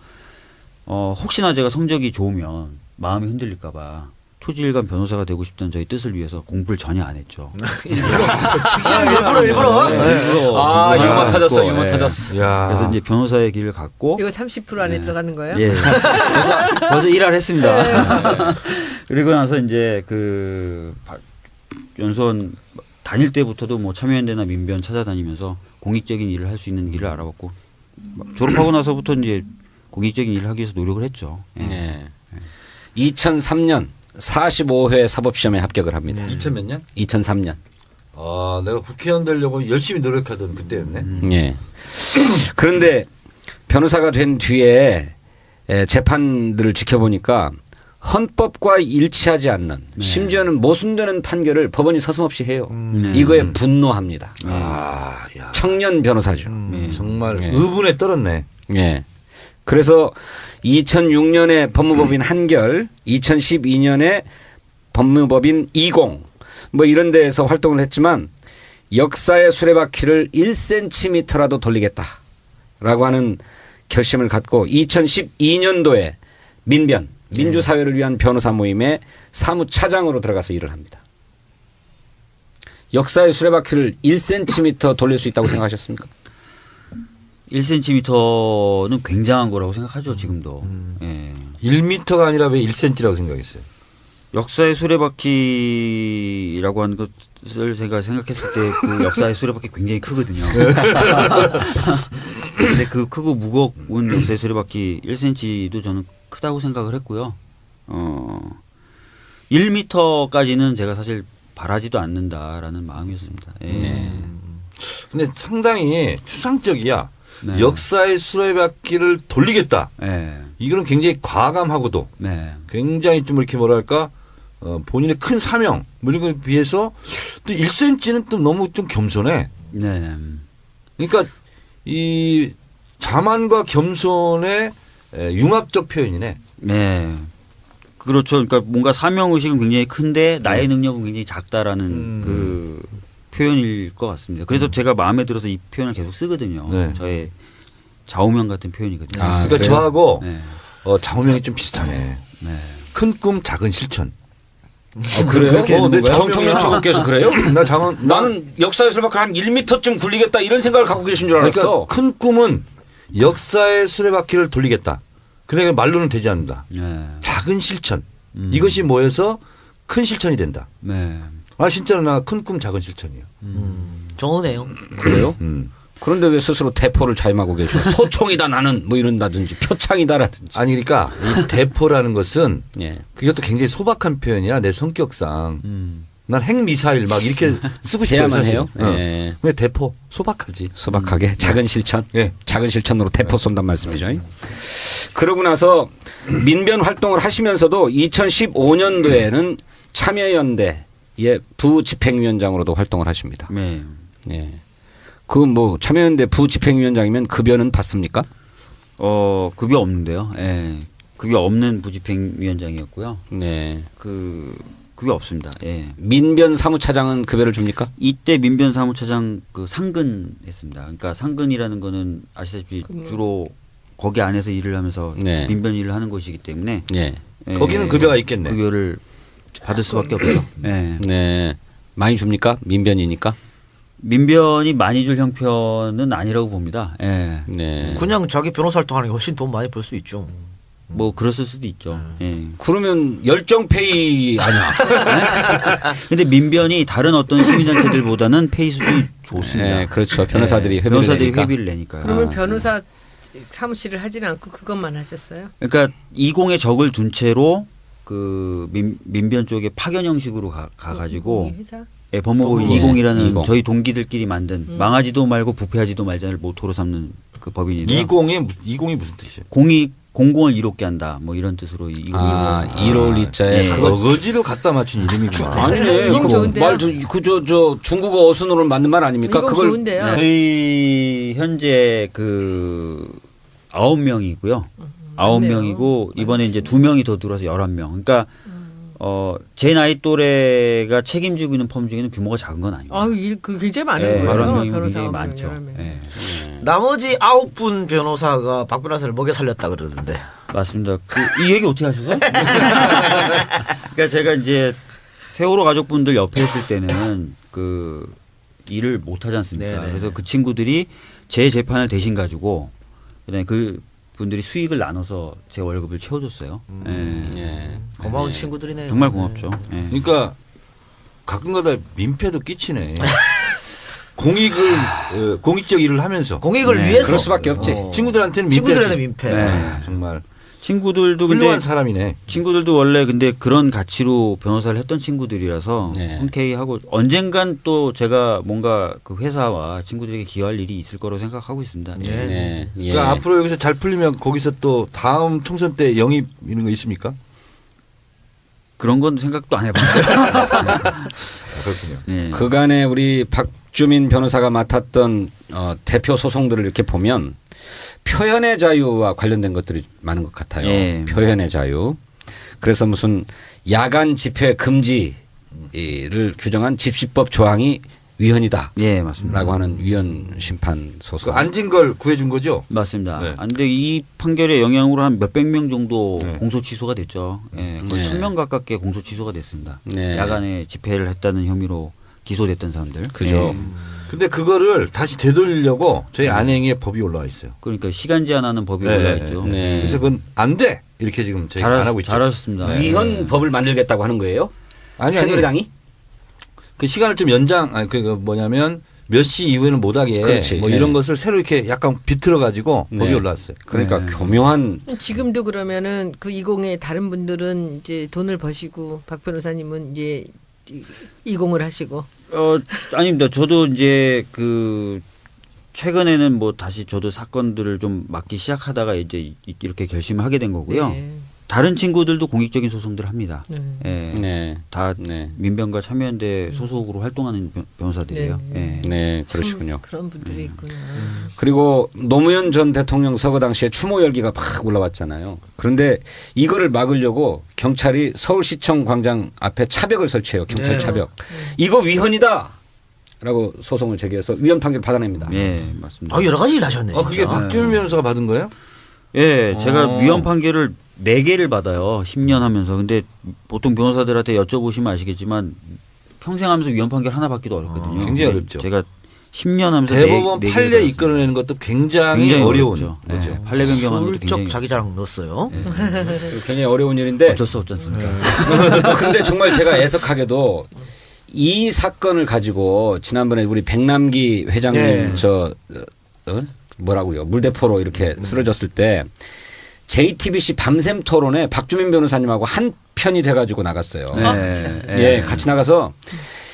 혹시나 제가 성적이 좋으면 마음이 흔들릴까 봐 초지일관 변호사가 되고 싶다는 저희 뜻을 위해서 공부를 전혀 안 했죠. 일부러. 아, 유머 공부를 터졌어, 했고, 유머 예. 터졌어. 야. 그래서 이제 변호사의 길을 갔고 이거 30% 안에 들어가는 거예요? 예. 벌써 일할 했습니다. 그리고 나서 이제 연수원 다닐 때부터도 뭐 참여연대나 민변 찾아다니면서 공익적인 일을 할 수 있는 길을 알아봤고 졸업하고 나서부터 이제 공익적인 일을 하기 위해서 노력을 했죠. 예. 예. 2003년 45회 사법시험에 합격을 합니다. 2000 몇 년? 2003년. 아, 내가 국회의원 되려고 열심히 노력하던 그때였네. 예. 그런데 변호사가 된 뒤에 재판들을 지켜보니까 헌법과 일치하지 않는 심지어는 모순되는 판결을 법원이 서슴없이 해요. 이거에 분노합니다. 아, 야. 청년 변호사죠. 정말 예. 의분에 떨었네. 예. 그래서 2006년에 법무법인 한결, 2012년에 법무법인 20 뭐 이런 데에서 활동을 했지만 역사의 수레바퀴를 1cm라도 돌리겠다라고 하는 결심을 갖고 2012년도에 민주사회를 위한 변호사 모임의 사무차장으로 들어가서 일을 합니다. 역사의 수레바퀴를 1cm 돌릴 수 있다고 생각하셨습니까? 1cm는 굉장한 거라고 생각하죠, 지금도. 예. 1m가 아니라 왜 1cm라고 생각했어요? 역사의 수레바퀴라고 하는 것을 제가 생각했을 때 그 역사의 수레바퀴 굉장히 크거든요. 근데 그 크고 무거운 역사의 수레바퀴 1cm도 저는 크다고 생각을 했고요. 1m까지는 제가 사실 바라지도 않는다라는 마음이었습니다. 예. 네. 근데 상당히 추상적이야. 네. 역사의 수레바퀴를 돌리겠다. 네. 이거는 굉장히 과감하고도 네. 굉장히 좀 이렇게 뭐랄까 본인의 큰 사명 뭐 이런 거에 비해서 또 1cm는 또 너무 좀 겸손해. 네. 그러니까 이 자만과 겸손의 융합적 표현이네. 네. 그렇죠. 그러니까 뭔가 사명의식은 굉장히 큰데 나의 능력은 굉장히 작다라는 그 표현일 것 같습니다. 그래서 제가 마음에 들어서 이 표현을 계속 쓰거든요. 네. 저의 좌우명 같은 표현이거든요. 아, 그러니까 그래요? 저하고 네. 좌우명이 좀 비슷하네. 네. 큰 꿈 작은 실천. 그래요? 그렇게 내 되는 거야? 정청래 씨께서 그래요? 나는 역사의 수레바퀴 한 1m쯤 굴리겠다 이런 생각을 갖고 계신 줄 알았어. 그러니까 큰 꿈은 역사의 수레바퀴를 돌리겠다. 그러니까 말로는 되지 않는다. 네. 작은 실천. 이것이 모여서 큰 실천이 된다. 네. 아 진짜로 나 큰 꿈 작은 실천이에요. 좋으네요. 그래요? 음. 그런데 왜 스스로 대포를 자임하고 계셔? 소총이다 나는 뭐 이런다든지 표창이다라든지. 아니 그러니까 이 대포라는 것은 예. 그것도 굉장히 소박한 표현이야. 내 성격상. 난 핵미사일 막 이렇게 쓰고 싶어요. 해야만 사실. 해요? 예. 근데 대포 소박하지. 소박하게 작은 실천. 예. 작은 실천으로 대포 쏜단 말씀이죠. 그러고 나서 민변 활동을 하시면서도 2015년도에는 참여연대의 부집행위원장으로도 활동을 하십니다. 네. 예. 그 뭐 참여연대 부집행위원장이면 급여는 받습니까? 급여 없는데요. 예. 급여 없는 부집행위원장이었고요. 네. 급여 없습니다. 예. 민변 사무차장은 급여를 줍니까? 이때 민변 사무차장 그 상근했습니다. 그러니까 상근이라는 거는 아시다시피 주로 거기 안에서 일을 하면서 네. 민변 일을 하는 곳이기 때문에 예. 예, 거기는 급여가 있겠네. 급여를 받을 수밖에 없죠. 예. 네. 많이 줍니까? 민변이니까? 민변이 많이 줄 형편은 아니라고 봅니다. 예. 네. 그냥 자기 변호사 활동하는 게 훨씬 돈 많이 벌 수 있죠. 뭐 그랬을 수도 있죠. 예. 그러면 열정페이 아니야? 근데 민변이 다른 어떤 시민단체들보다는 페이 수준이 좋습니다. 네, 그렇죠. 변호사들이 예. 회비를 변호사들이 내니까. 회비를 내니까요. 그러면 아, 변호사 사무실을 하지는 않고 그것만 하셨어요? 그러니까 20의 적을 둔 채로 그 민변 쪽에 파견 형식으로 가가지고 회사? 예, 법무부 네, 20이라는 20. 저희 동기들끼리 만든 망하지도 말고 부패하지도 말자를 모토로 삼는 그 법인인데요. 20이 무슨 뜻이에요? 공공을 이롭게 한다 뭐 이런 뜻으로 20이 아, 이로울 이자에 네. 그거 어거지로 갖다 맞춘 이름이구나. 아니네. 이거 그거 좋은데요? 말도 저 중국어 어순으로 만든 말 아닙니까? 이거 그걸 좋은데요. 저희 현재 그 9명이고요. 9명이고 이번에 이제 2명이 더 들어서 11명. 그러니까 제 나이 또래가 책임지고 있는 펌 중에는 규모가 작은 건 아니고. 그 굉장히 많은 예, 거예요. 11명이면 변호사 굉장히 많죠. 11명. 예. 나머지 9분 변호사가 박 변호사를 먹여 살렸다 그러던데. 맞습니다. 이 얘기 어떻게 하셔서? 그러니까 제가 이제 세월호 가족분들 옆에 있을 때는 그 일을 못 하지 않습니까? 네네. 그래서 그 친구들이 제 재판을 대신 가지고 그다음에 그 분들이 수익을 나눠서 제 월급을 채워줬어요. 예. 예. 고마운 친구들이네요. 정말 고맙죠. 예. 그러니까 가끔가다 민폐도 끼치네. 공익적 일을 하면서 공익을 네, 위해서 그럴 수밖에 없지. 친구들한테는 민폐. 친구들한테 민폐. 네. 정말 친구들도 훌륭한 근데 사람이네. 친구들도 원래 근데 그런 가치로 변호사를 했던 친구들이라서 네. 흔쾌히 하고 언젠간 또 제가 뭔가 그 회사와 친구들에게 기여할 일이 있을 거라고 생각하고 있습니다. 예. 네. 예. 그러니까 앞으로 여기서 잘 풀리면 거기서 또 다음 총선 때 영입 이런 거 있습니까? 그런 건 생각도 안 해봤어요. 그렇군요. 네. 그간에 우리 박주민 변호사가 맡았던 대표 소송들을 이렇게 보면 표현의 자유와 관련된 것들이 많은 것 같아요. 예. 표현의 자유. 그래서 무슨 야간 집회 금지를 규정한 집시법 조항이 위헌이다. 예, 맞습니다. 라고 하는 위헌 심판 그 소송. 앉은 걸 구해준 거죠? 맞습니다. 네. 근데 이 판결의 영향으로 한 몇백 명 정도 네. 공소 취소가 됐죠. 예, 거의 네. 1000명 가깝게 공소 취소가 됐습니다. 네. 야간에 집회를 했다는 혐의로 기소됐던 사람들. 그죠. 예. 근데 그거를 다시 되돌리려고 저희 안행에 법이 올라와 있어요. 그러니까 시간 제한하는 법이 네. 올라 있죠. 네. 그래서 그건 안 돼. 이렇게 지금 저희가 안 하고 있죠. 잘하셨습니다. 네. 위헌 법을 만들겠다고 하는 거예요? 아니 새누리당이? 그 시간을 좀 연장 아니 그 뭐냐면 몇 시 이후에는 못 하게 그렇지. 뭐 네. 이런 것을 새로 이렇게 약간 비틀어 가지고 법이 네. 올라왔어요. 그러니까 네. 교묘한 지금도 그러면은 그 20의 다른 분들은 이제 돈을 버시고 박 변호사님은 이제 20을 하시고. 아닙니다. 저도 이제 그 최근에는 뭐 다시 저도 사건들을 좀 맡기 시작하다가 이제 이렇게 결심을 하게 된 거고요. 네. 다른 친구들도 공익적인 소송들을 합니다. 네. 예. 네. 다 네. 민변과 참여연대 소속으로 활동하는 변호사들이에요. 네. 예. 네, 참 그러시군요. 그런 분들이 있구나. 그리고 노무현 전 대통령 서거 당시에 추모 열기가 막 올라왔잖아요. 그런데 이거를 막으려고 경찰이 서울시청 광장 앞에 차벽을 설치해요. 경찰 네. 차벽. 이거 위헌이다. 라고 소송을 제기해서 위헌 판결 받아냅니다. 예, 맞습니다. 여러 가지 일 하셨네. 그게 진짜. 박주민 변호사가 받은 거예요? 예, 제가 어. 위헌 판결을 4개를 받아요. 10년 하면서. 근데 보통 변호사들한테 여쭤보시면 아시겠지만 평생 하면서 위헌 판결 하나 받기도 어렵거든요. 굉장히 근데 어렵죠. 제가 10년 하면서 대법원 네 판례 개를 이끌어내는 것도 굉장히 굉장히 어려운 어렵죠. 거죠. 예, 판례 변경하는 것도 굉장히 훌쩍 자기 자랑 넣었어요. 굉장히 어려운 일인데 어쩔 수 없지 않습니까? 그런데 정말 제가 애석하게도 이 사건을 가지고 지난번에 우리 백남기 회장님 예. 뭐라고요 물대포로 이렇게 쓰러졌을 때 JTBC 밤샘 토론에 박주민 변호사님하고 한 편이 돼가지고 나갔어요. 네. 예, 같이 나가서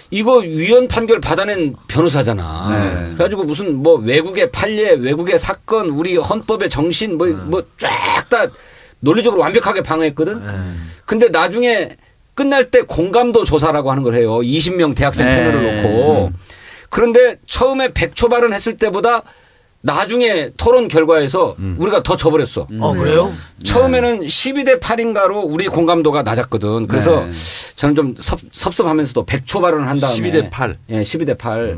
이거 위헌 판결 받아낸 변호사잖아. 네. 그래가지고 무슨 뭐 외국의 판례, 외국의 사건, 우리 헌법의 정신 뭐 쫙 다 논리적으로 완벽하게 방어했거든. 근데 나중에 끝날 때 공감도 조사라고 하는 걸 해요. 20명 대학생 네. 패널을 놓고. 그런데 처음에 100초 발언했을 때보다 나중에 토론 결과에서 우리가 더 져버렸어. 그래요? 처음에는 12대 8인가로 우리 공감도가 낮았거든. 그래서 네. 저는 좀 섭섭하면서도 100초 발언을 한 다음에 12대 8. 예, 12대 8.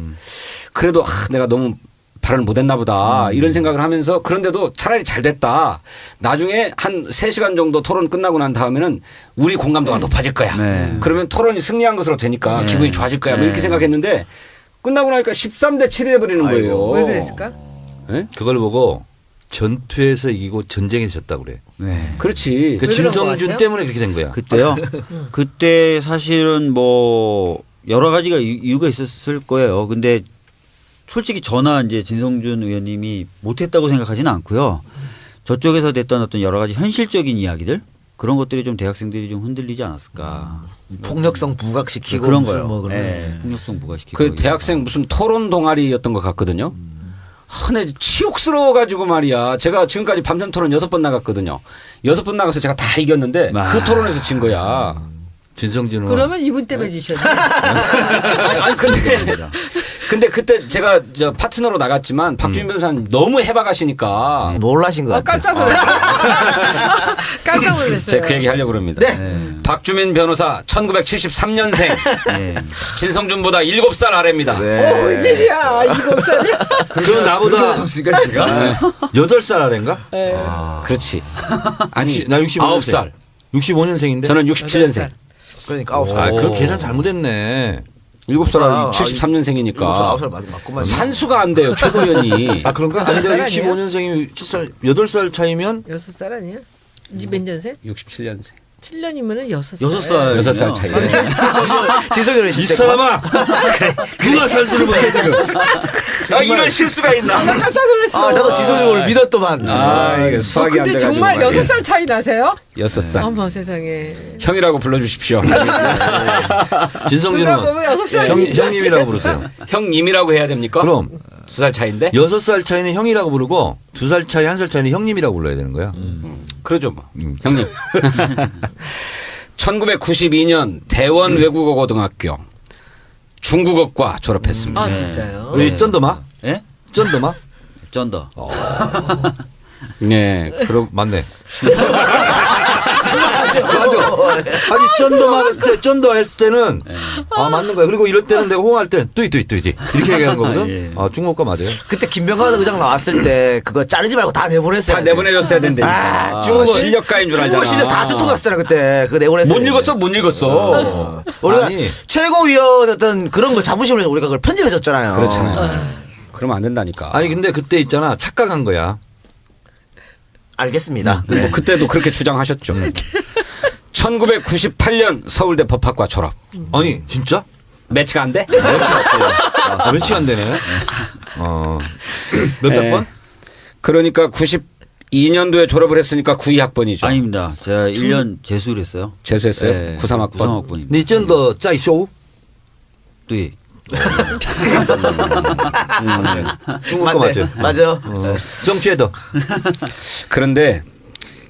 그래도 내가 너무 발언을 못했나 보다 이런 생각을 하면서 그런데도 차라리 잘 됐다. 나중에 한 3시간 정도 토론 끝나고 난 다음에는 우리 공감도가 높아질 거야. 네. 그러면 토론이 승리한 것으로 되니까 기분이 좋아질 거야. 뭐 이렇게 생각했는데 끝나고 나니까 13대 7이 돼버리는 거예요. 왜 그랬을까? 예? 그걸 보고 전투에서 이기고 전쟁에서 졌다고 그래. 네. 그렇지. 그 왜 그런 것 진성준 같아요? 때문에 그렇게 된 거야. 그때요. 그때 사실은 뭐 여러 가지가 이유가 있었을 거예요. 근데 솔직히 저나 이제 진성준 의원님이 못했다고 생각하지는 않고요. 저쪽에서 됐던 어떤 여러 가지 현실적인 이야기들 그런 것들이 좀 대학생들이 좀 흔들리지 않았을까. 폭력성 부각시키고 그런 무슨 거요. 뭐 그런. 네. 폭력성 부과시키고. 그 대학생 무슨 토론 동아리였던 것 같거든요. 네, 치욕스러워가지고 말이야. 제가 지금까지 밤샘 토론 6번 나갔거든요. 6번 나가서 제가 다 이겼는데 그 토론에서 진 거야. 진성준은 그러면 이분 때문에 지셨네. 아니 근데 그때 제가 저 파트너로 나갔지만 박주민 변호사님 너무 해박하시니까 놀라신 것 같아요. 깜짝 놀랐어요. 깜짝 놀랐어요. 제가 그 얘기 하려고 그럽니다. 네. 박주민 변호사 1973년생 네. 진성준보다 7살 아래입니다. 오, 웬일이야. 7살이야? 그 나보다 8살 아래인가? 그렇지. 아니 나 65년생. 9살. 65년생인데. 저는 67년생. 그러니까 9살. 그 계산 잘못했네. 7살 아, 73년생이니까 9살 맞구만. 산수가 안 돼요 최고위원이. 그런가? 살 아니 아니야? 65년생이면 8살 차이면 6살 아니야? 이제 몇 년생? 67년생. 7년이면은 6살. 6살. 6살 차이. 지성준은 이 진짜 사람아 누가 산수를 못해 지금. 이런 실수가 있나? 나 깜짝 놀랐어. 나도 지성준을 믿었더만. 이게 수학이 안 근데 돼가지고 정말 말이에요. 6살 차이 나세요? 6살. 어머 세상에. 형이라고 불러주십시오. 누가 진성준은 보면 6살. 형님이라고 부르세요. 형님이라고 해야 됩니까? 그럼 2살 차인데? 6살 차이는 형이라고 부르고 2살 차이 1살 차이는 형님이라고 불러야 되는 거야. 그러죠 뭐. 형님. 1992년 대원 외국어 고등학교 중국어과 졸업했습니다. 아 진짜요? 우리 쩐더마? 예? 쩐더마? 쩐더. 네, 그럼 맞네. 아니 쩐더 했을 때는 아 맞는 거야. 그리고 이럴 때는 내가 호응할 때는 뚜이 이렇게 얘기하는 거거든. 예. 아 중국어 맞아요. 그때 김병관 의장 나왔을 때 그거 자르지 말고 다 내보냈어요. 다 내보내줬어야 된다니까. 중국어 실력가인 줄 알잖아. 중국어 실력 다 뜯어갔잖아 그때. 그거 내보냈어요. 못 읽었어. 우리가 아니. 최고위원 어떤 그런 거 자부심을 해서 우리가 그걸 편집해줬잖아요. 그렇잖아요. 그러면 안 된다니까. 아니 근데 그때 있잖아 착각한 거야. 알겠습니다. 뭐 그때도 그렇게 주장하셨죠. 1998년 서울대 법학과 졸업. 아니 진짜? 매치가 안 돼? 며칠 안 되네. 몇 학번? 그러니까 92년도에 졸업을 했으니까 92학번이죠. 아닙니다. 제가 1년 재수를 했어요. 재수했어요? 네, 93학번. 93학번입니다. 니 쩐더 짜이 쇼? 뚜이. 중국어 맞아요. 맞아. 정치에더. 그런데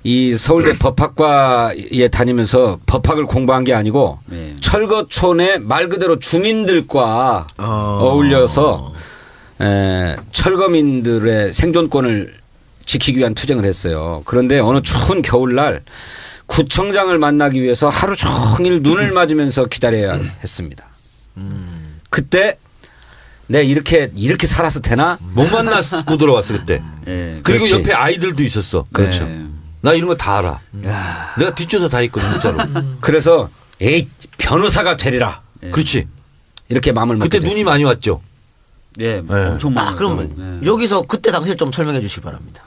이 서울대 법학과에 다니면서 법학을 공부한 게 아니고 네. 철거촌의 말 그대로 주민들과 어울려서 철거민들의 생존권을 지키기 위한 투쟁을 했어요. 그런데 어느 추운 겨울날 구청장을 만나기 위해서 하루 종일 눈을 맞으면서 기다려야 했습니다. 그때 내 이렇게 살아서 되나? 못 만나고 들어왔어 그때. 예. 그리고 그렇지. 옆에 아이들도 있었어. 그렇죠. 네. 나 이런 거 다 알아. 내가 뒷조사 다 했거든 진짜로. 그래서 에이 변호사가 되리라 그렇지. 이렇게 마음을 먹게 그때 됐습니다. 눈이 많이 왔죠. 네, 네. 엄청 많아요. 그럼 여기서 그때 당시를 좀 설명해 주시기 바랍니다.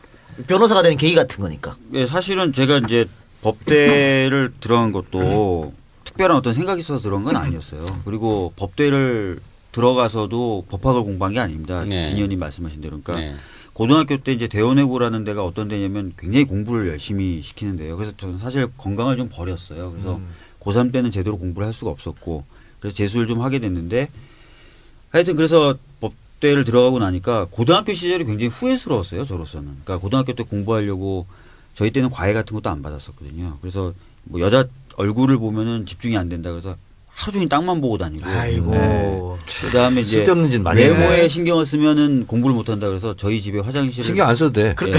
변호사가 되는 계기 같은 거니까. 예, 사실은 제가 이제 법대를 들어간 것도 특별한 어떤 생각이 있어서 들어간 건 아니었어요. 그리고 법대를 들어가서도 법학을 공부한 게 아닙니다. 네. 진 의원님 말씀하신 대로. 그러니까 네. 고등학교 때 이제 대원외고라는 데가 어떤 데냐면 굉장히 공부를 열심히 시키는데요. 그래서 저는 사실 건강을 좀 버렸어요. 그래서 고3 때는 제대로 공부를 할 수가 없었고 그래서 재수를 좀 하게 됐는데 하여튼 그래서 법대를 들어가고 나니까 고등학교 시절이 굉장히 후회스러웠어요. 저로서는. 그러니까 고등학교 때 공부하려고 저희 때는 과외 같은 것도 안 받았었거든요. 그래서 뭐 여자 얼굴을 보면은 집중이 안 된다 그래서 하루 종일 땅만 보고 다니고. 아이고. 네. 그다음에 이제 쓸데없는 짓 많이 외모에 해. 신경을 쓰면은 공부를 못 한다 그래서 저희 집에 화장실을 신경 안 써도 돼. 그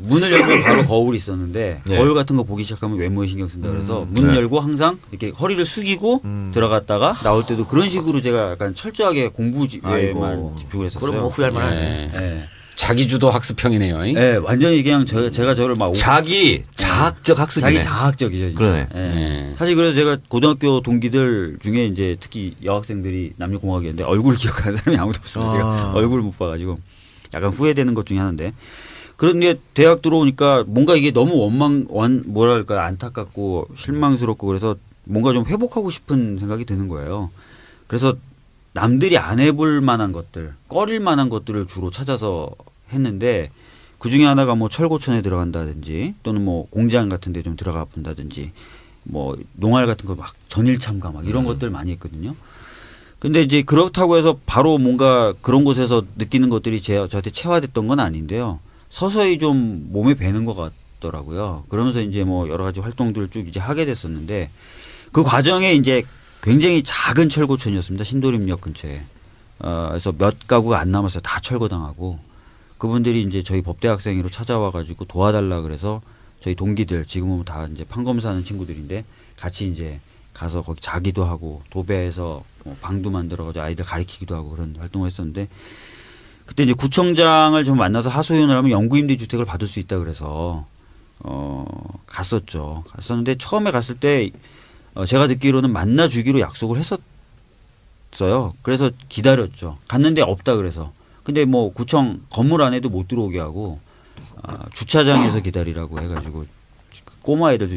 문을 열면 바로 거울이 있었는데 네. 거울 같은 거 보기 시작하면 외모에 신경 쓴다 그래서 문 네. 열고 항상 이렇게 허리를 숙이고 들어갔다가 나올 때도 그런 식으로 제가 약간 철저하게 공부에만 아이고. 집중을 했었어요. 그럼 뭐 후회할 만하네. 네. 자기주도 학습형이네요. 네, 완전히 그냥 제가 저를 막 자기 자학적 학습이네. 자기 자학적이죠. 진짜. 그러네. 네. 네. 사실 그래서 제가 고등학교 동기들 중에 이제 특히 여학생들이 남녀공학이었는데 얼굴을 기억하는 사람이 아무도 없습니다. 제가 얼굴을 못 봐가지고 약간 후회되는 것 중에 하나인데 그런 게 대학 들어오니까 뭔가 이게 너무 뭐랄까 안타깝고 실망스럽고 그래서 뭔가 좀 회복하고 싶은 생각이 드는 거예요. 그래서 남들이 안 해볼 만한 것들, 꺼릴 만한 것들을 주로 찾아서 했는데 그 중에 하나가 뭐 철고촌에 들어간다든지 또는 뭐 공장 같은 데 좀 들어가 본다든지 뭐 농활 같은 거 막 전일 참가 막 이런 것들 많이 했거든요. 근데 이제 그렇다고 해서 바로 뭔가 그런 곳에서 느끼는 것들이 저한테 체화됐던 건 아닌데요. 서서히 좀 몸에 배는 것 같더라고요. 그러면서 이제 뭐 여러 가지 활동들을 쭉 이제 하게 됐었는데 그 과정에 이제 굉장히 작은 철고촌이었습니다. 신도림역 근처에. 그래서 몇 가구가 안 남았어요. 다 철거당하고 그분들이 이제 저희 법대학생으로 찾아와 가지고 도와달라 그래서 저희 동기들 지금은 다 이제 판검사하는 친구들인데 같이 이제 가서 거기 자기도 하고 도배해서 뭐 방도 만들어가지고 아이들 가르치기도 하고 그런 활동을 했었는데 그때 이제 구청장을 좀 만나서 하소연을 하면 영구임대 주택을 받을 수 있다 그래서 갔었는데 처음에 갔을 때 제가 듣기로는 만나주기로 약속을 했었어요. 그래서 기다렸죠. 갔는데 없다 그래서. 근데 뭐 구청 건물 안에도 못 들어오게 하고 주차장에서 기다리라고 해가지고 꼬마 애들도